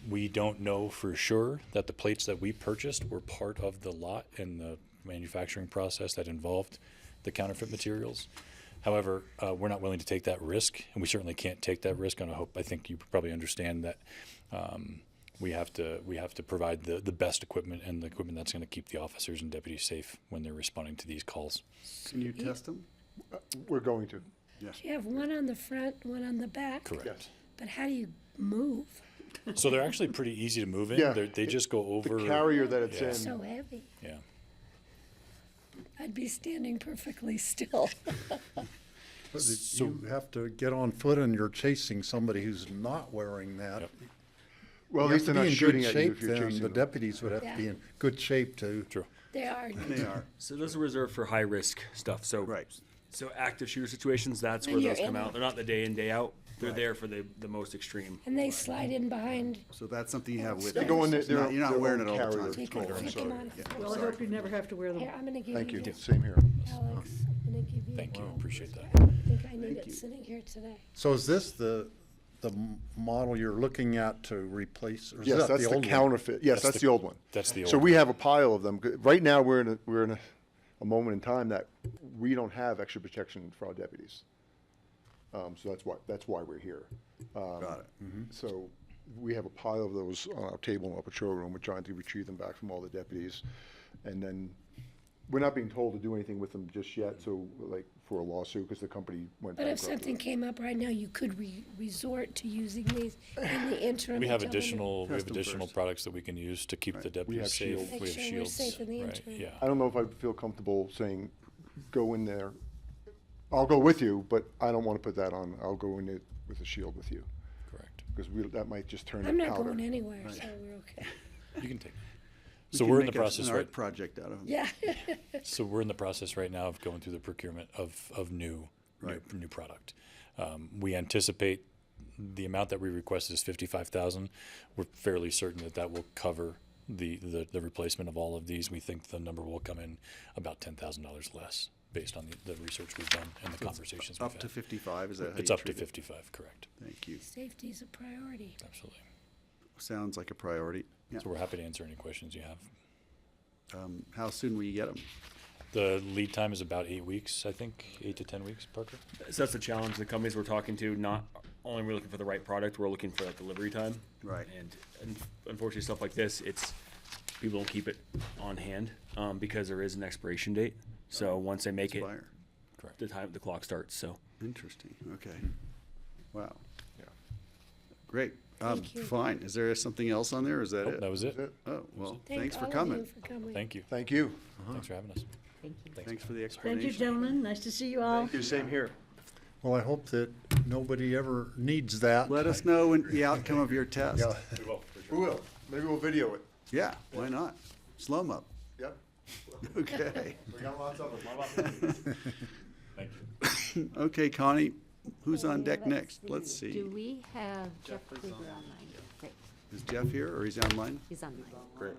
We don't know for sure that the plates that we purchased were part of the lot and the manufacturing process that involved the counterfeit materials. However, we're not willing to take that risk, and we certainly can't take that risk. And I think you probably understand that we have to provide the best equipment and the equipment that's going to keep the officers and deputies safe when they're responding to these calls. Can you test them? We're going to. Yeah. You have one on the front, one on the back. Correct. Yes. But how do you move? So they're actually pretty easy to move in. Yeah. They just go over. The carrier that it's Yeah. in. So heavy. Yeah. I'd be standing perfectly still. But you have to get on foot and you're chasing somebody who's not wearing that. Yep. Well, at You least have they're to not be in shooting good at you shape if you're then. chasing The them. deputies would have to be in good shape to. True. They are. They are. So those are reserved for high risk stuff. So Right. So active shooter situations, that's When where you're those come in out. it. They're not the day in, day out. They're Right. there for the most extreme. And they slide in behind. So that's something you have with They you. go in there. It's not- You're not wearing it all the carrier. time. Take Colder, a I'm pick sorry. them on. Well, I hope you never have to wear them. Here, I'm gonna give Thank you you. this. Same here. Alex, I'm gonna give you. Thank you. Appreciate that. I think I need it you. sitting here today. So is this the model you're looking at to replace? Or is Yes, that that's the old one? counterfeit. Yes, that's the old one. That's the old So we one. have a pile of them. Right now, we're in a moment in time that we don't have extra protection for our deputies. So that's why we're here. Got it. So we have a pile of those on our table in our patrol room. We're trying to retrieve them back from all the deputies. And then we're not being told to do anything with them just yet, so like for a lawsuit, because the company went But if bankrupt. something came up right now, you could resort to using these in the interim. We have until the- Test them additional first. products that we can use to keep the deputies have safe. shields. Make We have sure we're shields. safe in the Right. interim. Yeah. I don't know if I'd feel comfortable saying, go in there. I'll go with you, but I don't want to put that on. I'll go in it with a shield with you, Correct. because that might just turn I'm to not powder. going anywhere, so we're okay. You can take. We So can we're in the make process an right. art project out of them. Yeah. So we're in the process right now of going through the procurement of new product. We anticipate the amount that we requested is $55,000. We're fairly certain that will cover the replacement of all of these. We think the number will come in about $10,000 less based on the research we've done and the conversations we've Up had. to 55, is that how It's you up to treat it? 55, correct. Thank you. Safety's a priority. Absolutely. Sounds like a priority. Yeah. So we're happy to answer any questions you have. How soon will you get them? The lead time is about 8 weeks, I think, 8 to 10 weeks, Parker. So that's the challenge. The companies we're talking to, not only are we looking for the right product, we're looking for that delivery time. Right. And unfortunately, stuff like this, people don't keep it on hand because there is an expiration date. So once they make Expire. Correct. the clock starts. So Interesting. Okay. Wow. Yeah. Great. Thank you. Fine. Is there something else on there? Or is that Nope, it? that was it. Oh, well, Thank thanks for all of coming. you for coming. Thank you. Thank you. Thanks for having us. Thank you. Thanks for the Thank explanation. you, gentlemen. Nice to see you all. Thank you, same here. Well, I hope that nobody ever needs that. Let us know when the outcome of your test. Yeah. We will, for sure. We will. Maybe we'll video it. Yeah, why not? Slow-mo. Yep. Okay. We got lots of them. Thank you. Okay, Connie, who's on deck Let's next? Let's Do see. we have Jeff Kruger online? Great, Is Jeff here or he's online? he's online. Great.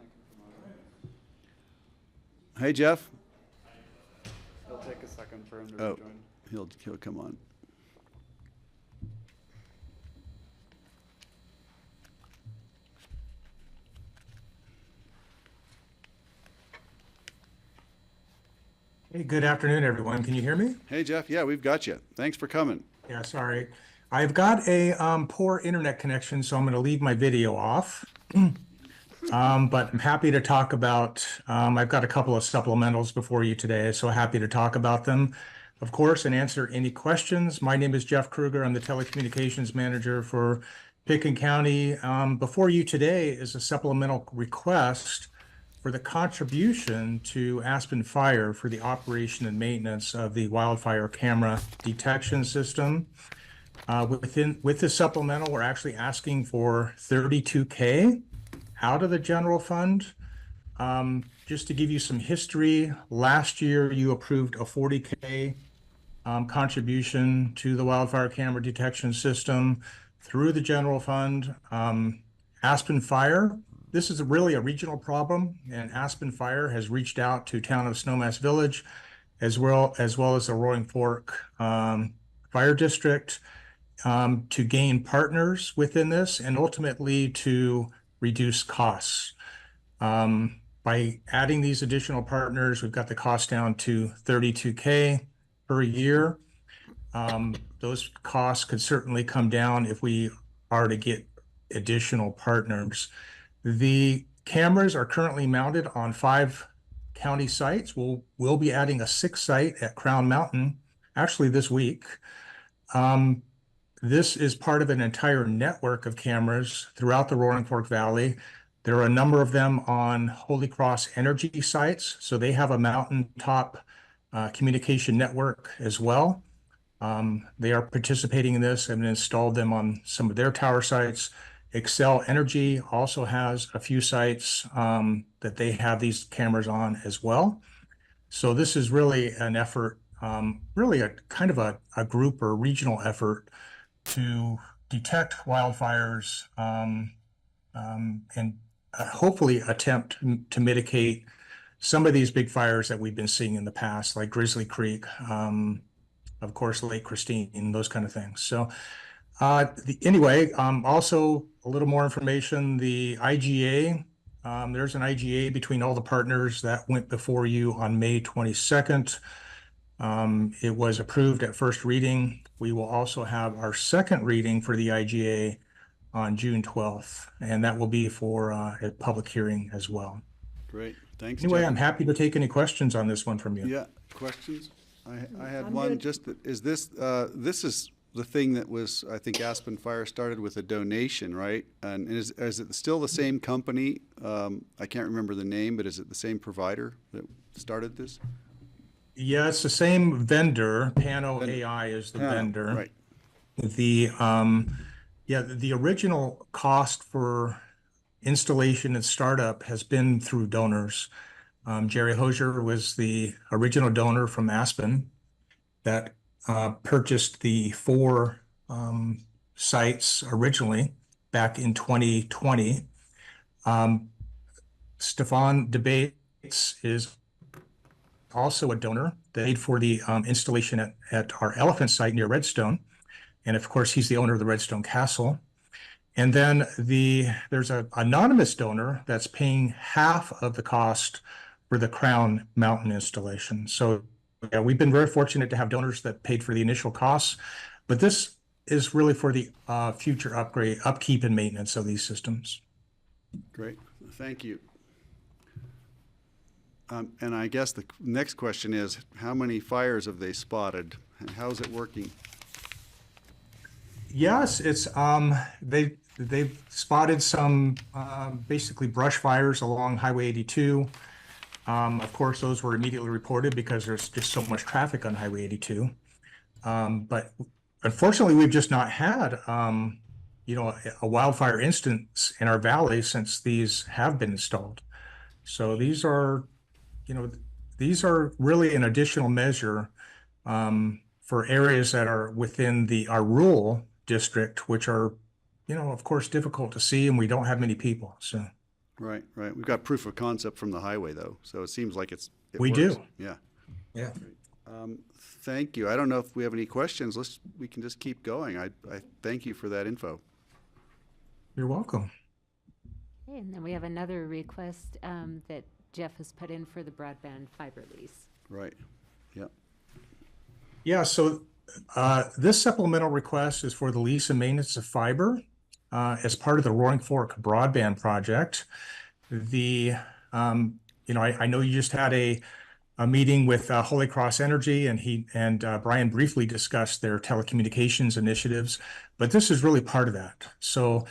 Hey, Jeff. It'll take a second for him to Oh, rejoin. he'll come on. Hey, good afternoon, everyone. Can you hear me? Hey, Jeff. Yeah, we've got you. Thanks for coming. Yeah, sorry. I've got a poor internet connection, so I'm going to leave my video off. But I'm happy to talk about, I've got a couple of supplementals before you today, so happy to talk about them, of course, and answer any questions. My name is Jeff Kruger. I'm the telecommunications manager for Pickens County. Before you today is a supplemental request for the contribution to Aspen Fire for the operation and maintenance of the wildfire camera detection system. With the supplemental, we're actually asking for $32K out of the general fund. Just to give you some history, last year you approved a $40K contribution to the wildfire camera detection system through the general fund. Aspen Fire, this is really a regional problem, and Aspen Fire has reached out to town of Snowmass Village as well as the Roaring Fork Fire District to gain partners within this and ultimately to reduce costs. By adding these additional partners, we've got the cost down to $32K per year. Those costs could certainly come down if we are to get additional partners. The cameras are currently mounted on 5 county sites. We'll be adding a 6th site at Crown Mountain, actually this week. This is part of an entire network of cameras throughout the Roaring Fork Valley. There are a number of them on Holy Cross Energy sites, so they have a mountaintop communication network as well. They are participating in this and installed them on some of their tower sites. Excel Energy also has a few sites that they have these cameras on as well. So this is really an effort, really a kind of a group or regional effort to detect wildfires and hopefully attempt to mitigate some of these big fires that we've been seeing in the past, like Grizzly Creek, of course, Lake Christine, those kind of things. So anyway, also a little more information, the IGA, there's an IGA between all the partners that went before you on May 22nd. It was approved at first reading. We will also have our second reading for the IGA on June 12th, and that will be for a public hearing as well. Great, thanks, Anyway, Jeff. I'm happy to take any questions on this one from you. Yeah, questions? I had I'm one, good. just, is this, this is the thing that was, I think Aspen Fire started with a donation, right? And is it still the same company? I can't remember the name, but is it the same provider that started this? Yeah, it's the same vendor. Pano AI is the vendor. Right. The original cost for installation and startup has been through donors. Jerry Hosier was the original donor from Aspen that purchased the 4 sites originally back in 2020. Stefan Debates is also a donor. They paid for the installation at our elephant site near Redstone. And of course, he's the owner of the Redstone Castle. And then there's an anonymous donor that's paying half of the cost for the Crown Mountain installation. So yeah, we've been very fortunate to have donors that paid for the initial costs, but this is really for the future upkeep and maintenance of these systems. Great, thank you. And I guess the next question is, how many fires have they spotted? And how's it working? Yes, it's they've spotted some basically brush fires along Highway 82. Of course, those were immediately reported because there's just so much traffic on Highway 82. But unfortunately, we've just not had, a wildfire instance in our valley since these have been installed. So these are, these are really an additional measure for areas that are within our rural district, which are, of course, difficult to see, and we don't have many people. So Right, right. We've got proof of concept from the highway, though, so it seems like it we works. do. Yeah. Yeah. Thank you. I don't know if we have any questions. We can just keep going. I thank you for that info. You're welcome. Okay, and then we have another request that Jeff has put in for the broadband fiber lease. Right. Yep. Yeah, so this supplemental request is for the lease and maintenance of fiber as part of the Roaring Fork broadband project. I know you just had a meeting with Holy Cross Energy, and Brian briefly discussed their telecommunications initiatives, but this is really part of that. So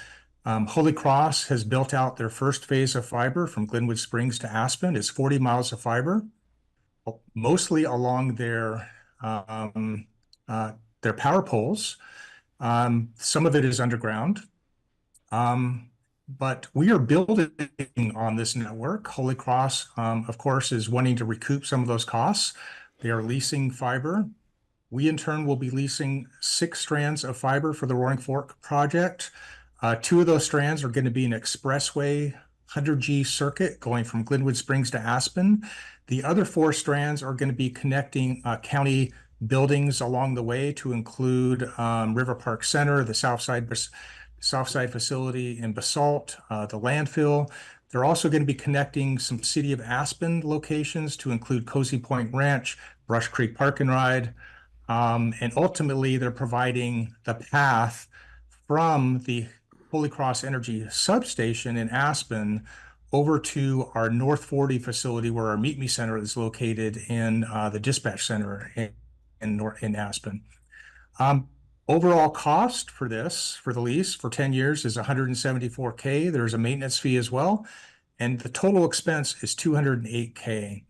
Holy Cross has built out their first phase of fiber from Glenwood Springs to Aspen. It's 40 miles of fiber, mostly along their power poles. Some of it is underground. But we are building on this network. Holy Cross, of course, is wanting to recoup some of those costs. They are leasing fiber. We, in turn, will be leasing 6 strands of fiber for the Roaring Fork project. 2 of those strands are going to be an expressway 100G circuit going from Glenwood Springs to Aspen. The other 4 strands are going to be connecting county buildings along the way, to include River Park Center, the Southside facility in Basalt, the landfill. They're also going to be connecting some City of Aspen locations, to include Cozy Point Ranch, Brush Creek Park and Ride. And ultimately, they're providing the path from the Holy Cross Energy substation in Aspen over to our North 40 facility, where our Meet Me Center is located in the dispatch center in Aspen. Overall cost for the lease for 10 years is $174K. There's a maintenance fee as well, and the total expense is $208K.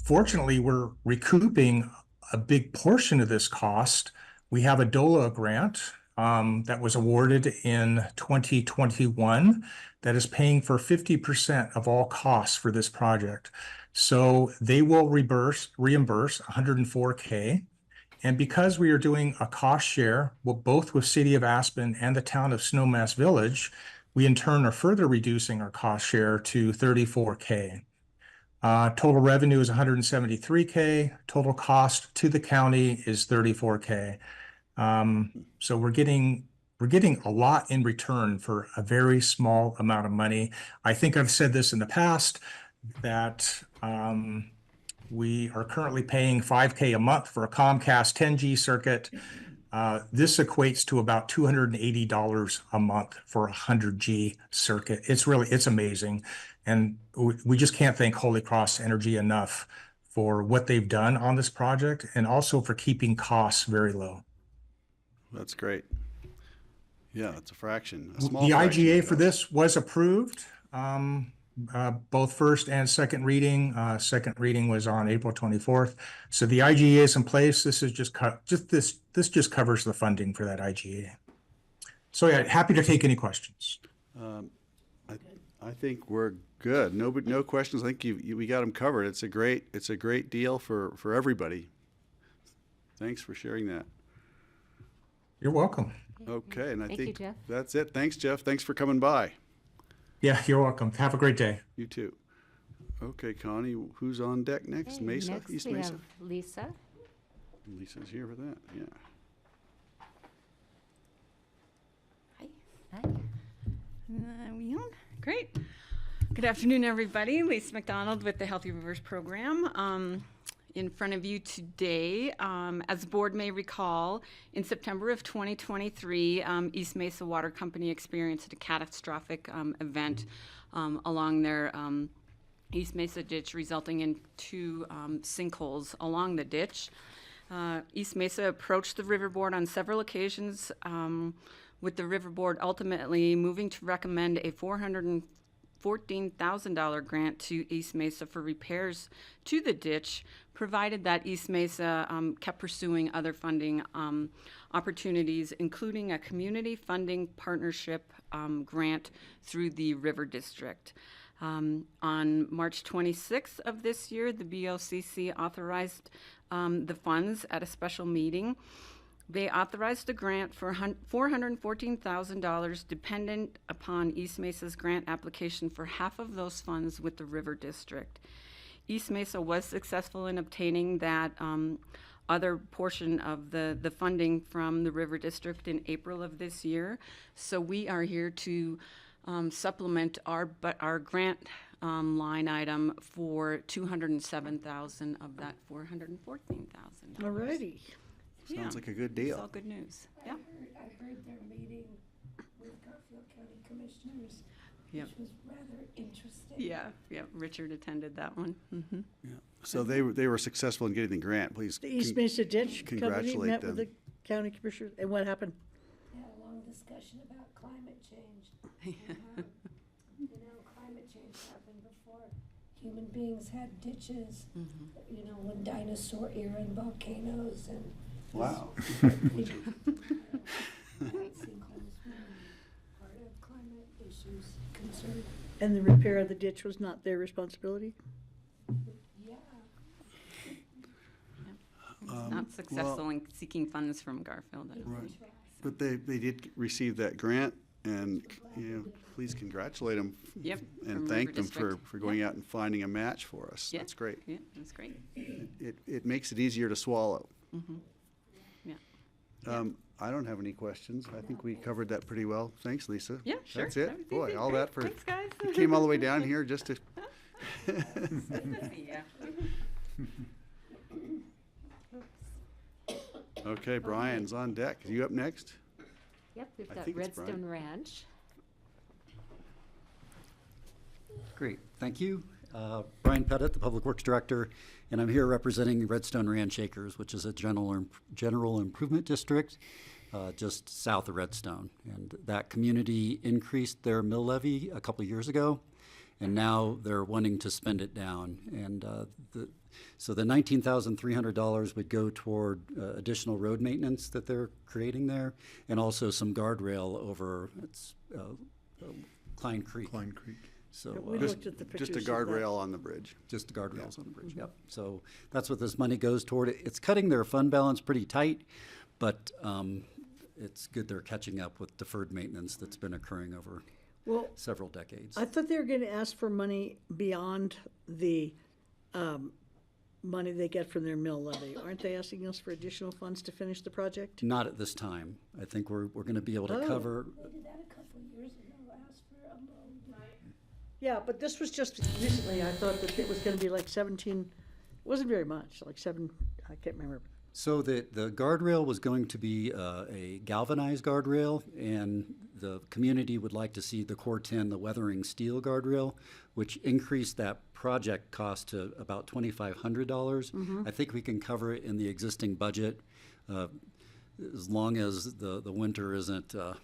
Fortunately, we're recouping a big portion of this cost. We have a DOLA grant that was awarded in 2021 that is paying for 50% of all costs for this project. So they will reimburse $104K. And because we are doing a cost share, both with City of Aspen and the town of Snowmass Village, we in turn are further reducing our cost share to $34K. Total revenue is $173K. Total cost to the county is $34K. So we're getting a lot in return for a very small amount of money. I think I've said this in the past, that we are currently paying $5K a month for a Comcast 10G circuit. This equates to about $280 a month for a 100G circuit. It's amazing. And we just can't thank Holy Cross Energy enough for what they've done on this project, and also for keeping costs very low. That's great. Yeah, that's a fraction. The IGA for this was approved, both first and second reading. Second reading was on April 24th. So the IGA is in place. This is just covers the funding for that IGA. So yeah, happy to take any questions. I think we're good. No questions. I think we got them covered. It's a great deal for everybody. Thanks for sharing that. You're welcome. Okay, and I Thank you, think Jeff. that's it. Thanks, Jeff. Thanks for coming by. Yeah, you're welcome. Have a great day. You too. Okay, Connie, who's on deck next? Okay, Mesa? next East we Mesa? have Lisa. Lisa's here for that, yeah. Hi. We on? Great. Good afternoon, everybody. Lisa McDonald with the Healthy Rivers Program. In front of you today, as the board may recall, in September of 2023, East Mesa Water Company experienced a catastrophic event along their East Mesa ditch, resulting in 2 sinkholes along the ditch. East Mesa approached the River Board on several occasions, with the River Board ultimately moving to recommend a $414,000 grant to East Mesa for repairs to the ditch, provided that East Mesa kept pursuing other funding opportunities, including a community funding partnership grant through the River District. On March 26th of this year, the BoCC authorized the funds at a special meeting. They authorized a grant for $414,000 dependent upon East Mesa's grant application for half of those funds with the River District. East Mesa was successful in obtaining that other portion of the funding from the River District in April of this year. So we are here to supplement our grant line item for $207,000 of that $414,000. Alrighty. Sounds like a good It's deal. all good news. Yeah. I heard their meeting with Garfield County Commissioners, Yep. which was rather interesting. Yeah. Richard attended that one. Mm-hmm. So they were successful in getting the grant. Please The East Mesa Ditch Company congratulate met with them. the county commissioners, and what happened? Had a long discussion about climate change. And how, climate change happened before human beings had ditches, when dinosaur era and volcanoes and. Wow. Sinkholes were part of climate issues concerned. And the repair of the ditch was not their responsibility? Yeah. Not successful in seeking funds from Garfield. Right. But they did receive that grant, and please congratulate them. Yep, And from thank River them District. for going out and finding a match for us. Yeah. That's great. Yeah, that's great. It makes it easier to swallow. Mm-hmm. Yeah. I don't have any questions. I think we covered that pretty well. Thanks, Lisa. Yeah, sure. That's That it. was Boy, easy. all Great. that for, Thanks, guys. you came all the way down here just to. Yeah. Okay, Brian's on deck. Are you up next? Yep, we've I got think it's Brian. Redstone Ranch. Great, thank you. Brian Pettit, the Public Works Director, and I'm here representing Redstone Ranch Acres, which is a general improvement district just south of Redstone. And that community increased their mill levy a couple of years ago, and now they're wanting to spend it down. And so the $19,300 would go toward additional road maintenance that they're creating there, and also some guardrail over Klein Creek. Klein Creek. So We looked at the pictures. Just a of that. guardrail on the bridge. just the guardrails on the bridge, yep. So that's what this money goes toward. It's cutting their fund balance pretty tight, but it's good they're catching up with deferred maintenance that's been occurring over Well, several decades. I thought they were gonna ask for money beyond the money they get from their mill levy. Aren't they asking us for additional funds to finish the project? Not at this time. I think we're going to be able to Oh. cover. They did that a couple of years ago, asked for a loan. Yeah, but this was just recently. I thought that it was gonna be like 17, it wasn't very much, like 7, I can't remember. So the guardrail was going to be a galvanized guardrail, and the community would like to see the Core 10, the weathering steel guardrail, which increased that project cost to about $2,500. I think we can cover it in the existing budget, as long as the winter isn't a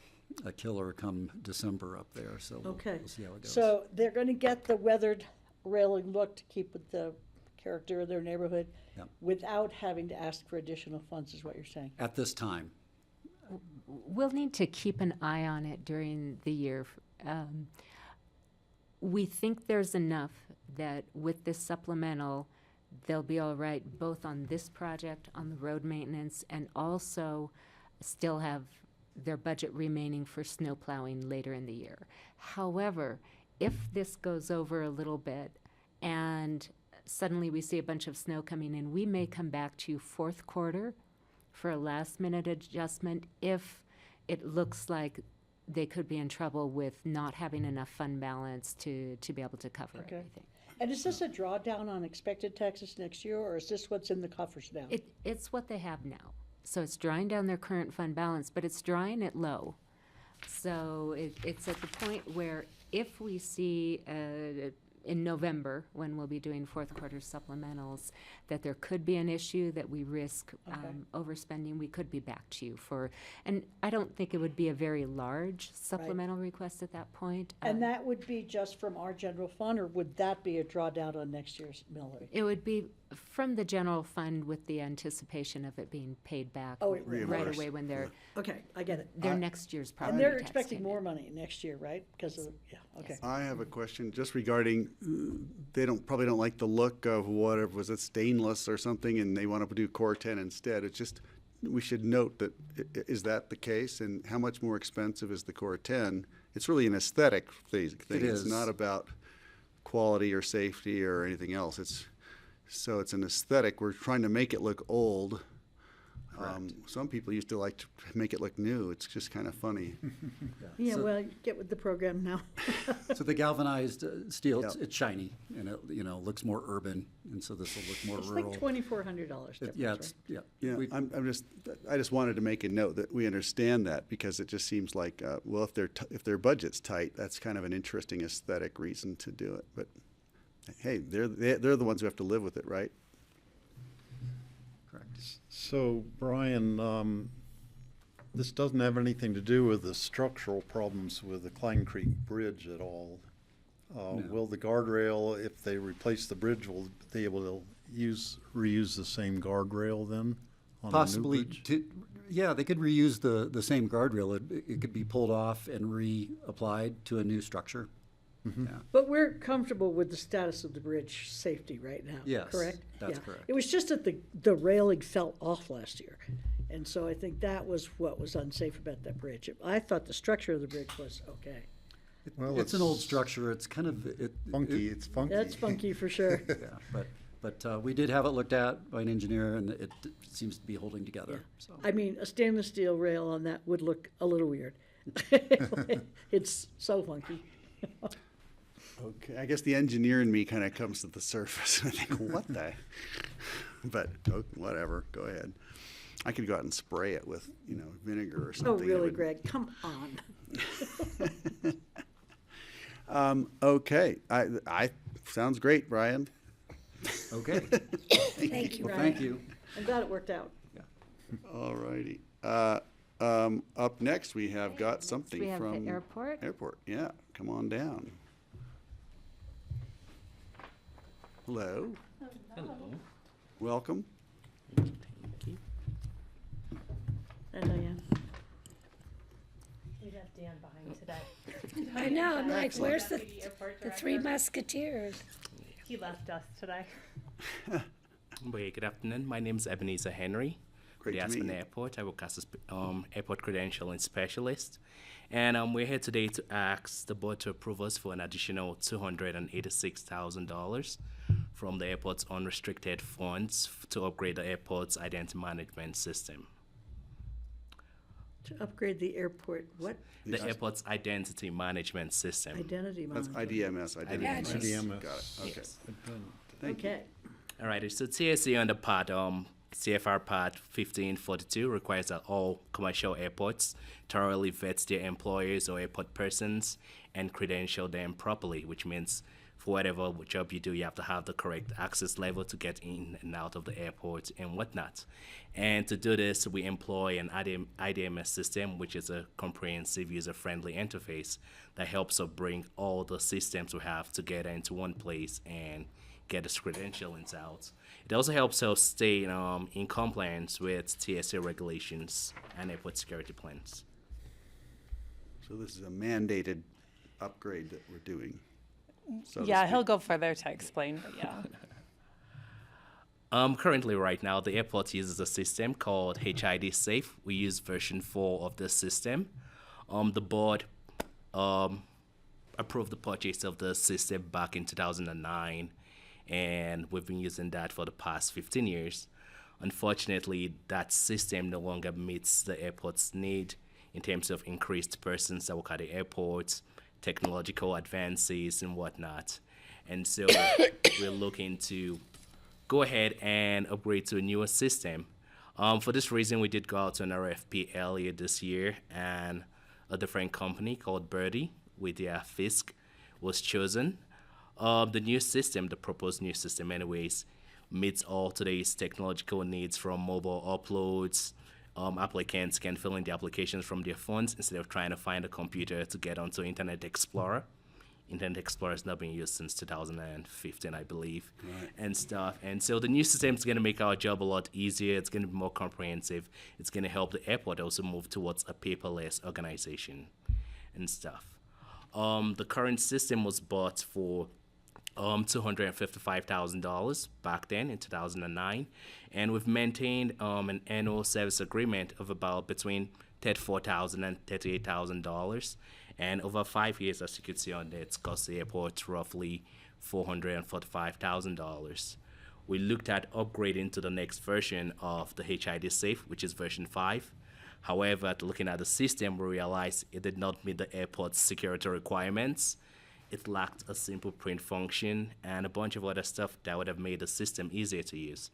killer come December up there. So Okay. we'll see how it goes. So they're gonna get the weathered railing look to keep with the character of their neighborhood Yep. without having to ask for additional funds, is what you're saying? At this time. We'll need to keep an eye on it during the year. We think there's enough that with this supplemental, they'll be all right both on this project, on the road maintenance, and also still have their budget remaining for snow plowing later in the year. However, if this goes over a little bit and suddenly we see a bunch of snow coming in, we may come back to you fourth quarter for a last minute adjustment if it looks like they could be in trouble with not having enough fund balance to be able to cover Okay. everything. And is this a drawdown on expected taxes next year, or is this what's in the coffers now? It's what they have now. So it's drawing down their current fund balance, but it's drawing it low. So it's at the point where if we see in November, when we'll be doing fourth quarter supplementals, that there could be an issue that we risk overspending, we could be back to you for, and I don't think it would be a very large supplemental request at that point. And that would be just from our general fund, or would that be a drawdown on next year's mill rate? It would be from the general fund with the anticipation of it being paid back Oh, right Reimbursed. away when they're, Okay, I get it. their next year's property And they're tax expecting payment. more money next year, right? Because of, yeah, okay. I have a question just regarding, they probably don't like the look of whatever, was it stainless or something, and they want to do Core 10 instead. It's just, we should note that, is that the case? And how much more expensive is the Core 10? It's really an aesthetic thing. It It's is. not about quality or safety or anything else. So it's an aesthetic. We're trying to make it look old. Some people used to like to make it look new. It's just kind of funny. Yeah, So- well, get with the program now. So the galvanized steel, Yep. it's shiny, and it, looks more urban, and so this will look more It's rural. like $2,400 difference, Yeah, right? it's, yeah. Yeah, We- I just wanted to make a note that we understand that, because it just seems like, well, if their budget's tight, that's kind of an interesting aesthetic reason to do it. But hey, they're the ones who have to live with it, right? So, Brian, this doesn't have anything to do with the structural problems with the Klein Creek Bridge at all. Will the guardrail, if they replace the bridge, will they able to reuse the same guardrail then on the new Possibly, bridge? yeah, they could reuse the same guardrail. It could be pulled off and reapplied to a new structure. Yeah. But we're comfortable with the status of the bridge safety right now, Yes, correct? that's Yeah. correct. It was just that the railing fell off last year. And so I think that was what was unsafe about that bridge. I thought the structure of the bridge was okay. Well, It's an old structure. It's kind of, Funky, it's funky. That's funky for sure. yeah, but we did have it looked at by an engineer, and it seems to be holding together, so. I mean, a stainless steel rail on that would look a little weird. It's so funky. Okay, I guess the engineer in me kind of comes to the surface. I think, what the? But whatever, go ahead. I could go out and spray it with, vinegar or something. Oh, It really, would- Greg? Come on. Okay, I sounds great, Brian. Okay. Thank you, Well, Brian. thank you. I'm glad it worked out. All righty. Up next, we have got something we have the from airport. Airport, yeah. Come on down. Hello. Hello. Welcome. Thank you. And Diane. We have Dan behind today. I know, I'm like, Excellent. where's the Deputy Airport three Director. musketeers? He left us today. Well, good afternoon. My name is Ebenezer Henry. Great the to meet Aspen you. Airport. I work as a airport credentialing specialist. And we're here today to ask the board to approve us for an additional $286,000 from the airport's unrestricted funds to upgrade the airport's identity management system. To upgrade the airport, what? The airport's identity management system. Identity That's management. IDMS, identity management. IDMS. Got it, okay. Yes. Thank you. Okay. All right, so TSA under part, CFR Part 1542 requires that all commercial airports thoroughly vet their employees or airport persons and credential them properly, which means for whatever job you do, you have to have the correct access level to get in and out of the airport and whatnot. And to do this, we employ an IDMS system, which is a comprehensive user-friendly interface that helps us bring all the systems we have together into one place and get the credentialings out. It also helps us stay in compliance with TSA regulations and airport security plans. So this is a mandated upgrade that we're doing. so to Yeah, speak. he'll go further to explain, but yeah. Currently, right now, the airport uses a system called HID Safe. We use version 4 of this system. The board approved the purchase of the system back in 2009, and we've been using that for the past 15 years. Unfortunately, that system no longer meets the airport's need in terms of increased persons that work at the airport, technological advances, and whatnot. And so we're looking to go ahead and upgrade to a newer system. For this reason, we did go out to an RFP earlier this year, and a different company called Birdie with their FISC was chosen. The new system, the proposed new system anyways, meets all today's technological needs from mobile uploads. Applicants can fill in the applications from their phones instead of trying to find a computer to get onto Internet Explorer. Internet Explorer has not been used since 2015, I believe, and stuff. And so the new system is going to make our job a lot easier. It's going to be more comprehensive. It's going to help the airport also move towards a paperless organization and stuff. The current system was bought for $255,000 back then in 2009, and we've maintained an annual service agreement of about between $34,000 and $38,000, and over 5 years, as you can see on there, it's cost the airport roughly $445,000. We looked at upgrading to the next version of the HID Safe, which is version 5. However, looking at the system, we realized it did not meet the airport's security requirements. It lacked a simple print function and a bunch of other stuff that would have made the system easier to use.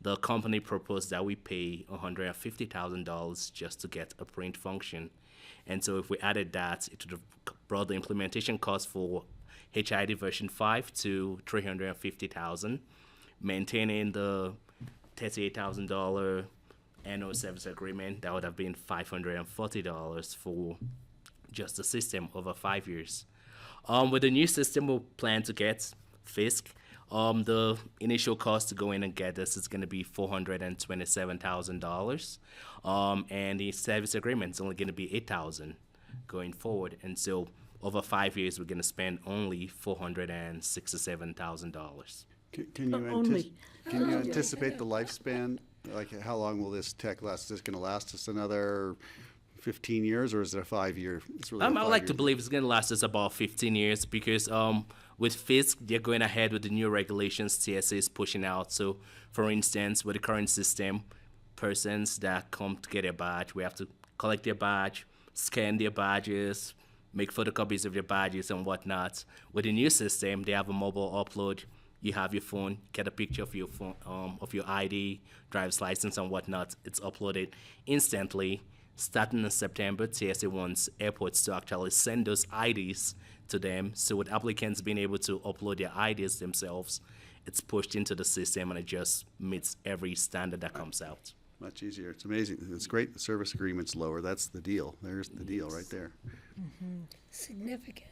The company proposed that we pay $150,000 just to get a print function. And so if we added that, it would have brought the implementation cost for HID version 5 to $350,000, maintaining the $38,000 annual service agreement. That would have been $540 for just the system over 5 years. With the new system, we'll plan to get FISC. The initial cost to go in and get this is going to be $427,000. And the service agreement is only going to be $8,000 going forward. And so over 5 years, we're going to spend only $467,000. Can you anticipate the lifespan? Like, how long will this tech last? Is this going to last us another 15 years, or is it a 5 year? It's really I like to believe it's going to last us about 15 years because with FISC, they're going ahead with the new regulations TSA is pushing out. So, for instance, with the current system, persons that come to get a badge, we have to collect their badge, scan their badges, make photocopies of their badges and whatnot. With the new system, they have a mobile upload. You have your phone, get a picture of your phone, of your ID, driver's license and whatnot. It's uploaded instantly. Starting in September, TSA wants airports to actually send those IDs to them. So with applicants being able to upload their IDs themselves, it's pushed into the system and it just meets every standard that comes out. Much easier. It's amazing. It's great. The service agreement's lower. That's the deal. There's the deal right there. Significant.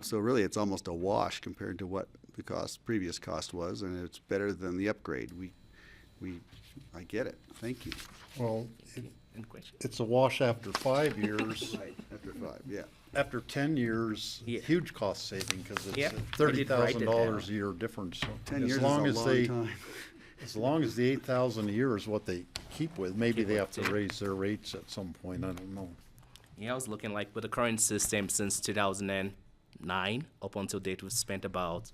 So really, it's almost a wash compared to what the previous cost was, and it's better than the upgrade. I get it. Thank you. Well, it's a wash after 5 years. Right, after 5, yeah. After 10 years, Yeah. huge cost saving because it's Yeah, $30,000 a year difference. So 10 years as is long a as long they, time. as long as the 8,000 a year is what they keep with, maybe they have to raise their rates at some point. I don't know. Yeah, I was looking like with the current system since 2009 up until date, we've spent about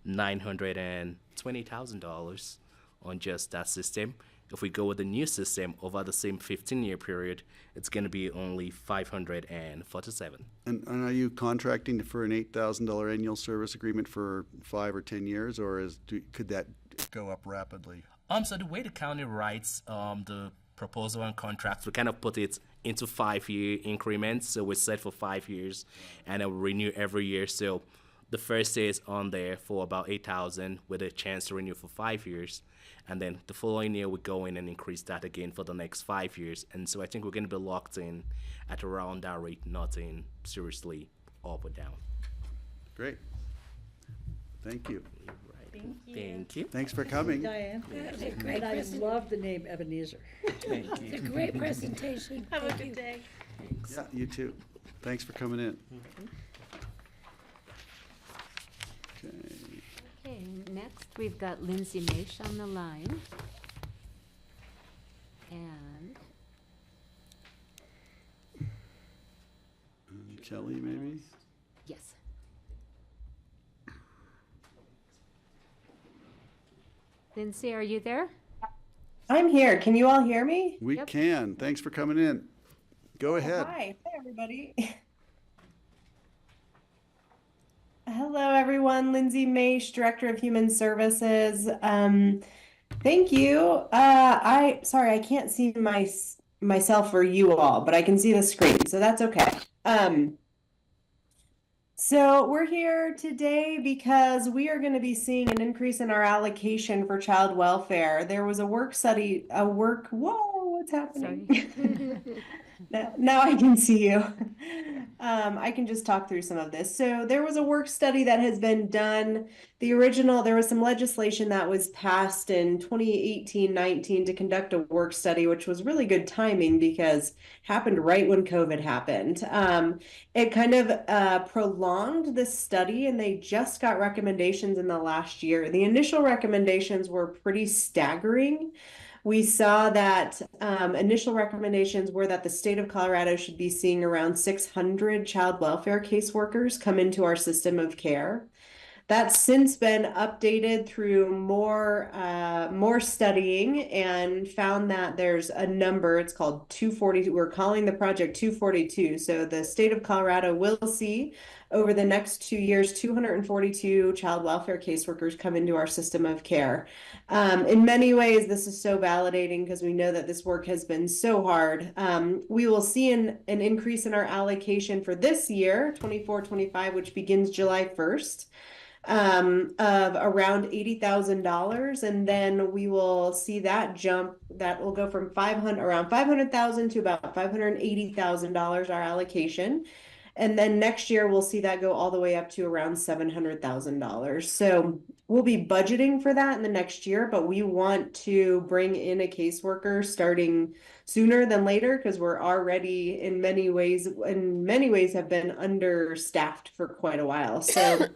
$920,000 on just that system. If we go with the new system over the same 15-year period, it's going to be only $547. And are you contracting for an $8,000 annual service agreement for 5 or 10 years, or could that go up rapidly? So the way the county writes the proposal and contracts, we kind of put it into 5-year increments. So we're set for 5 years, and it will renew every year. So the first year is on there for about $8,000 with a chance to renew for 5 years. And then the following year, we go in and increase that again for the next 5 years. And so I think we're going to be locked in at around that rate, nothing seriously up or down. Great. Thank you. Thank you. Thanks for coming. Diane. That was a great And I presentation. love the name Ebenezer. Thank It's a you. great presentation. Have a Thank good you. day. Yeah, you too. Thanks for coming in. Okay. Okay, next we've got Lindsay Maish on the line. And Kelly, maybe? yes. Lindsay, are you there? I'm here. Can you all hear me? We can. Thanks for coming in. Go ahead. Hi. Hi, everybody. Hello, everyone. Lindsay Maish, Director of Human Services. Thank you. Sorry, I can't see myself or you all, but I can see the screen, so that's okay. So we're here today because we are going to be seeing an increase in our allocation for child welfare. There was a whoa, what's happening? Now I can see you. I can just talk through some of this. So there was a work study that has been done. There was some legislation that was passed in 2018-19 to conduct a work study, which was really good timing because happened right when COVID happened. It kind of prolonged this study, and they just got recommendations in the last year. The initial recommendations were pretty staggering. We saw that initial recommendations were that the state of Colorado should be seeing around 600 child welfare caseworkers come into our system of care. That's since been updated through more studying and found that there's a number. It's called 240. We're calling the project 242. So the state of Colorado will see over the next 2 years 242 child welfare caseworkers come into our system of care. In many ways, this is so validating because we know that this work has been so hard. We will see an increase in our allocation for this year, 24-25, which begins July 1st. Of around $80,000, and then we will see that jump. That will go from around $500,000 to about $580,000 our allocation, and then next year we'll see that go all the way up to around $700,000. So we'll be budgeting for that in the next year, but we want to bring in a caseworker starting sooner than later because we're already in many ways have been understaffed for quite a while. So.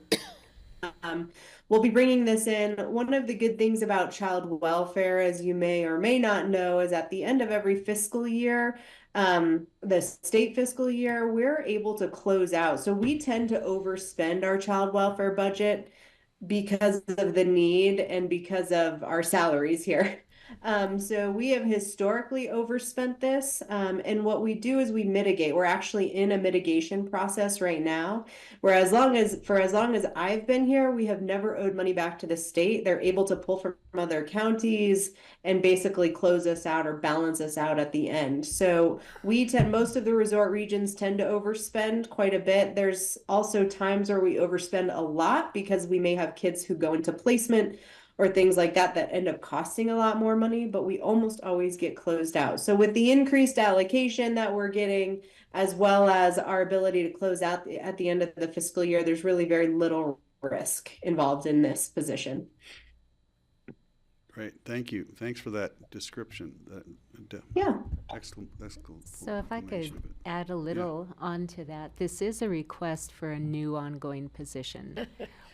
We'll be bringing this in. One of the good things about child welfare, as you may or may not know, is at the end of every fiscal year, the state fiscal year, we're able to close out. So we tend to overspend our child welfare budget because of the need and because of our salaries here. So we have historically overspent this, and what we do is we mitigate. We're actually in a mitigation process right now, where as long as I've been here, we have never owed money back to the state. They're able to pull from other counties and basically close us out or balance us out at the end. So most of the resort regions tend to overspend quite a bit. There's also times where we overspend a lot because we may have kids who go into placement or things like that end up costing a lot more money, but we almost always get closed out. So with the increased allocation that we're getting, as well as our ability to close out at the end of the fiscal year, there's really very little risk involved in this position. Great, thank you. Thanks for that description. Yeah. Excellent. So if I could add a little onto that, this is a request for a new ongoing position,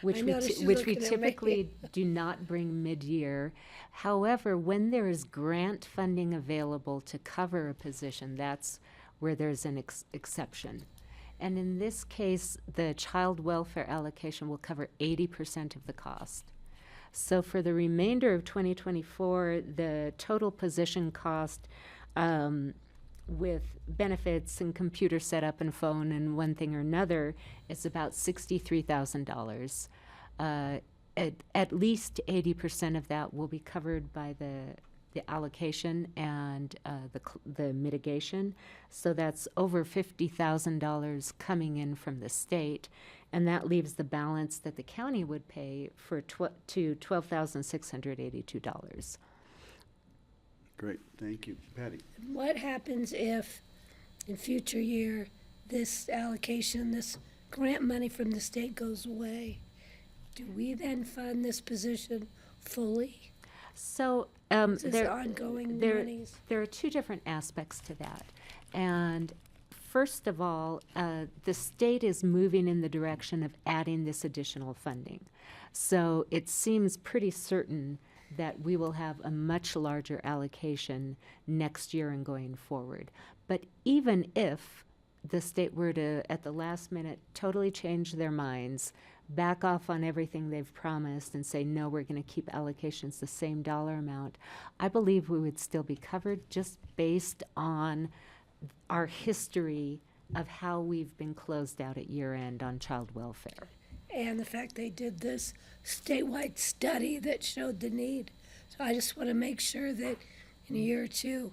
which we typically do not bring mid-year. However, when there is grant funding available to cover a position, that's where there's an exception. And in this case, the child welfare allocation will cover 80% of the cost. So for the remainder of 2024, the total position cost with benefits and computer setup and phone and one thing or another is about $63,000. At least 80% of that will be covered by the allocation and the mitigation. So that's over $50,000 coming in from the state. And that leaves the balance that the county would pay to $12,682. Great, thank you. Patty? What happens if, in future year, this allocation, this grant money from the state goes away? Do we then fund this position fully? So there ongoing monies? There are two different aspects to that. And first of all, the state is moving in the direction of adding this additional funding. So it seems pretty certain that we will have a much larger allocation next year and going forward. But even if the state were to, at the last minute, totally change their minds, back off on everything they've promised and say, no, we're going to keep allocations the same dollar amount, I believe we would still be covered just based on our history of how we've been closed out at year end on child welfare. And the fact they did this statewide study that showed the need. So I just want to make sure that in a year or two,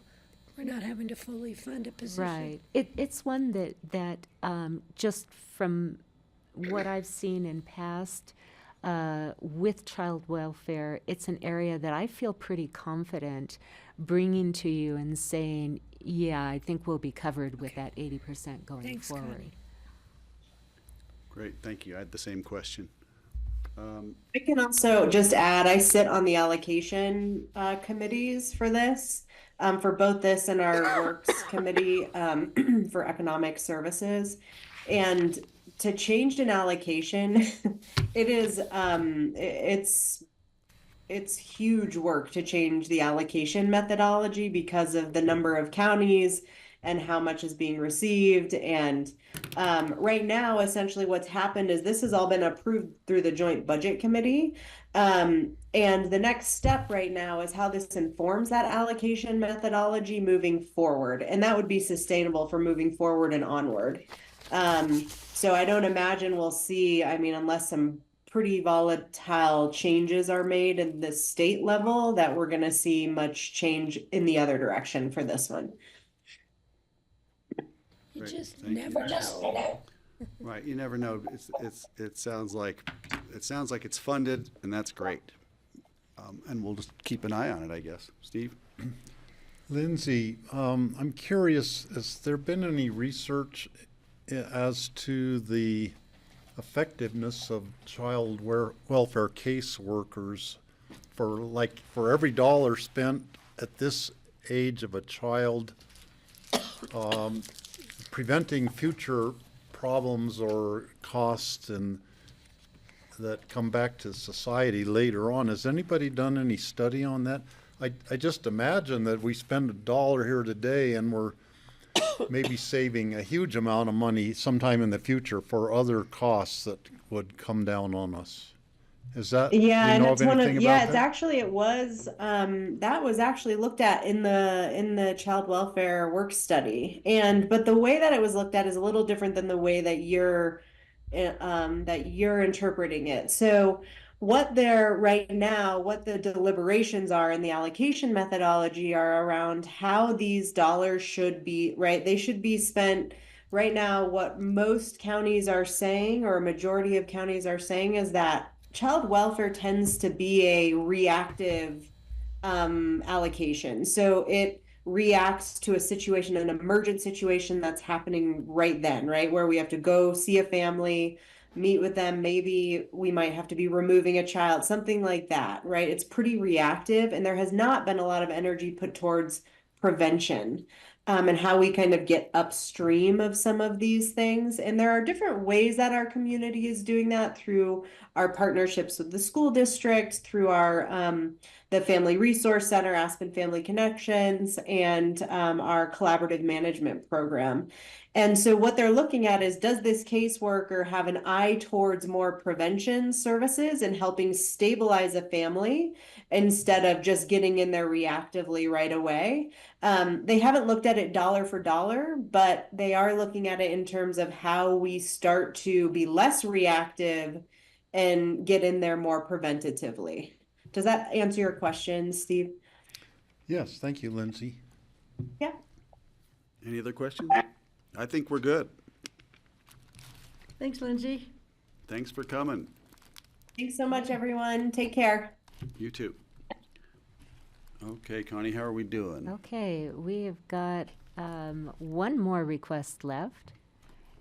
we're not having to fully fund a position. Right. It's one that just from what I've seen in past with child welfare, it's an area that I feel pretty confident bringing to you and saying, yeah, I think we'll be covered with that 80% going Thanks, forward. Connie. Great, thank you. I had the same question. I can also just add, I sit on the allocation committees for this, for both this and our works committee for economic services. And to change an allocation, it is it's huge work to change the allocation methodology because of the number of counties and how much is being received. And right now, essentially what's happened is this has all been approved through the Joint Budget Committee. And the next step right now is how this informs that allocation methodology moving forward. And that would be sustainable for moving forward and onward. So I don't imagine we'll see, I mean, unless some pretty volatile changes are made in the state level, that we're going to see much change in the other direction for this one. You Great, just thank you. never know. Right, you never know. It sounds like it's funded, and that's great. And we'll just keep an eye on it, I guess. Steve? Lindsay, I'm curious, has there been any research as to the effectiveness of child welfare caseworkers for every dollar spent at this age of a child, preventing future problems or costs and that come back to society later on? Has anybody done any study on that? I just imagine that we spend $1 here today and we're maybe saving a huge amount of money sometime in the future for other costs that would come down on us. Is that, Yeah, you and know it's of one of anything yeah, about it's that? actually it was that was actually looked at in the child welfare work study. And but the way that it was looked at is a little different than the way that you're interpreting it. So what the deliberations are in the allocation methodology are around how these dollars should be, right? They should be spent right now. What most counties are saying, or a majority of counties are saying, is that child welfare tends to be a reactive allocation. So it reacts to a situation, an emergent situation that's happening right then, right? Where we have to go see a family, meet with them. Maybe we might have to be removing a child, something like that, right? It's pretty reactive, and there has not been a lot of energy put towards prevention. And how we kind of get upstream of some of these things. And there are different ways that our community is doing that through our partnerships with the school district, through our the Family Resource Center, Aspen Family Connections, and our collaborative management program. And so what they're looking at is, does this caseworker have an eye towards more prevention services and helping stabilize a family instead of just getting in there reactively right away? They haven't looked at it dollar for dollar, but they are looking at it in terms of how we start to be less reactive and get in there more preventatively. Does that answer your question, Steve? Yes, thank you, Lindsay. Yeah. Any other questions? I think we're good. Thanks, Lindsay. Thanks for coming. Thanks so much, everyone. Take care. You too. Okay, Connie, how are we doing? Okay, we have got one more request left,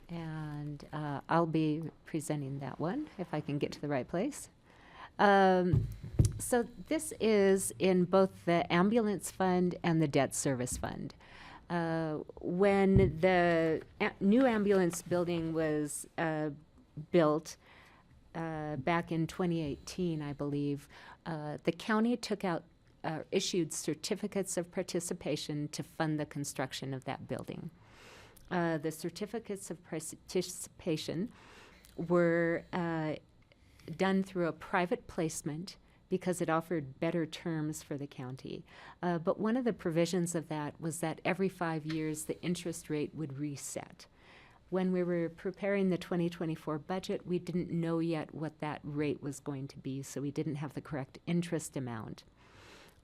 and I'll be presenting that one if I can get to the right place. So this is in both the ambulance fund and the debt service fund. When the new ambulance building was built back in 2018, I believe, the county took out issued certificates of participation to fund the construction of that building. The certificates of participation were done through a private placement because it offered better terms for the county. But one of the provisions of that was that every 5 years the interest rate would reset. When we were preparing the 2024 budget, we didn't know yet what that rate was going to be, so we didn't have the correct interest amount.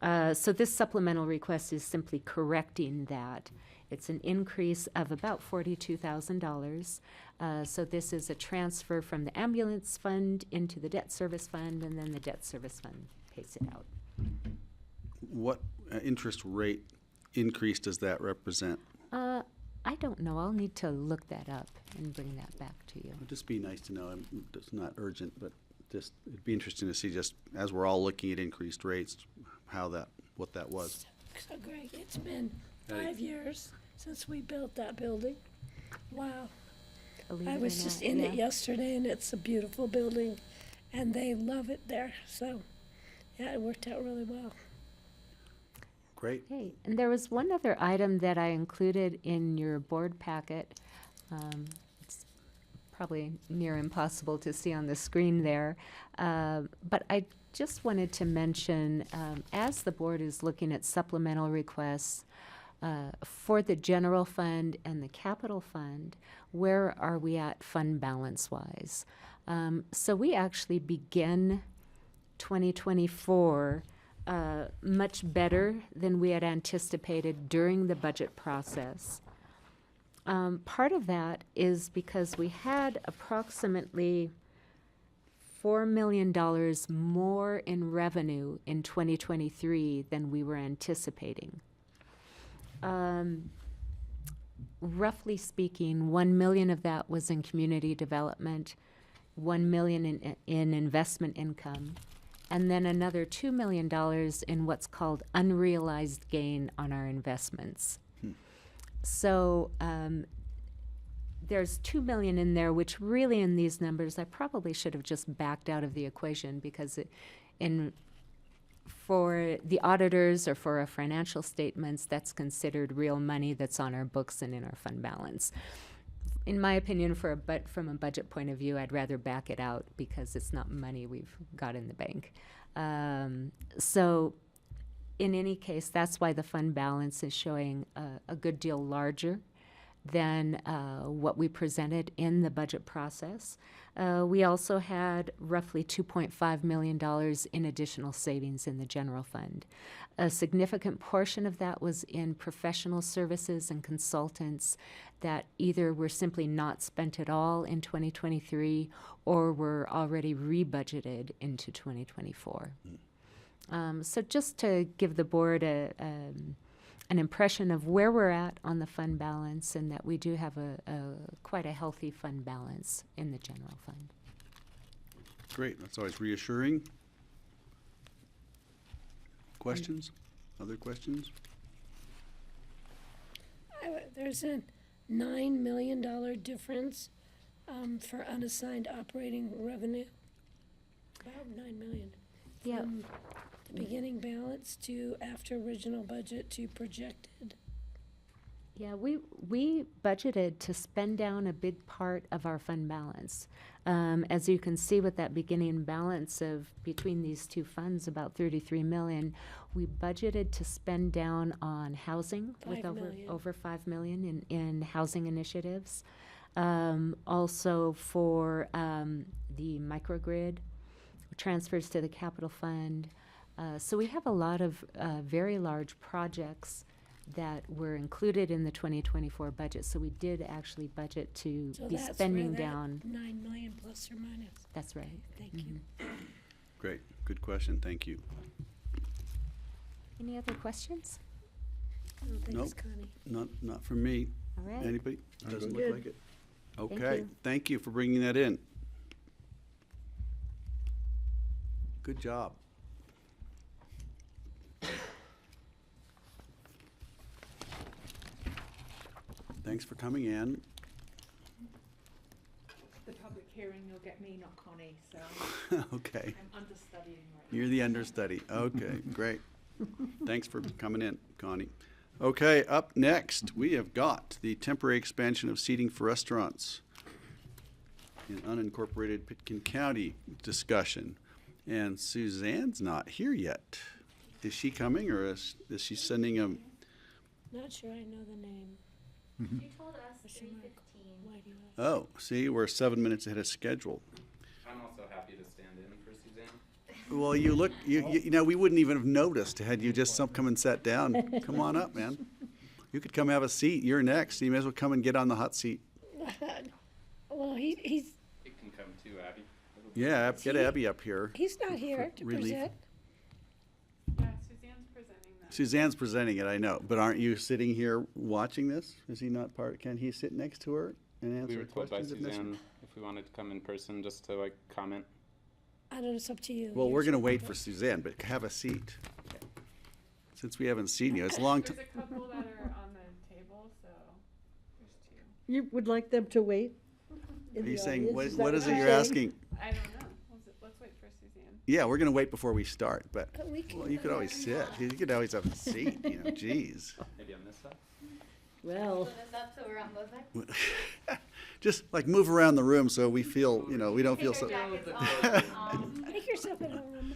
So this supplemental request is simply correcting that. It's an increase of about $42,000. So this is a transfer from the ambulance fund into the debt service fund, and then the debt service fund pays it out. What interest rate increase does that represent? I don't know. I'll need to look that up and bring that back to you. It'd just be nice to know. It's not urgent, but just, it'd be interesting to see, just as we're all looking at increased rates, what that was. So Greg, it's been 5 years since we built that building. Wow. Believe I it was or just not, in yeah. it yesterday, and it's a beautiful building, and they love it there. So, yeah, it worked out really well. Great. Okay, and there was one other item that I included in your board packet. It's probably near impossible to see on the screen there, but I just wanted to mention, as the board is looking at supplemental requests for the general fund and the capital fund, where are we at fund balance-wise? So we actually begin 2024 much better than we had anticipated during the budget process. Part of that is because we had approximately $4 million more in revenue in 2023 than we were anticipating. Roughly speaking, 1 million of that was in community development, 1 million in investment income, and then another $2 million in what's called unrealized gain on our investments. So there's $2 million in there, which really in these numbers I probably should have just backed out of the equation, because for the auditors or for our financial statements, that's considered real money that's on our books and in our fund balance. In my opinion, from a budget point of view, I'd rather back it out because it's not money we've got in the bank. So in any case, that's why the fund balance is showing a good deal larger than what we presented in the budget process. We also had roughly $2.5 million in additional savings in the general fund. A significant portion of that was in professional services and consultants that either were simply not spent at all in 2023 or were already rebudgeted into 2024. So just to give the board an impression of where we're at on the fund balance, and that we do have quite a healthy fund balance in the general fund. Great, that's always reassuring. Questions? Other questions? There's a $9 million difference for unassigned operating revenue. About $9 million. Yeah. From the beginning balance to after original budget to projected. Yeah, we budgeted to spend down a big part of our fund balance. As you can see with that beginning balance of between these two funds, about 33 million, we budgeted to spend down on housing with over 5 million in housing initiatives. Also for the microgrid, transfers to the capital fund. So we have a lot of very large projects that were included in the 2024 budget. So we did actually budget to be spending down. 9 million plus or minus. That's right. Thank you. Great, good question, thank you. Any other questions? Oh, thanks, Nope. Connie. Not from me. All right. Anybody? Doesn't look Good. like it. Okay, you. thank you for bringing that in. Good job. Thanks for coming in. The public hearing, you'll get me, not Connie, so Okay, I'm understudying right you're the understudy. Okay, great. Thanks for coming in, Connie. Okay, up next, we have got the temporary expansion of seating for restaurants in unincorporated Pitkin County discussion. And Suzanne's not here yet. Is she coming, or is she sending a? Not sure I know the name. She told us 3:15. Why do you ask? Oh, see, we're 7 minutes ahead of schedule. I'm also happy to stand in for Suzanne. Well, you look, you know, we wouldn't even have noticed had you just come and sat down. Come on up, man. You could come have a seat. You're next. You may as well come and get on the hot seat. Well, he's You can come too, Abby. Yeah, get Abby up here. he's not here to relief. present. Yeah, Suzanne's presenting that. Suzanne's presenting it, I know, but aren't you sitting here watching this? Is he not part, can he sit next to her and answer We were told by questions if necessary? Suzanne if we wanted to come in person just to like comment. I don't know, it's up to you. Well, You're we're gonna so- wait for Suzanne, but have a seat. Since we haven't seen you, it's a long time. There's a couple that are on the table, so there's two. You would like them to wait? in Are the you saying, audience? what that is it you're you're saying? asking? I don't know. Let's wait for Suzanne. Yeah, we're gonna wait before we start, but, We can well, you could always sit. You could always have a seat, you know, geez. Maybe on this side. Well, Just like move around the room so we feel, you know, we don't feel so. Make yourself at home.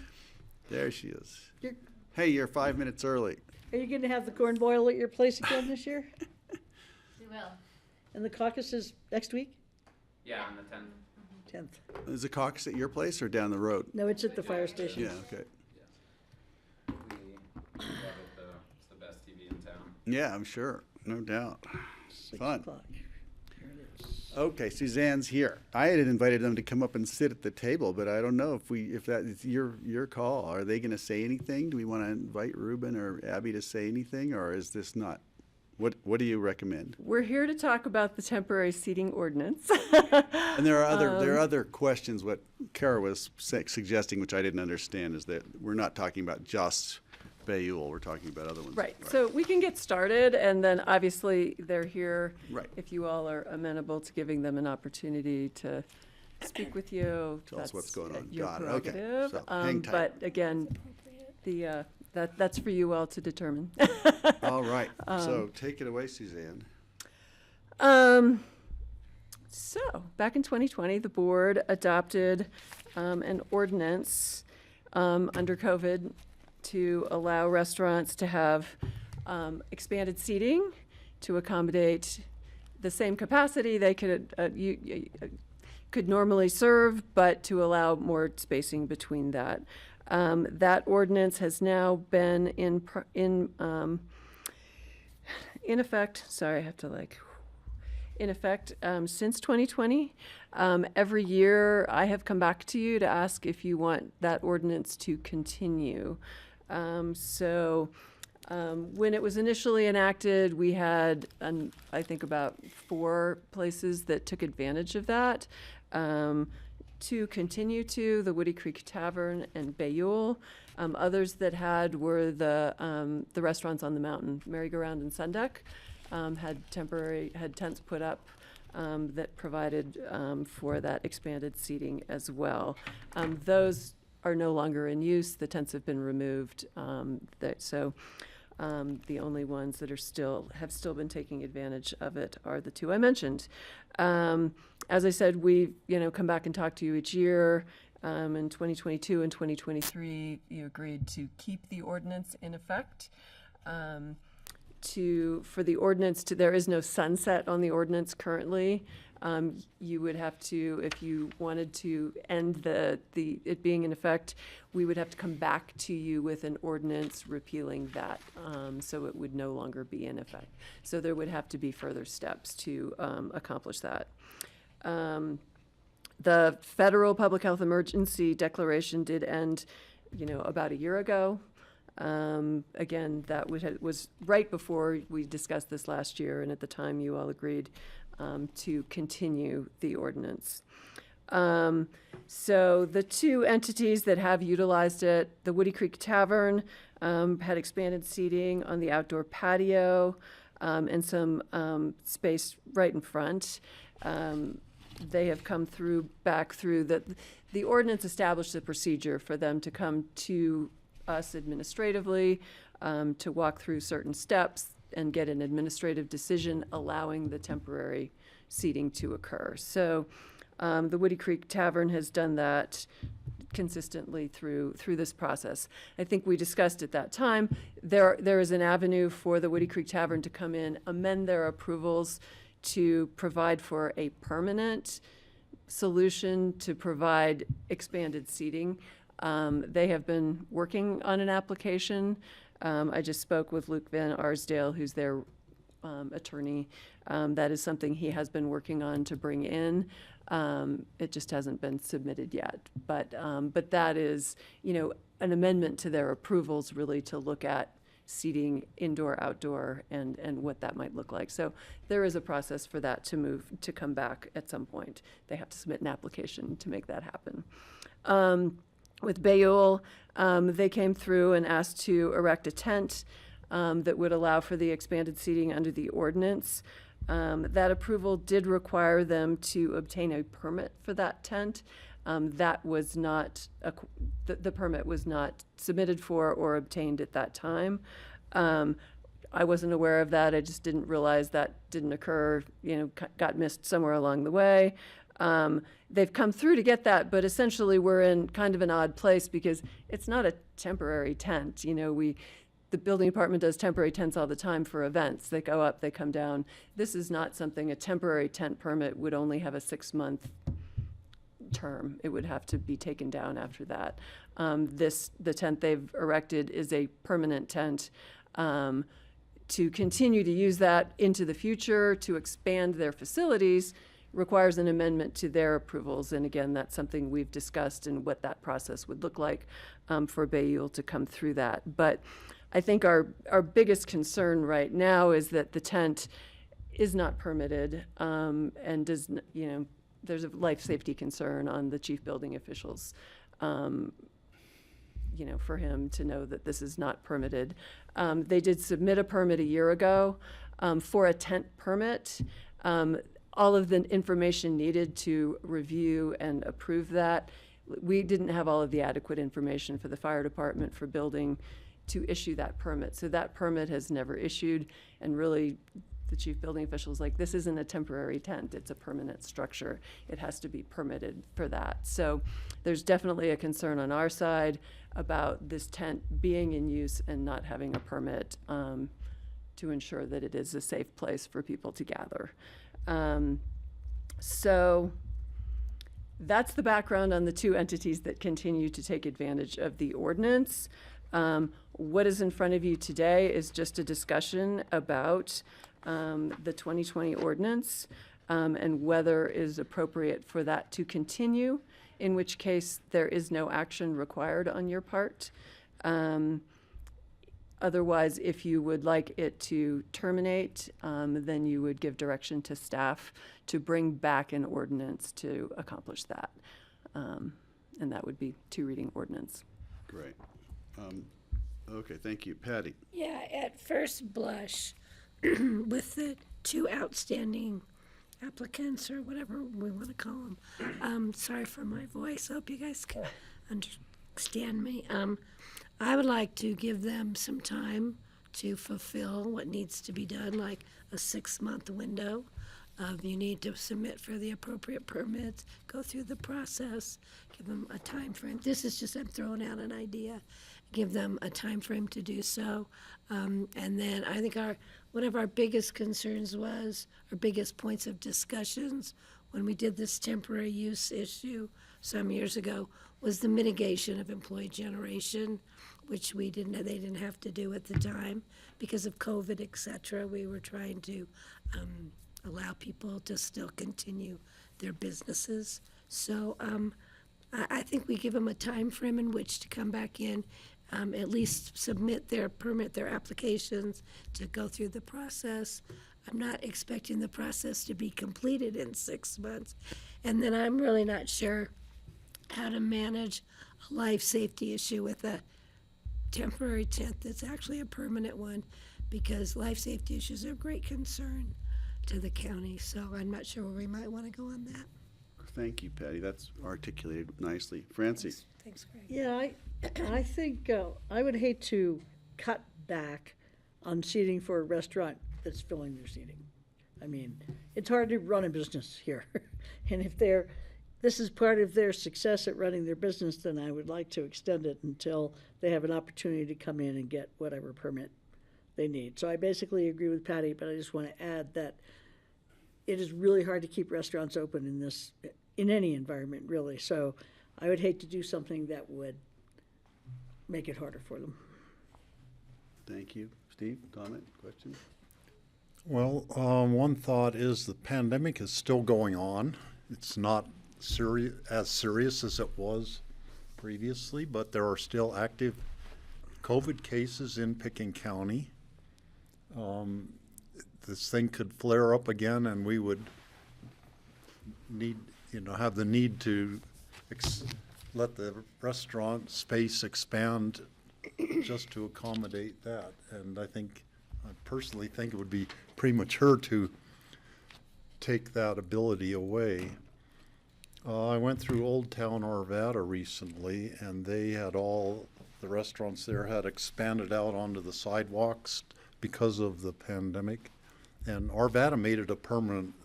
There she is. You're- Hey, you're 5 minutes early. are you gonna have the corn boil at your place again this year? We will. And the caucus is next week? Yeah, on the 10th. 10th. Is the caucus at your place or down the road? No, it's at the fire station. Yeah, okay. We love it though. It's the best TV in town. Yeah, I'm sure, no doubt. 6 Fun. o'clock. Here it is. Okay, Suzanne's here. I had invited them to come up and sit at the table, but I don't know if that is your call. Are they gonna say anything? Do we wanna invite Ruben or Abby to say anything, or is this not? What do you recommend? We're here to talk about the temporary seating ordinance. And there are other questions. What Kara was suggesting, which I didn't understand, is that we're not talking about just Bayul. We're talking about other ones. Right, so we can get started, and then obviously they're here. Right. If you all are amenable to giving them an opportunity to speak with you. Tell us what's that's going on. your Got it. Okay. prerogative. So hang tight. But again, that's for you all to determine. All right. So take it away, Suzanne. So, back in 2020, the board adopted an ordinance under COVID to allow restaurants to have expanded seating to accommodate the same capacity they could normally serve, but to allow more spacing between that. That ordinance has now been in effect. Sorry, I have to in effect since 2020. Every year, I have come back to you to ask if you want that ordinance to continue. When it was initially enacted, we had, I think, about 4 places that took advantage of that. To continue to the Woody Creek Tavern and Bayul. Others that had were the restaurants on the mountain, Merry-Go-Round and Sundeck, had tents put up that provided for that expanded seating as well. Those are no longer in use. The tents have been removed. The only ones that have still been taking advantage of it are the 2 I mentioned. As I said, we come back and talk to you each year. In 2022 and 2023, you agreed to keep the ordinance in effect. For the ordinance there is no sunset on the ordinance currently. You would have to, if you wanted to end it being in effect, we would have to come back to you with an ordinance repealing that, so it would no longer be in effect. So there would have to be further steps to accomplish that. The federal public health emergency declaration did end, about a year ago. Again, that was right before we discussed this last year, and at the time you all agreed to continue the ordinance. So the 2 entities that have utilized it, the Woody Creek Tavern had expanded seating on the outdoor patio and some space right in front. They have come back through the ordinance established a procedure for them to come to us administratively, to walk through certain steps and get an administrative decision allowing the temporary seating to occur. So the Woody Creek Tavern has done that consistently through this process. I think we discussed at that time, there is an avenue for the Woody Creek Tavern to come in, amend their approvals to provide for a permanent solution to provide expanded seating. They have been working on an application. I just spoke with Luke Van Arsdale, who's their attorney. That is something he has been working on to bring in. It just hasn't been submitted yet. But that is, an amendment to their approvals, really, to look at seating indoor, outdoor, and what that might look like. So there is a process for that to come back at some point. They have to submit an application to make that happen. With Bayul, they came through and asked to erect a tent that would allow for the expanded seating under the ordinance. That approval did require them to obtain a permit for that tent. That was not, the permit was not submitted for or obtained at that time. I wasn't aware of that. I just didn't realize that didn't occur, got missed somewhere along the way. They've come through to get that, but essentially we're in kind of an odd place because it's not a temporary tent. The building department does temporary tents all the time for events. They go up, they come down. This is not something, a temporary tent permit would only have a 6-month term. It would have to be taken down after that. The tent they've erected is a permanent tent. To continue to use that into the future, to expand their facilities, requires an amendment to their approvals. And again, that's something we've discussed and what that process would look like for Bayul to come through that. But I think our biggest concern right now is that the tent is not permitted and does, there's a life safety concern on the chief building officials, for him to know that this is not permitted. They did submit a permit a year ago for a tent permit. All of the information needed to review and approve that. We didn't have all of the adequate information for the fire department, for building, to issue that permit. So that permit has never issued, and really the chief building official is like, this isn't a temporary tent, it's a permanent structure. It has to be permitted for that. So there's definitely a concern on our side about this tent being in use and not having a permit to ensure that it is a safe place for people to gather. So that's the background on the two entities that continue to take advantage of the ordinance. What is in front of you today is just a discussion about the 2020 ordinance and whether it is appropriate for that to continue, in which case there is no action required on your part. Otherwise, if you would like it to terminate, then you would give direction to staff to bring back an ordinance to accomplish that. And that would be 2 reading ordinance. Great. Okay, thank you. Patty? Yeah, at first blush, with the 2 outstanding applicants, or whatever we want to call them, sorry for my voice, I hope you guys can understand me. I would like to give them some time to fulfill what needs to be done, like a 6-month window. You need to submit for the appropriate permits, go through the process, give them a time frame. This is just, I'm throwing out an idea. Give them a time frame to do so. And then I think one of our biggest concerns was, our biggest points of discussions when we did this temporary use issue some years ago, was the mitigation of employee generation, which they didn't have to do at the time because of COVID, et cetera. We were trying to allow people to still continue their businesses. So I think we give them a time frame in which to come back in, at least submit their permit, their applications, to go through the process. I'm not expecting the process to be completed in 6 months. And then I'm really not sure how to manage a life safety issue with a temporary tent that's actually a permanent one, because life safety issues are of great concern to the county. So I'm not sure where we might want to go on that. Thank you, Patty. That's articulated nicely. Francie? Thanks, Greg. Yeah, I think I would hate to cut back on seating for a restaurant that's filling their seating. I mean, it's hard to run a business here. And if this is part of their success at running their business, then I would like to extend it until they have an opportunity to come in and get whatever permit they need. So I basically agree with Patty, but I just want to add that it is really hard to keep restaurants open in any environment, really. So I would hate to do something that would make it harder for them. Thank you. Steve, comment, question? Well, one thought is the pandemic is still going on. It's not as serious as it was previously, but there are still active COVID cases in Pickens County. This thing could flare up again, and we would have the need to let the restaurant space expand just to accommodate that. And I personally think it would be premature to take that ability away. I went through Old Town Arvada recently, and the restaurants there had expanded out onto the sidewalks because of the pandemic. And Arvada made it a permanent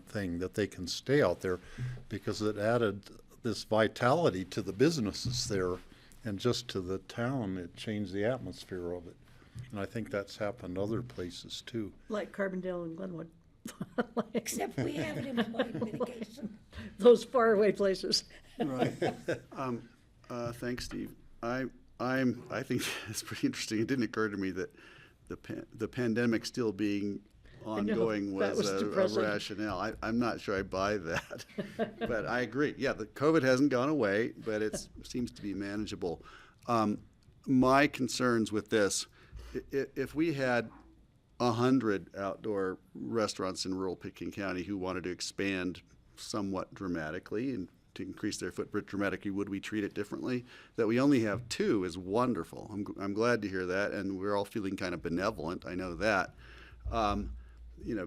thing that they can stay out there because it added this vitality to the businesses there and just to the town. It changed the atmosphere of it. And I think that's happened other places too. Like Carbondale and Glenwood. Except we haven't employed mitigation. Those faraway places. Right. Thanks, Steve. I think it's pretty interesting. It didn't occur to me that the pandemic still being ongoing was a rationale. I'm not sure I buy that, but I agree. Yeah, the COVID hasn't gone away, but it seems to be manageable. My concerns with this, if we had 100 outdoor restaurants in rural Pickens County who wanted to expand somewhat dramatically and to increase their footprint dramatically, would we treat it differently? That we only have 2 is wonderful. I'm glad to hear that, and we're all feeling kind of benevolent. I know that,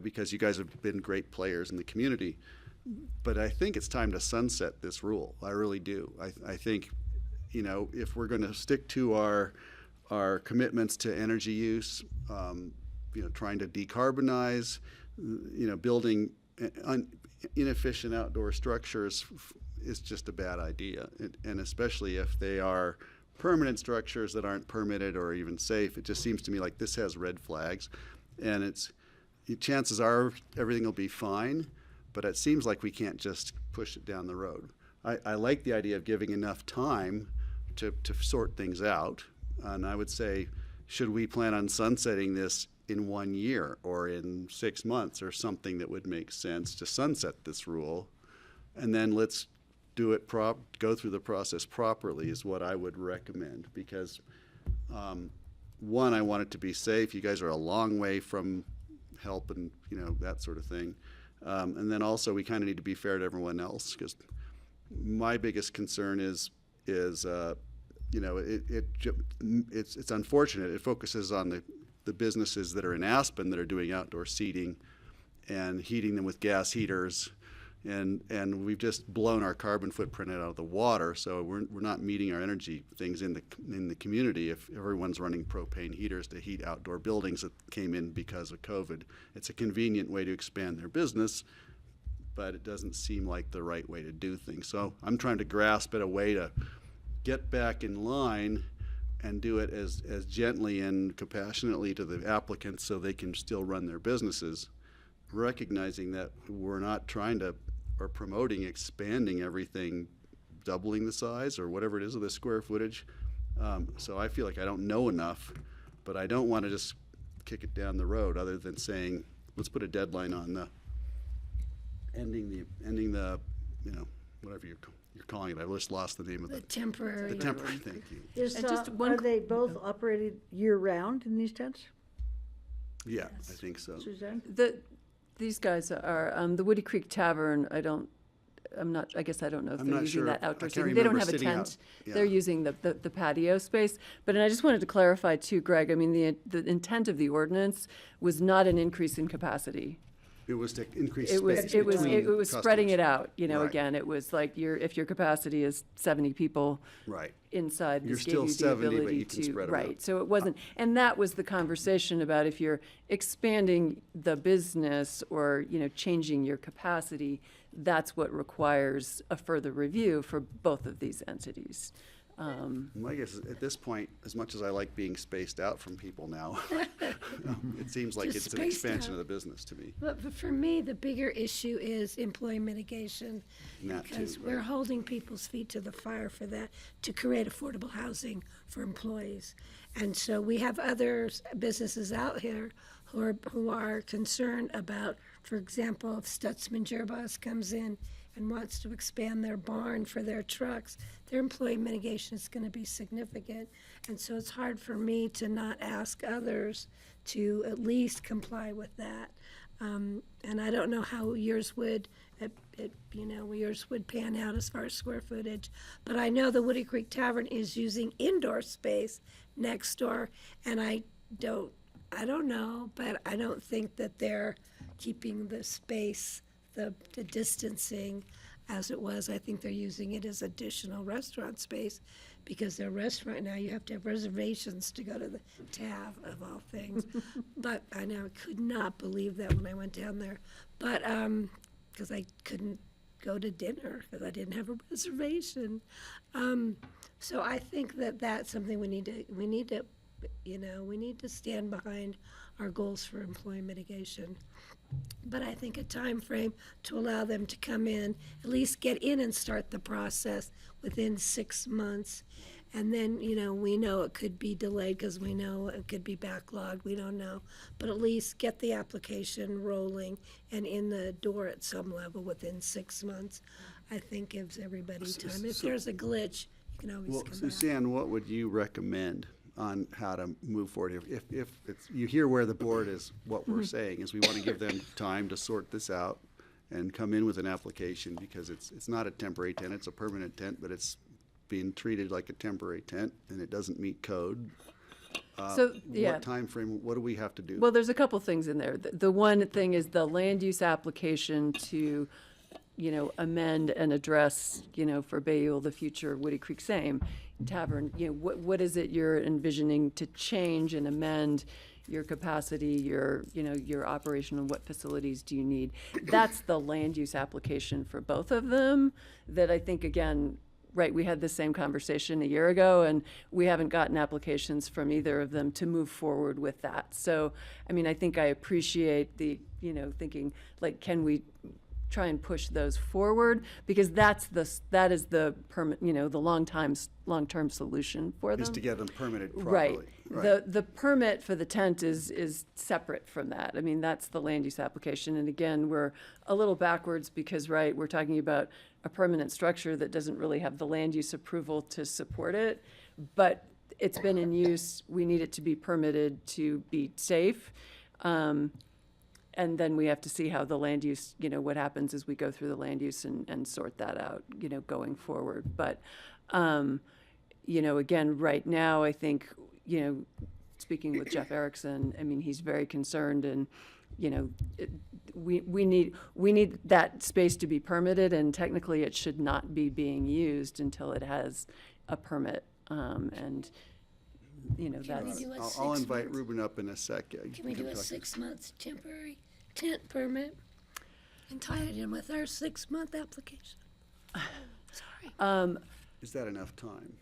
because you guys have been great players in the community. But I think it's time to sunset this rule. I really do. I think, if we're going to stick to our commitments to energy use, trying to decarbonize, building inefficient outdoor structures is just a bad idea. And especially if they are permanent structures that aren't permitted or even safe, it just seems to me like this has red flags. And chances are everything will be fine, but it seems like we can't just push it down the road. I like the idea of giving enough time to sort things out. And I would say, should we plan on sunsetting this in 1 year or in 6 months or something that would make sense to sunset this rule? And then let's do it go through the process properly is what I would recommend, because one, I want it to be safe. You guys are a long way from help and that sort of thing. And then also we kind of need to be fair to everyone else, because my biggest concern is it's unfortunate. It focuses on the businesses that are in Aspen that are doing outdoor seating and heating them with gas heaters, and we've just blown our carbon footprint out of the water. So we're not meeting our energy things in the community if everyone's running propane heaters to heat outdoor buildings that came in because of COVID. It's a convenient way to expand their business, but it doesn't seem like the right way to do things. So I'm trying to grasp at a way to get back in line and do it as gently and compassionately to the applicants so they can still run their businesses, recognizing that we're not trying to or promoting expanding everything, doubling the size or whatever it is of the square footage. So I feel like I don't know enough, but I don't want to just kick it down the road other than saying, let's put a deadline on the ending the whatever you're calling it. I just lost the name of The temporary. The temporary, thank you. Are they both operated year-round in these tents? Yeah, I think so. Suzanne? These guys are, the Woody Creek Tavern, I don't know if I'm they're not using sure. that I outdoor can't seating. They don't remember have a sitting tent. out. Yeah. They're using the patio space. But I just wanted to clarify too, Greg, I mean, the intent of the ordinance was not an increase in capacity. It was to increase It was, space it was, between it was spreading it customers. out, Right. again, it was like if your capacity is 70 people Right. inside, You're this gave still you the 70, but ability you can to, spread 'em right, out. so it wasn't, and that was the conversation about if you're expanding the business or, changing your capacity, that's what requires a further review for both of these entities. My guess is at this point, as much as I like being spaced out from people now, it seems like Just it's an spaced expansion out. of the business to me. But for me, the bigger issue is employee mitigation. And that too, Because we're right. holding people's feet to the fire for that, to create affordable housing for employees. And so we have other businesses out here who are concerned about, for example, if Stutzman Gerbos comes in and wants to expand their barn for their trucks, their employee mitigation is going to be significant. And so it's hard for me to not ask others to at least comply with that. And I don't know how yours would, yours would pan out as far as square footage. But I know the Woody Creek Tavern is using indoor space next door, and I don't know, but I don't think that they're keeping the space, the distancing as it was. I think they're using it as additional restaurant space, because their restaurant now, you have to have reservations to go to the Tav, of all things. But I know, I could not believe that when I went down there. But, because I couldn't go to dinner because I didn't have a reservation. So I think that that's something we need to stand behind our goals for employee mitigation. But I think a time frame to allow them to come in, at least get in and start the process within 6 months. And then, we know it could be delayed because we know it could be backlogged. We don't know. But at least get the application rolling and in the door at some level within 6 months, I think gives everybody time. If there's a glitch, you can always Well, come back. Suzanne, what would you recommend on how to move forward? If it's, you hear where the board is, what we're saying is we want to give them time to sort this out and come in with an application, because it's not a temporary tent, it's a permanent tent, but it's being treated like a temporary tent and it doesn't meet code. So, yeah. What time frame? What do we have to do? Well, there's a couple things in there. The one thing is the land use application to, amend and address, for Bayou, the future Woody Creek Same Tavern. What is it you're envisioning to change and amend your capacity, your operation, and what facilities do you need? That's the land use application for both of them that I think, again, right, we had the same conversation a year ago, and we haven't gotten applications from either of them to move forward with that. So, I think I appreciate the, thinking, like, can we try and push those forward? Because that is the the long-term solution for them. Is to get them permitted Right. properly. Right. The permit for the tent is separate from that. That's the land use application. And again, we're a little backwards because, right, we're talking about a permanent structure that doesn't really have the land use approval to support it, but it's been in use. We need it to be permitted to be safe. And then we have to see how the land use, what happens as we go through the land use and sort that out, going forward. But, again, right now, I think, speaking with Jeff Erickson, he's very concerned, and, we need that space to be permitted, and technically it should not be being used until it has a permit. And, that's. do a I'll 6 invite months? Ruben up in a sec. Can we do a 6 months temporary tent permit and tie it in with our 6-month application? Sorry. Is that enough time?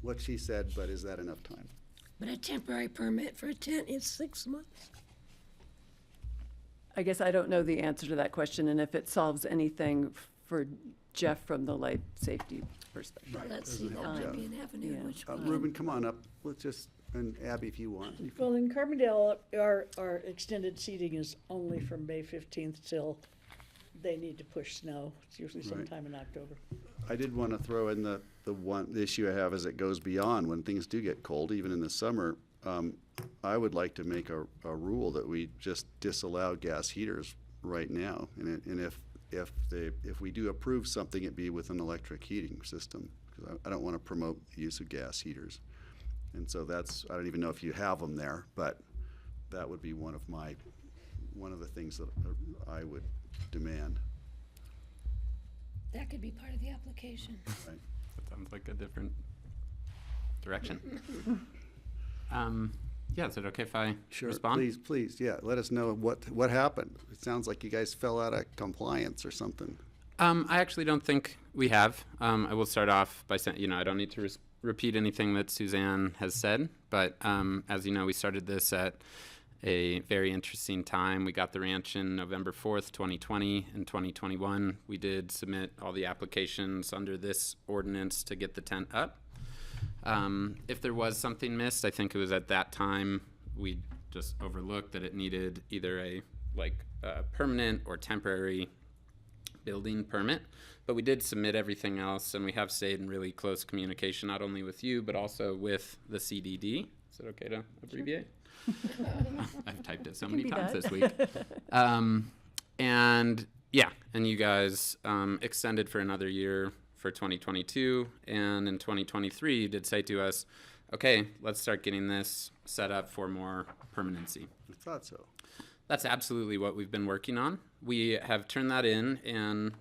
What she said, but is that enough time? But a temporary permit for a tent is 6 months. I guess I don't know the answer to that question, and if it solves anything for Jeff from the life safety perspective. Let's see, that might be an avenue in which we. Ruben, come on up. Let's just, and Abby, if you want. Well, in Carbondale, our extended seating is only from May 15th till they need to push snow. It's usually sometime in October. I did want to throw in the issue I have as it goes beyond when things do get cold, even in the summer. I would like to make a rule that we just disallow gas heaters right now, and if we do approve something, it be with an electric heating system, because I don't want to promote the use of gas heaters. And so I don't even know if you have them there, but that would be one of the things that I would demand. That could be part of the application. Right. That sounds like a different direction. Yeah, is it okay if I respond? Please, yeah, let us know what happened. It sounds like you guys fell out of compliance or something. I actually don't think we have. I will start off by saying, I don't need to repeat anything that Suzanne has said, but as you know, we started this at a very interesting time. We got the ranch in November 4th, 2020. In 2021, we did submit all the applications under this ordinance to get the tent up. If there was something missed, I think it was at that time we just overlooked that it needed either a permanent or temporary building permit, but we did submit everything else, and we have stayed in really close communication, not only with you, but also with the CDD. Is it okay to abbreviate? I've typed it so many times this week. And you guys extended for another year for 2022, and in 2023 you did say to us, okay, let's start getting this set up for more permanency. I thought so. That's absolutely what we've been working on. We have turned that in, and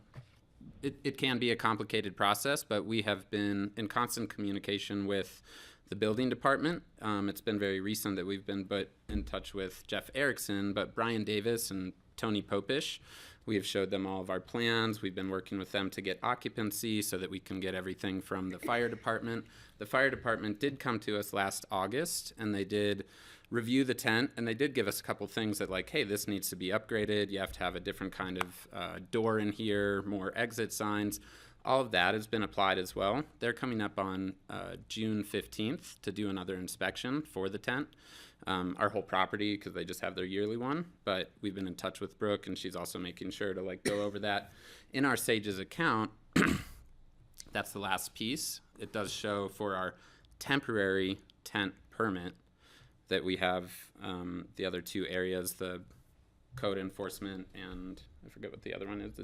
it can be a complicated process, but we have been in constant communication with the building department. It's been very recent that we've been in touch with Jeff Erickson, but Brian Davis and Tony Popish, we have showed them all of our plans. We've been working with them to get occupancy so that we can get everything from the fire department. The fire department did come to us last August, and they did review the tent, and they did give us a couple things that hey, this needs to be upgraded. You have to have a different kind of door in here, more exit signs. All of that has been applied as well. They're coming up on June 15th to do another inspection for the tent. Our whole property, because they just have their yearly one, but we've been in touch with Brooke, and she's also making sure to go over that. In our Sages account, that's the last piece. It does show for our temporary tent permit that we have the other two areas, the code enforcement, and I forget what the other one is.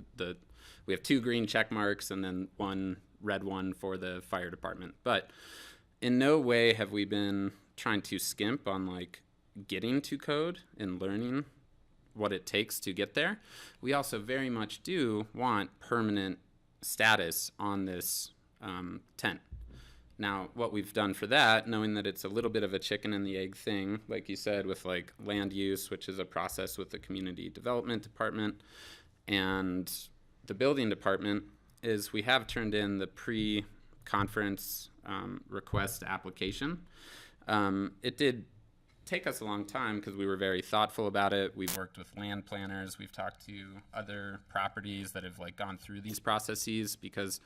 We have 2 green check marks and then 1 red one for the fire department. But in no way have we been trying to skimp on getting to code and learning what it takes to get there. We also very much do want permanent status on this tent. Now, what we've done for that, knowing that it's a little bit of a chicken and the egg thing, like you said, with land use, which is a process with the community development department and the building department, is we have turned in the pre-conference request application. It did take us a long time because we were very thoughtful about it. We've worked with land planners. We've talked to other properties that have gone through these processes, because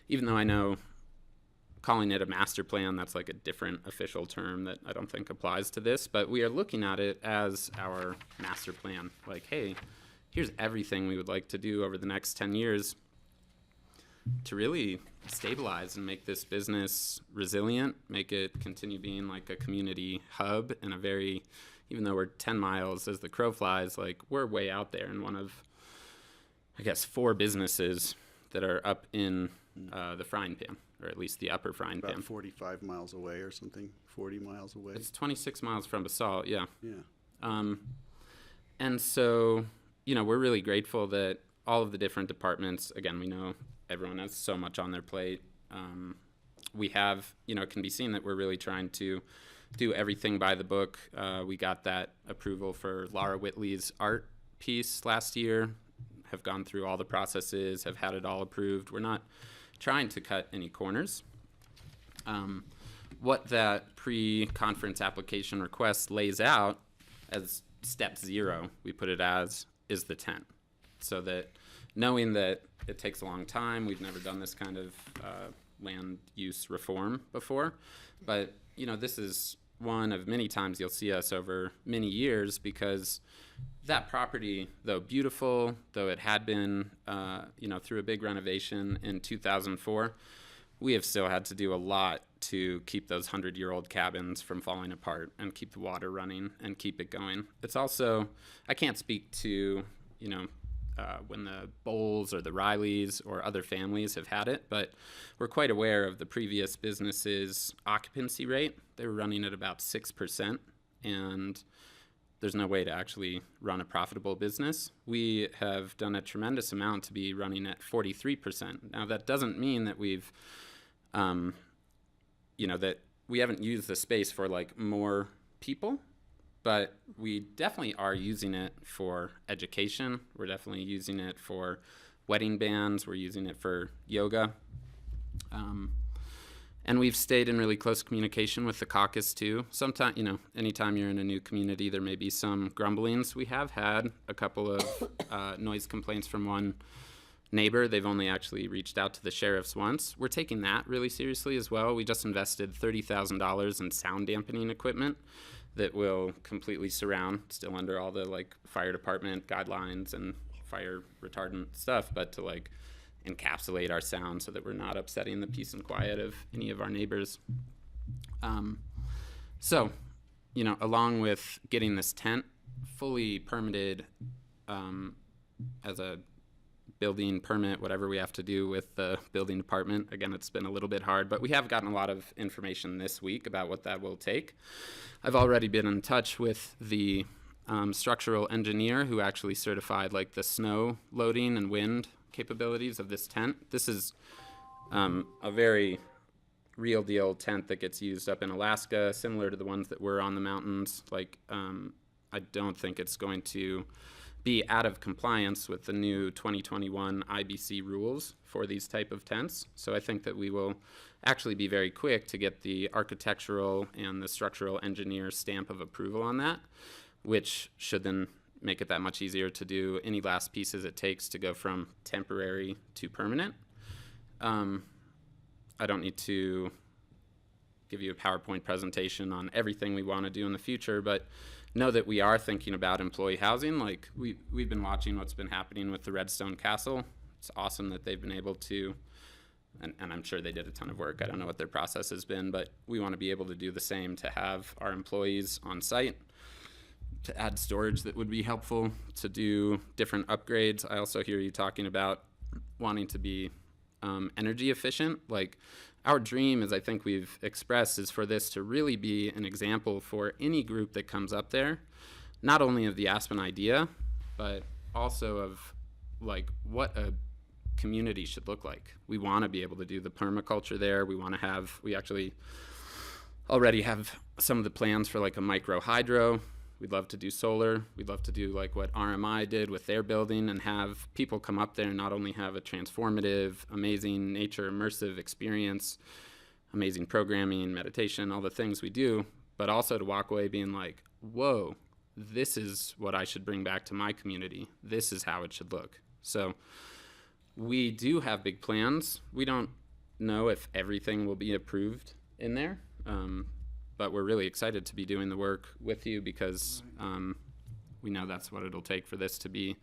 even though I know calling it a master plan, that's a different official term that I don't think applies to this, but we are looking at it as our master plan. Hey, here's everything we would like to do over the next 10 years to really stabilize and make this business resilient, make it continue being a community hub, and even though we're 10 miles as the crow flies, we're way out there in one of, I guess, 4 businesses that are up in the frying pan, or at least the upper frying pan. About 45 miles away or something, 40 miles away. It's 26 miles from Basalt, yeah. Yeah. And so, we're really grateful that all of the different departments, again, we know everyone has so much on their plate. We have, it can be seen that we're really trying to do everything by the book. We got that approval for Laura Whitley's art piece last year, have gone through all the processes, have had it all approved. We're not trying to cut any corners. What that pre-conference application request lays out as step 0, we put it as, is the tent. So that knowing that it takes a long time, we've never done this kind of land use reform before, but this is one of many times you'll see us over many years, because that property, though beautiful, though it had been through a big renovation in 2004, we have still had to do a lot to keep those 100-year-old cabins from falling apart and keep the water running and keep it going. It's also, I can't speak to when the Bowles or the Rileys or other families have had it, but we're quite aware of the previous business's occupancy rate. They were running at about 6%, and there's no way to actually run a profitable business. We have done a tremendous amount to be running at 43%. Now, that doesn't mean that we've, that we haven't used the space for more people, but we definitely are using it for education. We're definitely using it for wedding bands. We're using it for yoga. And we've stayed in really close communication with the caucus too. Sometimes, anytime you're in a new community, there may be some grumblings. We have had a couple of noise complaints from one neighbor. They've only actually reached out to the sheriffs once. We're taking that really seriously as well. We just invested $30,000 in sound dampening equipment that will completely surround, still under all the fire department guidelines and fire retardant stuff, but to encapsulate our sound so that we're not upsetting the peace and quiet of any of our neighbors. So, along with getting this tent fully permitted as a building permit, whatever we have to do with the building department. Again, it's been a little bit hard, but we have gotten a lot of information this week about what that will take. I've already been in touch with the structural engineer who actually certified the snow loading and wind capabilities of this tent. This is a very real deal tent that gets used up in Alaska, similar to the ones that were on the mountains. I don't think it's going to be out of compliance with the new 2021 IBC rules for these type of tents. So I think that we will actually be very quick to get the architectural and the structural engineer stamp of approval on that, which should then make it that much easier to do any last pieces it takes to go from temporary to permanent. I don't need to give you a PowerPoint presentation on everything we want to do in the future, but know that we are thinking about employee housing. We've been watching what's been happening with the Redstone Castle. It's awesome that they've been able to, and I'm sure they did a ton of work. I don't know what their process has been, but we want to be able to do the same to have our employees on site, to add storage that would be helpful, to do different upgrades. I also hear you talking about wanting to be energy efficient. Our dream, as I think we've expressed, is for this to really be an example for any group that comes up there, not only of the Aspen idea, but also of what a community should look like. We want to be able to do the permaculture there. We actually already have some of the plans for a micro hydro. We'd love to do solar. We'd love to do what RMI did with their building and have people come up there and not only have a transformative, amazing nature immersive experience, amazing programming, meditation, all the things we do, but also to walk away being whoa, this is what I should bring back to my community. This is how it should look. So we do have big plans. We don't know if everything will be approved in there. But we're really excited to be doing the work with you because we know that's what it'll take for this to be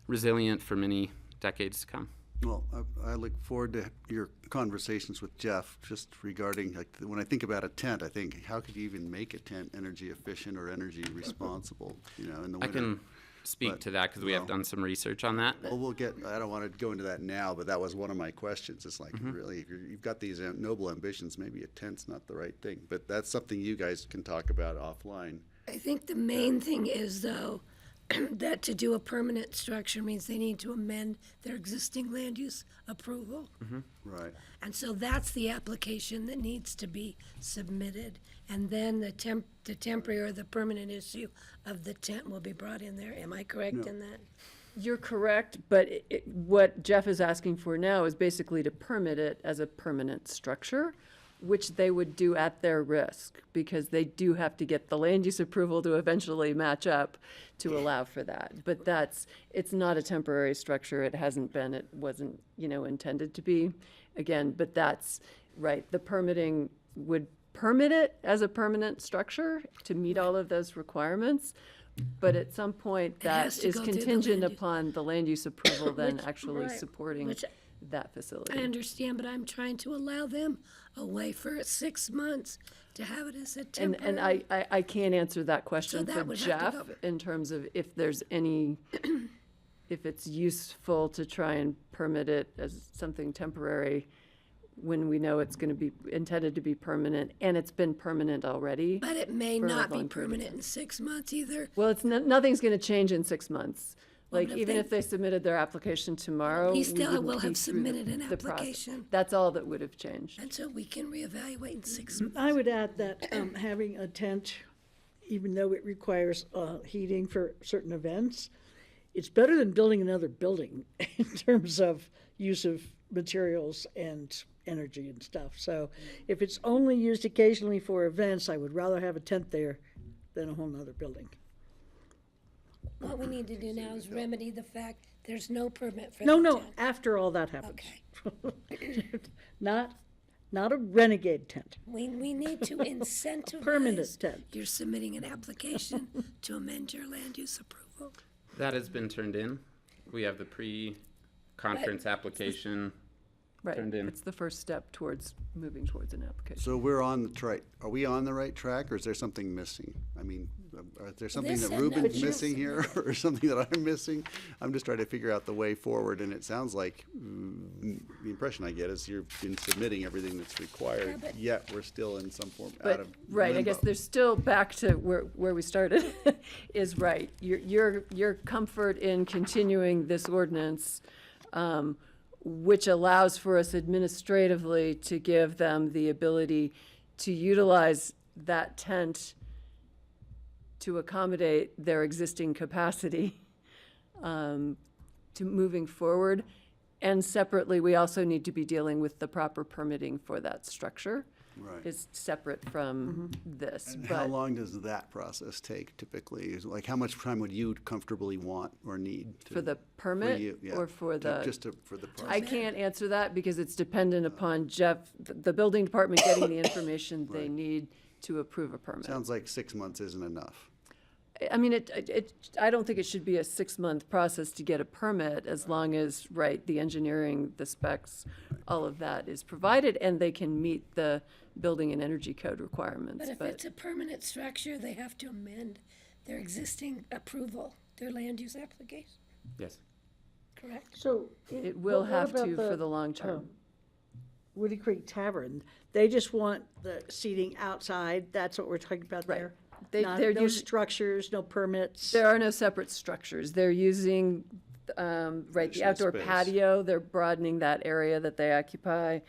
resilient for many decades to come. Well, I look forward to your conversations with Jeff just regarding, when I think about a tent, I think, how could you even make a tent energy efficient or energy responsible, in the winter? I can speak to that because we have done some research on that. Well, I don't want to go into that now, but that was one of my questions. It's really, if you've got these noble ambitions, maybe a tent's not the right thing, but that's something you guys can talk about offline. I think the main thing is, though, that to do a permanent structure means they need to amend their existing land use approval. Right. And so that's the application that needs to be submitted. And then the temporary or the permanent issue of the tent will be brought in there. Am I correct in that? You're correct, but what Jeff is asking for now is basically to permit it as a permanent structure, which they would do at their risk, because they do have to get the land use approval to eventually match up to allow for that. But it's not a temporary structure. It hasn't been, it wasn't, intended to be. Again, but that's right. The permitting would permit it as a permanent structure to meet all of those requirements. But at some point, that is contingent upon the land use approval then actually supporting that facility. I understand, but I'm trying to allow them a way for 6 months to have it as a temporary. And I can't answer that question for Jeff in terms of if there's any, if it's useful to try and permit it as something temporary when we know it's going to be intended to be permanent, and it's been permanent already. But it may not be permanent in 6 months either. Well, nothing's going to change in 6 months. Even if they submitted their application tomorrow, we still will have submitted an application. That's all that would have changed. And so we can reevaluate in 6 months. I would add that having a tent, even though it requires heating for certain events, it's better than building another building in terms of use of materials and energy and stuff. So if it's only used occasionally for events, I would rather have a tent there than a whole nother building. What we need to do now is remedy the fact there's no permit for No, the no, tent. after all that happens. Not a renegade tent. We need to incentivize. Permanent tent. You're submitting an application to amend your land use approval. That has been turned in. We have the pre-conference application Right, turned in. it's the first step towards moving towards an application. So we're on the track. Are we on the right track, or is there something missing? I mean, is there something This that had Ruben's nothing missing here, or something that I'm missing? I'm just trying to figure out the way forward, and it sounds like the impression I get is you've been submitting everything that's required, yet we're still in some form out But, of right, I guess limbo. there's still back to where we started, is right. Your comfort in continuing this ordinance, which allows for us administratively to give them the ability to utilize that tent to accommodate their existing capacity, to moving forward. And separately, we also need to be dealing with the proper permitting for that structure. Right. It's separate from this. And how but- long does that process take typically? Is like, how much time would you comfortably want or need? For the for permit you? Yeah, or for the? for the process? I can't answer that because it's dependent upon the building department getting the information they Right. need to approve a permit. Sounds like 6 months isn't enough. I mean, I don't think it should be a 6-month process to get a permit as long as, right, the engineering, the specs, all of that is provided and they can meet the building and energy code requirements. But if it's a permanent structure, they have to amend their existing approval, their land use application, Yes. correct? So. It will what have about to for the long term. Woody Creek Tavern, they just want the seating outside, that's what we're talking about there? They're No using- structures, no permits? There are no separate structures. They're using, right, the Additional outdoor space. patio. They're broadening that area that they occupy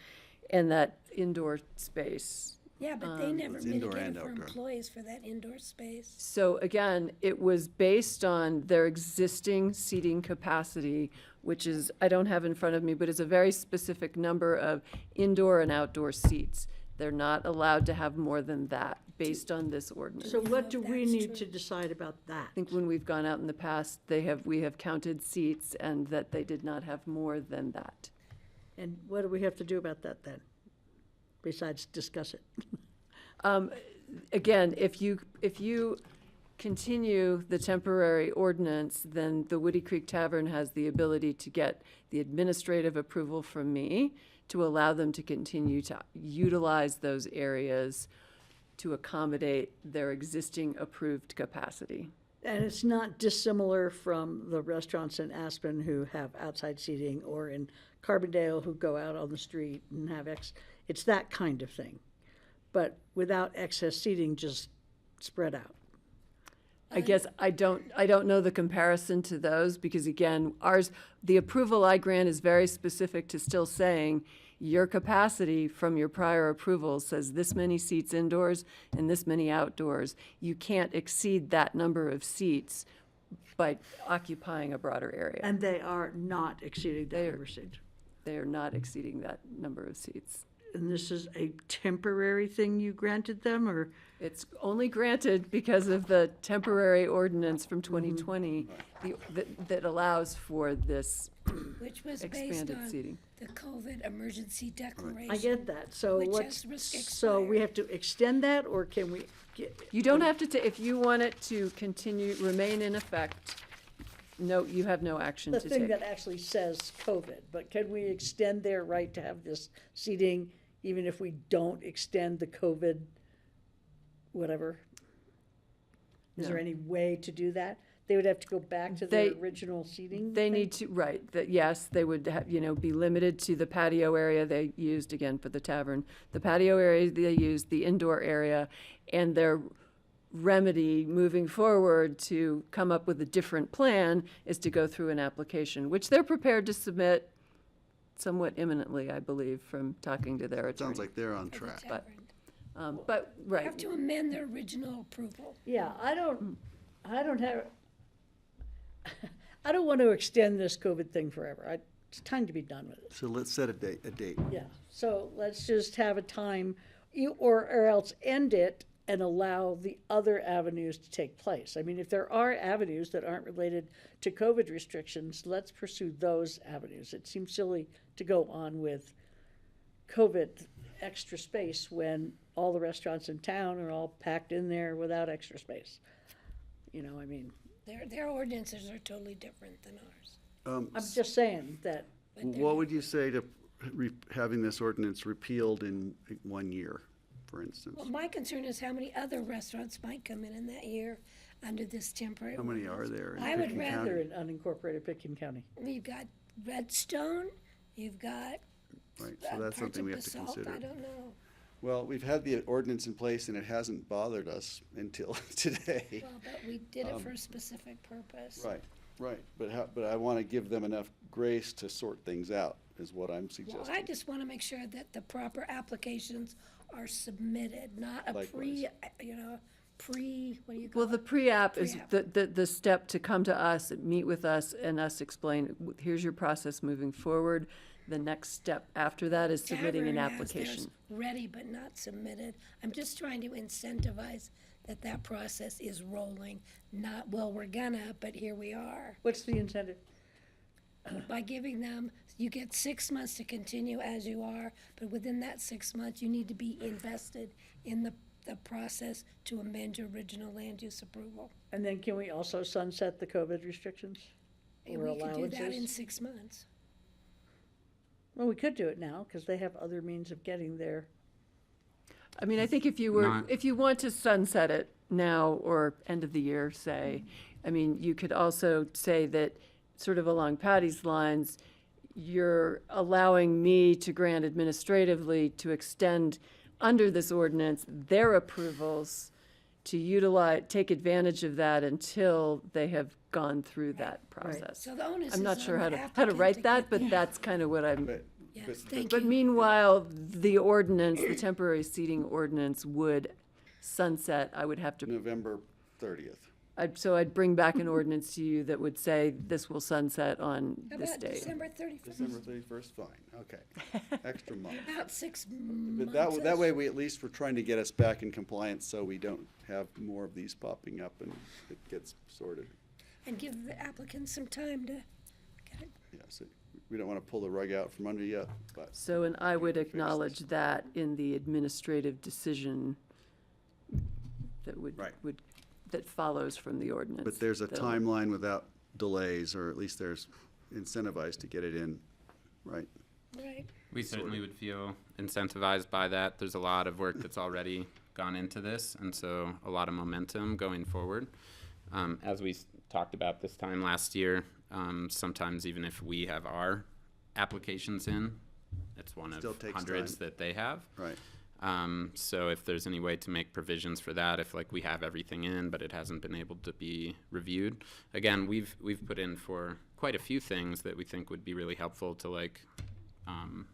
and that indoor space. Yeah, but they never It's indoor mitigated and for outdoor. employees for that indoor space. So again, it was based on their existing seating capacity, which is, I don't have in front of me, but it's a very specific number of indoor and outdoor seats. They're not allowed to have more than that based on this ordinance. So what do we need to decide about that? I think when we've gone out in the past, we have counted seats and that they did not have more than that. And what do we have to do about that then, besides discuss it? Again, if you continue the temporary ordinance, then the Woody Creek Tavern has the ability to get the administrative approval from me to allow them to continue to utilize those areas to accommodate their existing approved capacity. And it's not dissimilar from the restaurants in Aspen who have outside seating, or in Carbondale who go out on the street and have it's that kind of thing, but without excess seating, just spread out. I guess I don't know the comparison to those because again, the approval I grant is very specific to still saying your capacity from your prior approval says this many seats indoors and this many outdoors. You can't exceed that number of seats by occupying a broader area. And they are not exceeding that number of seats. They are not exceeding that number of seats. And this is a temporary thing you granted them, or? It's only granted because of the temporary ordinance from 2020 that allows for this Which was based expanded on seating. the COVID emergency declaration. I get that, so Which what's, has risk so we have to extend that, or can we You don't have to, if you want it to continue, remain in effect, no, you have no action the to thing take. that actually says COVID, but can we extend their right to have this seating even if we don't extend the COVID whatever? Is there No. any way to do that? They would have to go back to their original seating? They thing? need to, right, that, yes, they would have, be limited to the patio area they used, again, for the tavern. The patio area they used, the indoor area, and their remedy moving forward to come up with a different plan is to go through an application, which they're prepared to submit somewhat imminently, I believe, from talking to their attorney. Sounds like they're on track. But, You right. have to amend their original approval. Yeah, I don't have, I don't want to extend this COVID thing forever. It's time to be done with it. So let's set a date. Yeah, so let's just have a time, or else end it and allow the other avenues to take place. I mean, if there are avenues that aren't related to COVID restrictions, let's pursue those avenues. It seems silly to go on with COVID extra space when all the restaurants in town are all packed in there without extra space. You know, I mean, Their ordinances are totally different than ours. I'm just saying that. What would you say to having this ordinance repealed in 1 year, for instance? Well, my concern is how many other restaurants might come in that year under this temporary. How many are there in I would Pitkin rather. County? In unincorporated Pitkin County. You've got Redstone, you've got. Right, so that's something we have to Basalt, consider. I don't know. Well, we've had the ordinance in place and it hasn't bothered us until today. Well, but we did it for a specific purpose. Right, but I want to give them enough grace to sort things out, is what I'm Well, suggesting. I just want to make sure that the proper applications are submitted, not a what do you call Well, the it? pre-app is Pre-app. the step to come to us, meet with us, and us explain, here's your process moving forward. The next step after that is submitting an Tavern has theirs application. ready but not submitted. I'm just trying to incentivize that process is rolling, not, well, we're gonna, but here we are. What's the incentive? By giving them, you get 6 months to continue as you are, but within that 6 months, you need to be invested in the process to amend your original land use approval. And then can we also sunset the COVID restrictions? And Or we could do that in allowances? 6 months. Well, we could do it now, because they have other means of getting there. I mean, I think if you want to sunset it now or end of the year, say, I mean, you could also say that, sort of along Patty's lines, you're allowing me to grant administratively to extend under this ordinance their approvals to take advantage of that until they have gone through that process. So the onus I'm not is sure on how the to applicant write to that, get but there. that's kind of what I'm. Yes, thank But you. meanwhile, the ordinance, the temporary seating ordinance would sunset. I would have to. November 30th. So I'd bring back an ordinance to you that would say this will sunset on How this about date. December 31st? December 31st, fine, okay. Extra month. About 6 But months. that way, we at least we're trying to get us back in compliance so we don't have more of these popping up and it gets sorted. And give the applicant some time to get it. Yeah, so we don't want to pull the rug out from under you, but. So, and I would acknowledge that in the administrative decision that that follows from the ordinance. But there's a though. timeline without delays, or at least there's incentivized to get it in, right? Right. We certainly would feel incentivized by that. There's a lot of work that's already gone into this, and so a lot of momentum going forward. As we talked about this time last year, sometimes even if we have our applications in, it's one Still of takes hundreds time. that they have. Right. So if there's any way to make provisions for that, if like we have everything in, but it hasn't been able to be reviewed. Again, we've put in for quite a few things that we think would be really helpful to like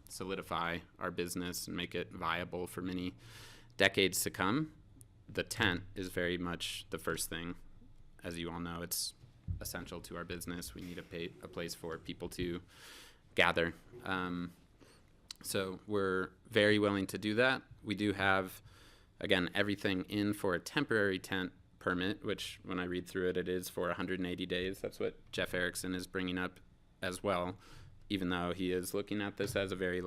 solidify our business and make it viable for many decades to come. The tent is very much the first thing. As you all know, it's essential to our business. We need a place for people to gather. So we're very willing to do that. We do have, again, everything in for a temporary tent permit, which when I read through it, it is for 180 days. That's what Jeff Erickson is bringing up as well, even though he is looking at this as a very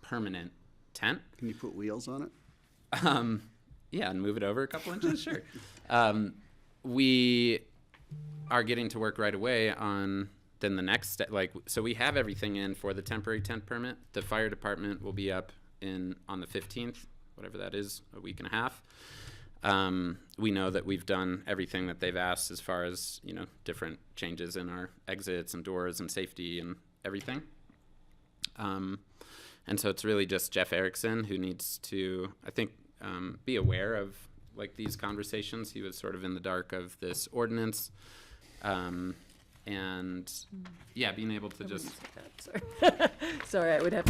permanent tent. Can you put wheels on it? Yeah, and move it over a couple inches, sure. We are getting to work right away on then the next step. So we have everything in for the temporary tent permit. The fire department will be up on the 15th, whatever that is, a week and a half. We know that we've done everything that they've asked as far as, different changes in our exits and doors and safety and everything. And so it's really just Jeff Erickson who needs to, I think, be aware of these conversations. He was sort of in the dark of this ordinance. And yeah, being able to just Sorry, I would have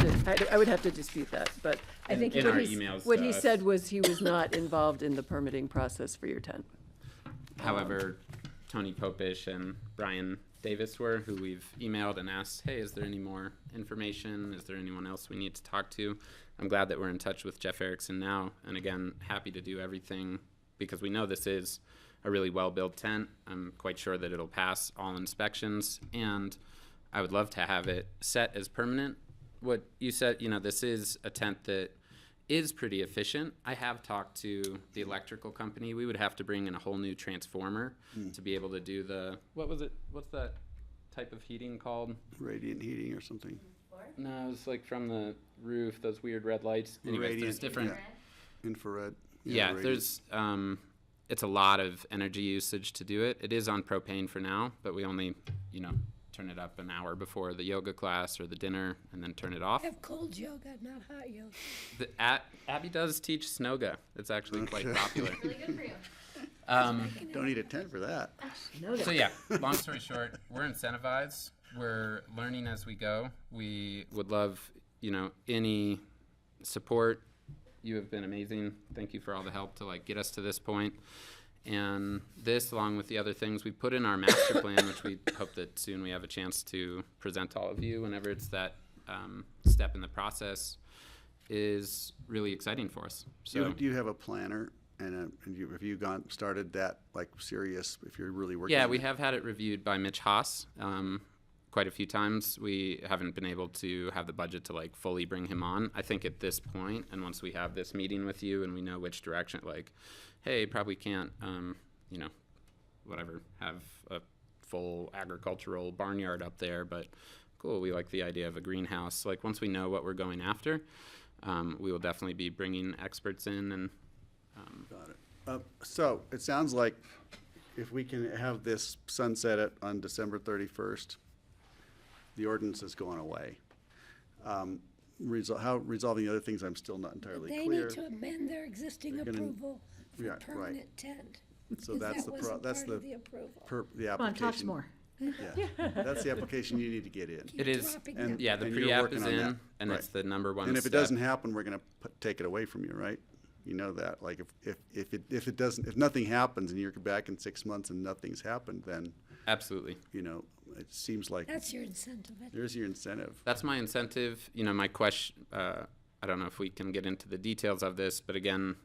to dispute that, but I think in our emails what to he us. said was he was not involved in the permitting process for your tent. However, Tony Popish and Brian Davis were, who we've emailed and asked, hey, is there any more information? Is there anyone else we need to talk to? I'm glad that we're in touch with Jeff Erickson now. And again, happy to do everything because we know this is a really well-built tent. I'm quite sure that it'll pass all inspections, and I would love to have it set as permanent. What you said, this is a tent that is pretty efficient. I have talked to the electrical company. We would have to bring in a whole new transformer to be able to do what's that type of heating called? Radiant heating or something. No, it's like from the roof, those weird red lights. Anyways, there's different. Yeah. Infrared. Yeah, radiant. there's, it's a lot of energy usage to do it. It is on propane for now, but we only, turn it up an hour before the yoga class or the dinner and then turn it off. Have cold yoga, not hot yoga. Abby does teach snoga. It's actually quite popular. Really good for you. Don't need a tent for that. So yeah, long story short, we're incentivized. We're learning as we go. We would love, any support. You have been amazing. Thank you for all the help to get us to this point. And this, along with the other things we put in our master plan, which we hope that soon we have a chance to present to all of you whenever it's that step in the process, is really exciting for us. So Do you have a planner? And have you started that serious, if you're really working? Yeah, on we it? have had it reviewed by Mitch Haas quite a few times. We haven't been able to have the budget to fully bring him on. I think at this point, and once we have this meeting with you and we know which direction, hey, probably can't, have a full agricultural barnyard up there, but cool, we like the idea of a greenhouse. Once we know what we're going after, we will definitely be bringing experts in and Got it. So it sounds like if we can have this sunset on December 31st, the ordinance is going away. How resolving the other things, I'm still not entirely They clear. need to amend their existing They're gonna- approval for Yeah, right. permanent tent. So because that's that the wasn't that's part the of the approval. the application. Come on, talk some more. Yeah, that's the application you need to get in. it is, dropping And- yeah, the and you're pre-app working is on in, that. and Right. it's the number one And if it step. doesn't happen, we're going to take it away from you, right? You know that. If nothing happens and you're back in 6 months and nothing's happened, then Absolutely. It seems like That's your incentive. there's your incentive. That's my incentive. My question, I don't know if we can get into the details of this, but again,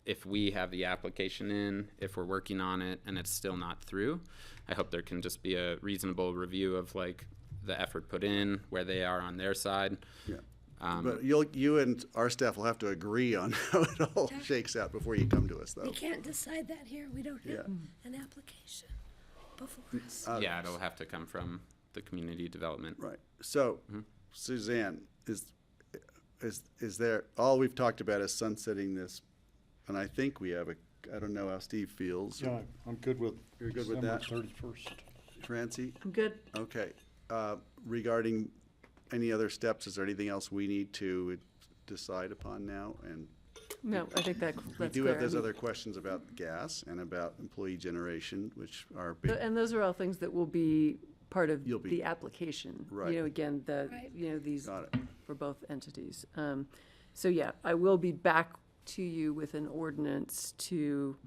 if we have the application in, if we're working on it and it's still not through, I hope there can just be a reasonable review of the effort put in, where they are on their side. Yeah. But you and our staff will have to agree on how it all shakes out before you come to us, though. We can't decide that here. We don't Yeah. have an application before us. Yeah, it'll have to come from the community development. Right. So, Suzanne, is there, all we've talked about is sunsetting this, and I think we have I don't know how Steve feels. Yeah, I'm good with You're good with December that? 31st. Francie? I'm good. Okay. Regarding any other steps, is there anything else we need to decide upon now? And No, I think that's we do clear. have those other questions about gas and about employee generation, which are big. And those are all things that will be part of You'll be- the application. Right. Again, Right. These Got it. for both entities. So yeah, I will be back to you with an ordinance to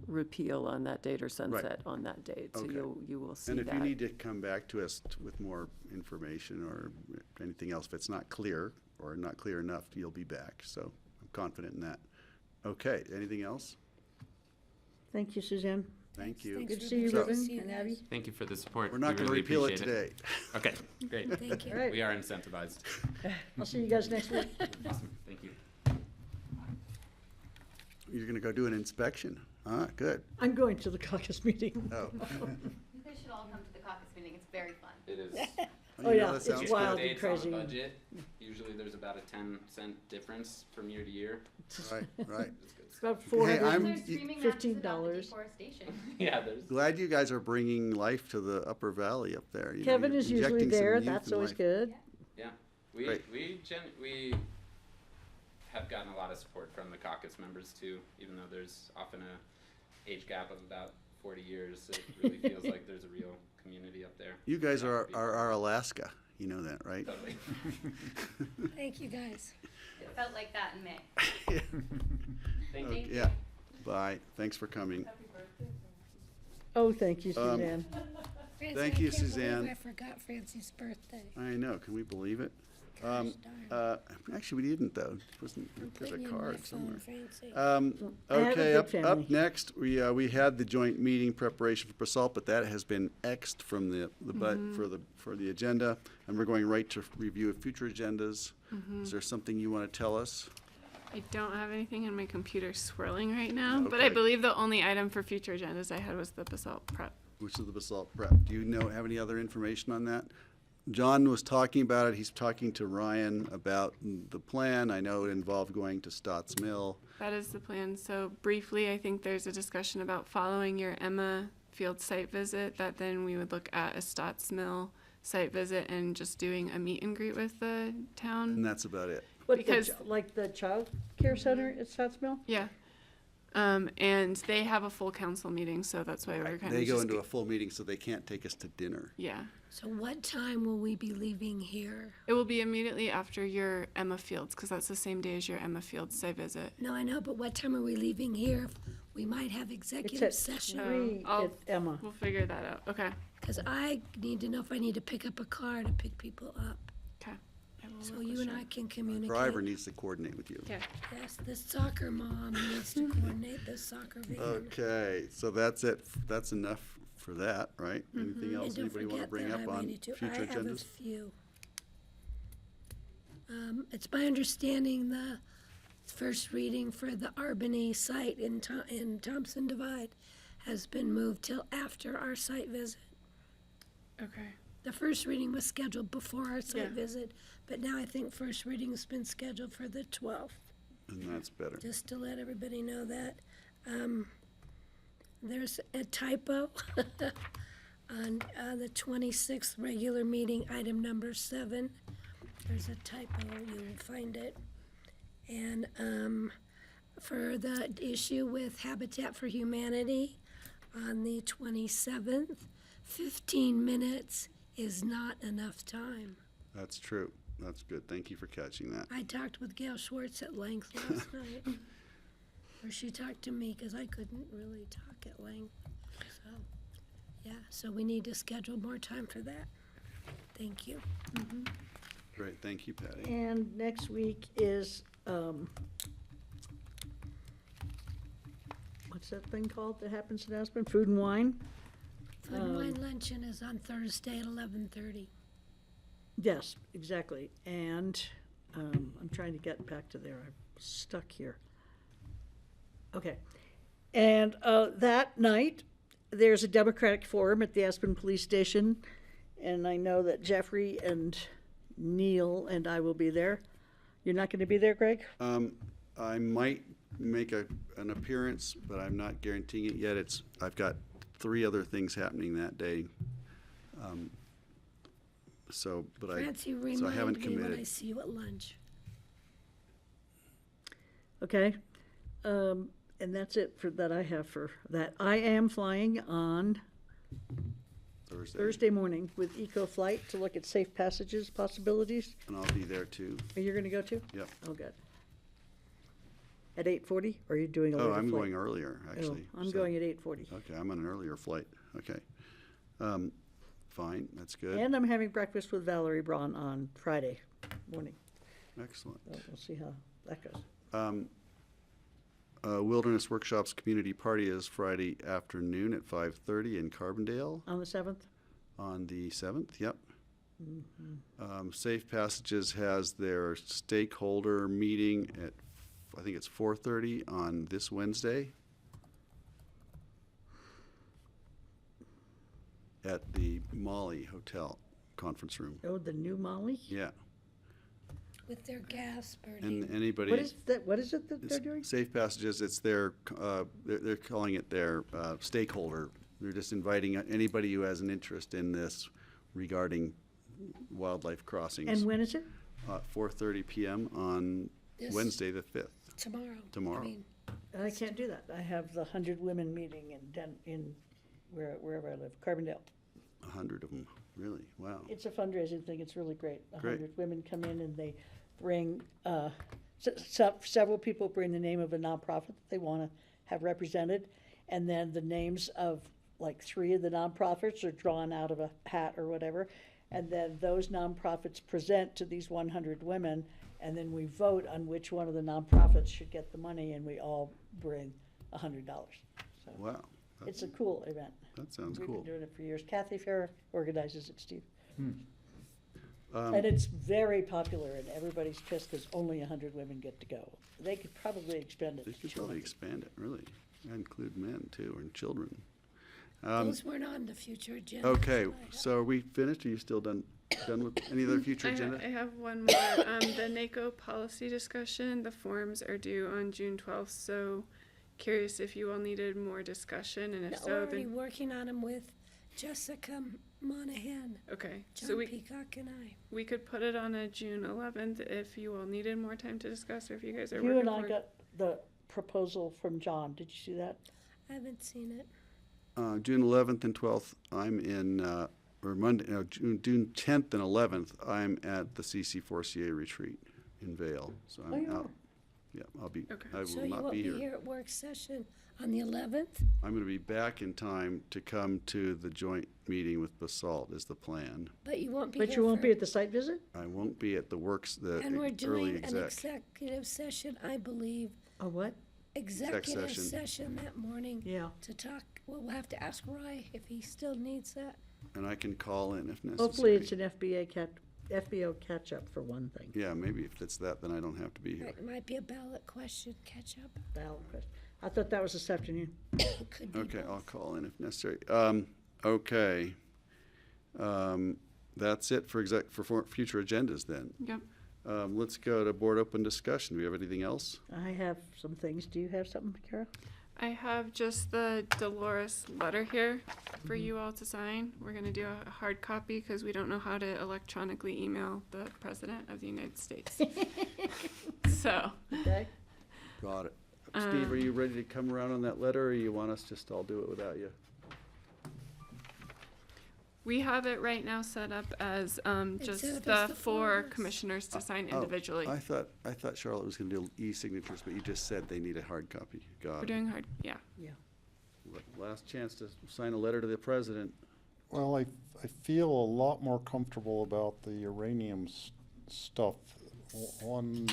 repeal on that date or sunset on that date. So Okay. you will see And that. if you need to come back to us with more information or anything else, if it's not clear or not clear enough, you'll be back. So I'm confident in that. Okay, anything else? Thank you, Suzanne. Thank you. Thanks Good to for see you, So- Ruben See you and guys. Abby. Thank you for the support. We're not We going to really repeal it appreciate today. Okay, great. Thank you. All right. We are incentivized. I'll see you guys next week. Awesome, thank you. You're going to go do an inspection? Good. I'm going to the caucus meeting. Oh. You guys should all come to the caucus meeting. It's very fun. It is. Oh, You know, yeah, that it's sounds wild good. and Updates on the crazy. budget. Usually there's about a 10-cent difference from year to year. Right, right. It's about Hey, I'm- There's streaming matches about the $15. deforestation. Yeah, there's. Glad you guys are bringing life to the Upper Valley up there. You know, Kevin you're is usually injecting some there. youth That's and always life. good. Yeah, we Great. we have gotten a lot of support from the caucus members too, even though there's often a age gap of about 40 years. It really feels like there's a real community up there. You guys are our Alaska. You know that, right? Totally. Thank you, guys. It felt like that in May. Thank you. Yeah. Bye. Thanks for coming. Happy birthday. Oh, thank you, Um, Suzanne. Francie, Thank you, I can't believe Suzanne. I forgot Francie's birthday. I know, can we believe it? Actually, we didn't though. It wasn't, there's a putting you on my card phone, somewhere. Francie. I have a Okay, big up family. next, we had the joint meeting preparation for basalt, but that has been Xed from the for the agenda, and we're going right to review of future agendas. Is there something you want to tell us? I don't have anything in my computer swirling right now, but I Okay. believe the only item for future agendas I had was the basalt prep. Which is the basalt prep. Do you have any other information on that? John was talking about it. He's talking to Ryan about the plan. I know it involved going to Stotts Mill. That is the plan. So briefly, I think there's a discussion about following your Emma Field site visit, that then we would look at a Stotts Mill site visit and just doing a meet and greet with the town. And that's about it. What, Because- like the child care center at Stotts Mill? Yeah. And they have a full council meeting, so that's why we're kind of They go just into a full meeting, so they can't take us to dinner. yeah. So what time will we be leaving here? It will be immediately after your Emma Fields, because that's the same day as your Emma Fields site visit. No, I know, but what time are we leaving here? We might have executive It's at session. 3 I'll- at Emma. We'll figure that out. Okay. Because I need to know if I need to pick up a car to pick people up. Okay. So you and I can communicate. Driver needs to coordinate with you. Okay. Yes, the soccer mom needs to coordinate the soccer van. Okay, so that's it. That's enough for that, right? Anything else And don't anybody want to forget bring the up on I-92. future I have a agendas? few. It's my understanding the first reading for the Arbany site in Thompson Divide has been moved till after our site visit. Okay. The first reading was scheduled before our site Yeah. visit, but now I think first reading has been scheduled for the 12th. And that's better. Just to let everybody know that. There's a typo on the 26th regular meeting, item number 7. There's a typo, you will find it. And for the issue with Habitat for Humanity on the 27th, 15 minutes is not enough time. That's true. That's good. Thank you for catching that. I talked with Gail Schwartz at length last night. Or she talked to me because I couldn't really talk at length. So, yeah, so we need to schedule more time for that. Thank you. Great. Thank you, Patty. And next week is, what's that thing called that happens in Aspen? Food and Wine? Food and wine luncheon is on Thursday at 11:30. Yes, exactly. And I'm trying to get back to there. I'm stuck here. Okay. And that night, there's a Democratic Forum at the Aspen Police Station. And I know that Jeffrey and Neil and I will be there. You're not going to be there, Greg? I might make an appearance, but I'm not guaranteeing it yet. I've got 3 other things happening that day. Francie, So I haven't remind me when I committed. see you at lunch. Okay. And that's it for that I have for that. I am flying on Thursday morning with Eco Flight to look at safe passages possibilities. And I'll be there too. Are you going to go too? Yep. Oh, good. At 8:40, or are you doing a later Oh, I'm flight? going earlier, actually. Oh, I'm so- going at 8:40. Okay, I'm on an earlier flight. Okay. Fine, that's good. And I'm having breakfast with Valerie Braun on Friday morning. Excellent. So we'll see how that goes. Wilderness Workshops Community Party is Friday afternoon at 5:30 in Carbondale On the 7th? on the 7th, yep. Mm-hmm. Safe Passages has their stakeholder meeting at, I think it's 4:30 on this Wednesday at the Molly Hotel Conference Room. Oh, the new Molly? Yeah, With their gas burning. and anybody. What is that? What is it that they're It's doing? Safe Passages, it's their, they're calling it their stakeholder. They're just inviting anybody who has an interest in this regarding wildlife crossings. And when is it? 4:30 p.m. on This- Wednesday, the 5th. Tomorrow. I mean, I can't do that. I have the 100 Women meeting in wherever I live, Carbondale. 100 of them, really? Wow. It's a fundraising thing. It's really great. Great. 100 women come in and they bring, several people bring the name of a nonprofit that they want to have represented, and then the names of like 3 of the nonprofits are drawn out of a hat or whatever. And then those nonprofits present to these 100 women, and then we vote on which one of the nonprofits should get the money, and we all bring $100. So Wow. it's a cool event. That sounds We've cool. been doing it for years. Kathy Fair organizes it, Steve. Um, And it's very popular, and everybody's pissed because only 100 women get to go. They could probably expand it They to could probably 200. expand it, really, and include men too, and children. Those weren't on the future agenda. Okay, so are we finished? Are you still done with any other future agenda? I have one more. The NACO policy discussion, the forms are due on June 12th, so curious if you all needed more discussion, and if We're so, already then, working on them with Jessica Monahan, okay. So John we Peacock, and I. we could put it on a June 11th if you all needed more time to discuss, or if you guys are You working and I for- got the proposal from John. Did you see that? I haven't seen it. June 11th and 12th, I'm in, or Monday, no, June 10th and 11th, I'm at the CC4CA retreat in Vail. So Oh, I'm you out. are? Yeah, I'll be, Okay. I So will you not won't be be here. here at work session on the 11th? I'm going to be back in time to come to the joint meeting with Basalt is the plan. But you won't be But here you won't for- be at the site visit? I won't be at the the And we're early doing an exec. executive session, I believe, A what? executive session. session that morning. Yeah. To talk, well, we'll have to ask Roy if he still needs that. And I can call in if necessary. Hopefully it's an FBO catch-up for one thing. Yeah, maybe if it's that, then I don't have to be here. It might be a ballot question, catch up. Ballot question. I thought that was this afternoon. Could be Okay, both. I'll call in if necessary. Okay. That's it for future agendas then. Yep. Let's go to board open discussion. Do we have anything else? I have some things. Do you have something, Kara? I have just the Dolores letter here for you all to sign. We're gonna do a hard copy because we don't know how to electronically email the President of the United States. So, Okay. Got it. Steve, are you ready to come around on that letter, or you want us just all do it without you? we have it right now set up as, set up just as the the 4 forms. commissioners to sign Oh, individually. I thought Charlotte was gonna do e-signatures, but you just said they need a hard copy. Got We're it. doing hard, yeah. Yeah. Last chance to sign a letter to the president. Well, I feel a lot more comfortable about the uranium stuff. One,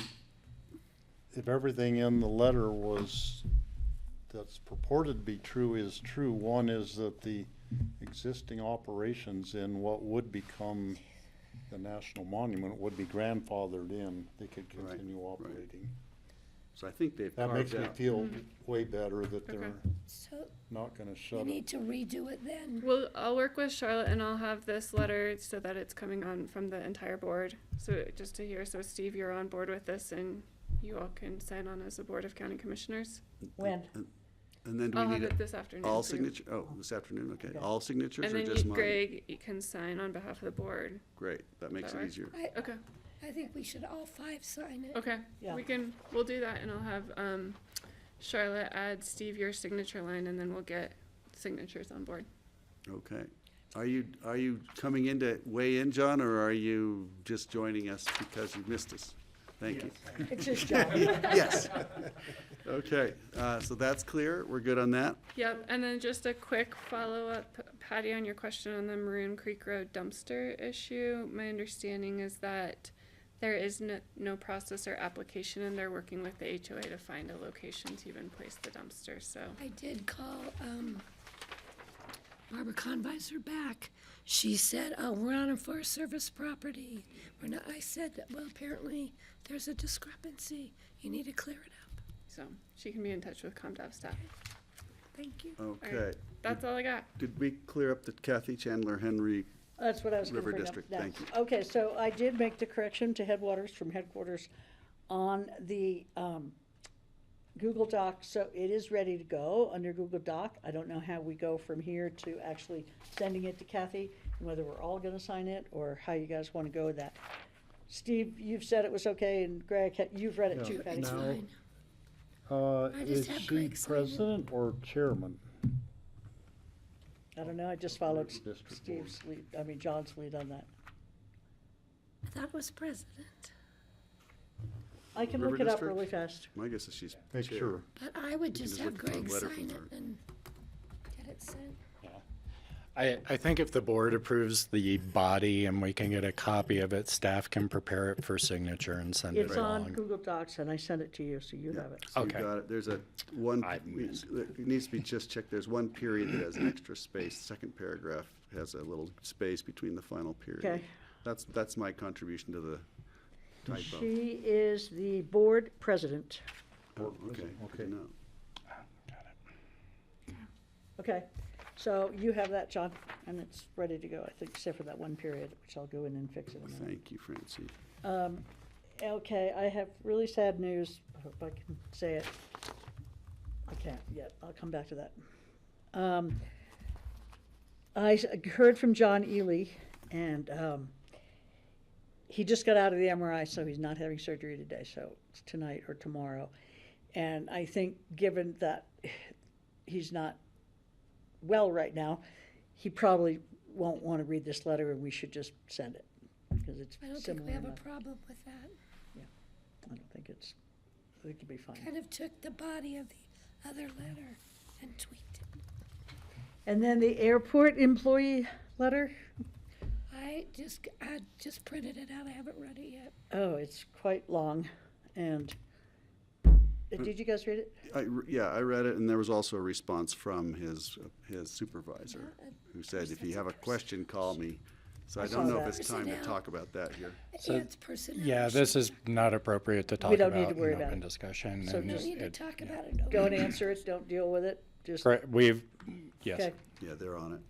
if everything in the letter that's purported to be true is true, one is that the existing operations in what would become the national monument would be grandfathered in. They could Right, continue right. operating. So I think they've That makes carved me out. feel way better that Okay. they're So not gonna we shut it. need to redo it then. Well, I'll work with Charlotte and I'll have this letter so that it's coming on from the entire board. So just to hear, so Steve, you're on board with this and you all can sign on as a Board of County Commissioners? When? And then do I'll we have need it this afternoon. all for you. signature, this afternoon, okay. All signatures And or then just you, mine? Greg, you can sign on behalf of the board. Great, that makes That it work? easier. Okay, I think we should all 5 sign it. okay. Yeah. We'll do that and I'll have, Charlotte add Steve your signature line and then we'll get signatures on board. Okay. Are you coming in to weigh in, John, or are you just joining us because you missed us? Thank you. It's his job. Yes. Okay, so that's clear. We're good on that? Yep, and then just a quick follow-up, Patty, on your question on the Maroon Creek Road dumpster issue. My understanding is that there is no process or application, and they're working with the HOA to find a location to even place the dumpster, so. I did call Barbara Convisor back. She said, "Oh, we're on a Forest Service property." We're not. I said, "Well, apparently there's a discrepancy. You need to clear it up." So she can be in touch with ComDev staff. Thank you. Okay. That's all I got. Did we clear up the Kathy Chandler Henry? That's what I was gonna River bring up District, next. thank you. Okay, so I did make the correction to headwaters from headquarters on the Google Doc, so it is ready to go under Google Doc. I don't know how we go from here to actually sending it to Kathy, and whether we're all gonna sign it, or how you guys wanna go with that. Steve, you've said it was okay, and Greg, you've read it too, Yeah. Patty. It's Now, fine. I Is just have she Greg sign it. president or chairman? I don't know, I just followed District Steve's lead, John's lead on that. I thought it was president. I can River look it up District? really fast. My guess is she's Make chair. sure. But I would You can just just have look for the Greg letter sign from it her. and get it sent. I think if the board approves the body and we can get a copy of it, staff can prepare it for signature and send it It's on along. Google Docs, and I sent it to you, so you have it. So you've Okay. got it. There's a one, it needs to be just checked. There's one period that has an extra space. Second paragraph has a little space between the final period. Okay. That's my contribution to the typo. She is the board president. Oh, okay. Okay. No. Okay, so you have that, John, and it's ready to go, I think, except for that one period, which I'll go in and fix in a minute. Thank you, Francie. Okay, I have really sad news. I hope I can say it. I can't yet. I'll come back to that. Heard from John Ely, and he just got out of the MRI, so he's not having surgery today, so it's tonight or tomorrow. And I think, given that he's not well right now, he probably won't want to read this letter, and we should just send it, because it's I don't think similar we have a enough. problem with that. I don't think I think it'll be fine. Kind of took the body of the other letter and tweaked it. And then the airport employee letter, I just printed it out. I haven't read it yet. oh, it's quite long, and, did you guys read it? Yeah, I read it, and there was also a response from his supervisor, who said, if you have a question, call me. So I don't know if it's time to talk about that here. Yeah, it's personnel. Yeah, this is not appropriate to talk We about don't need to worry in about open it. discussion. So and We just- don't need to it- talk about it. Don't answer it, don't deal with it, just. Correct, yes. Okay. Yeah, they're on it.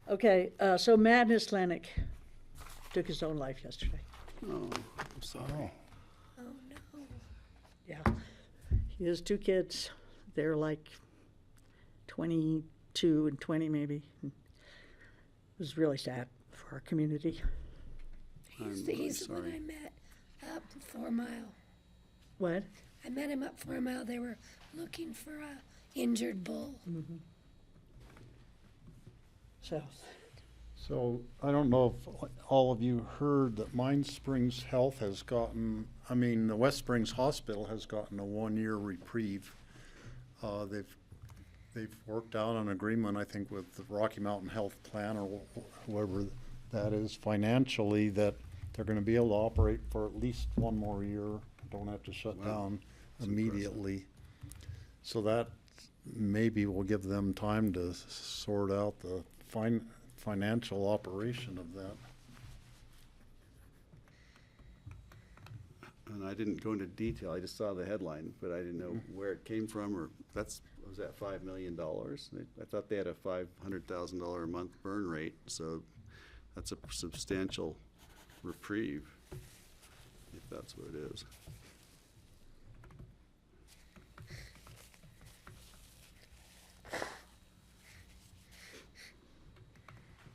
Okay, so Madness Atlantic took his own life yesterday. Oh, I'm sorry. Oh, no. Yeah. He has two kids. They're like 22 and 20 maybe. It was really sad for our community. He's the one sorry. I met up 4 Mile. What? I met him up 4 Mile. They were looking for a injured bull. So, I don't know if all of you heard that Mine Springs Health has gotten, the West Springs Hospital has gotten a 1-year reprieve. They've worked out an agreement, I think, with the Rocky Mountain Health Plan or whoever that is financially, that they're gonna be able to operate for at least 1 more year, don't have to shut down immediately. So that maybe will give them time to sort out the financial operation of that. And I didn't go into detail, I just saw the headline, but I didn't know where it came from, or was that $5 million? I thought they had a $500,000 a month burn rate, so that's a substantial reprieve, if that's what it is.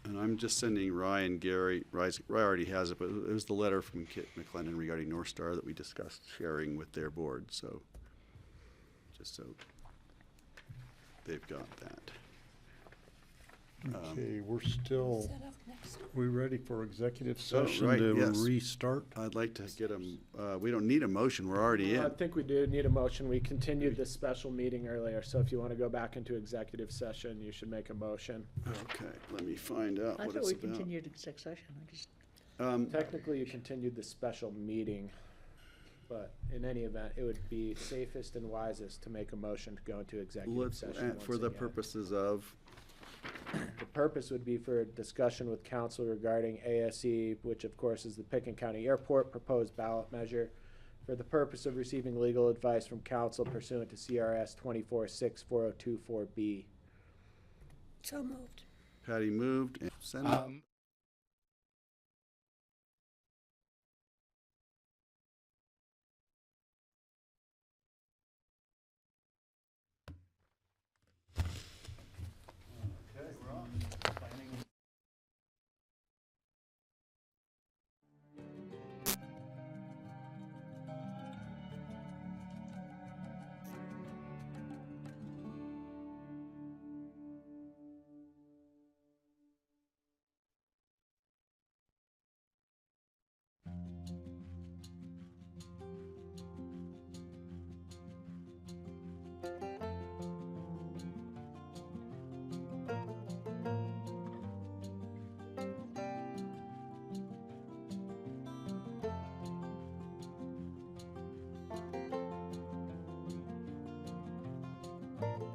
And I'm just sending Gary, Rye already has it, but it was the letter from Kit McLennan regarding North Star that we discussed sharing with their board, so just so they've got that. Okay, we're still, Set up next. we ready for executive Oh, session right, to yes. restart? I'd like to get them, we don't need a motion, we're already I in. think we do need a motion. We continued this special meeting earlier, so if you want to go back into executive session, you should make a motion. Okay, let me find out I what thought it's we about. continued exec session. I just, Technically, you continued the special meeting, but in any event, it would be safest and wisest to make a motion to go into executive Let's, session for once the again. purposes of, The purpose would be for a discussion with council regarding ASE, which of course is the Pickens County Airport proposed ballot measure, for the purpose of receiving legal advice from council pursuant to CRS 24640224B. So moved. Patty moved, and Senate. you.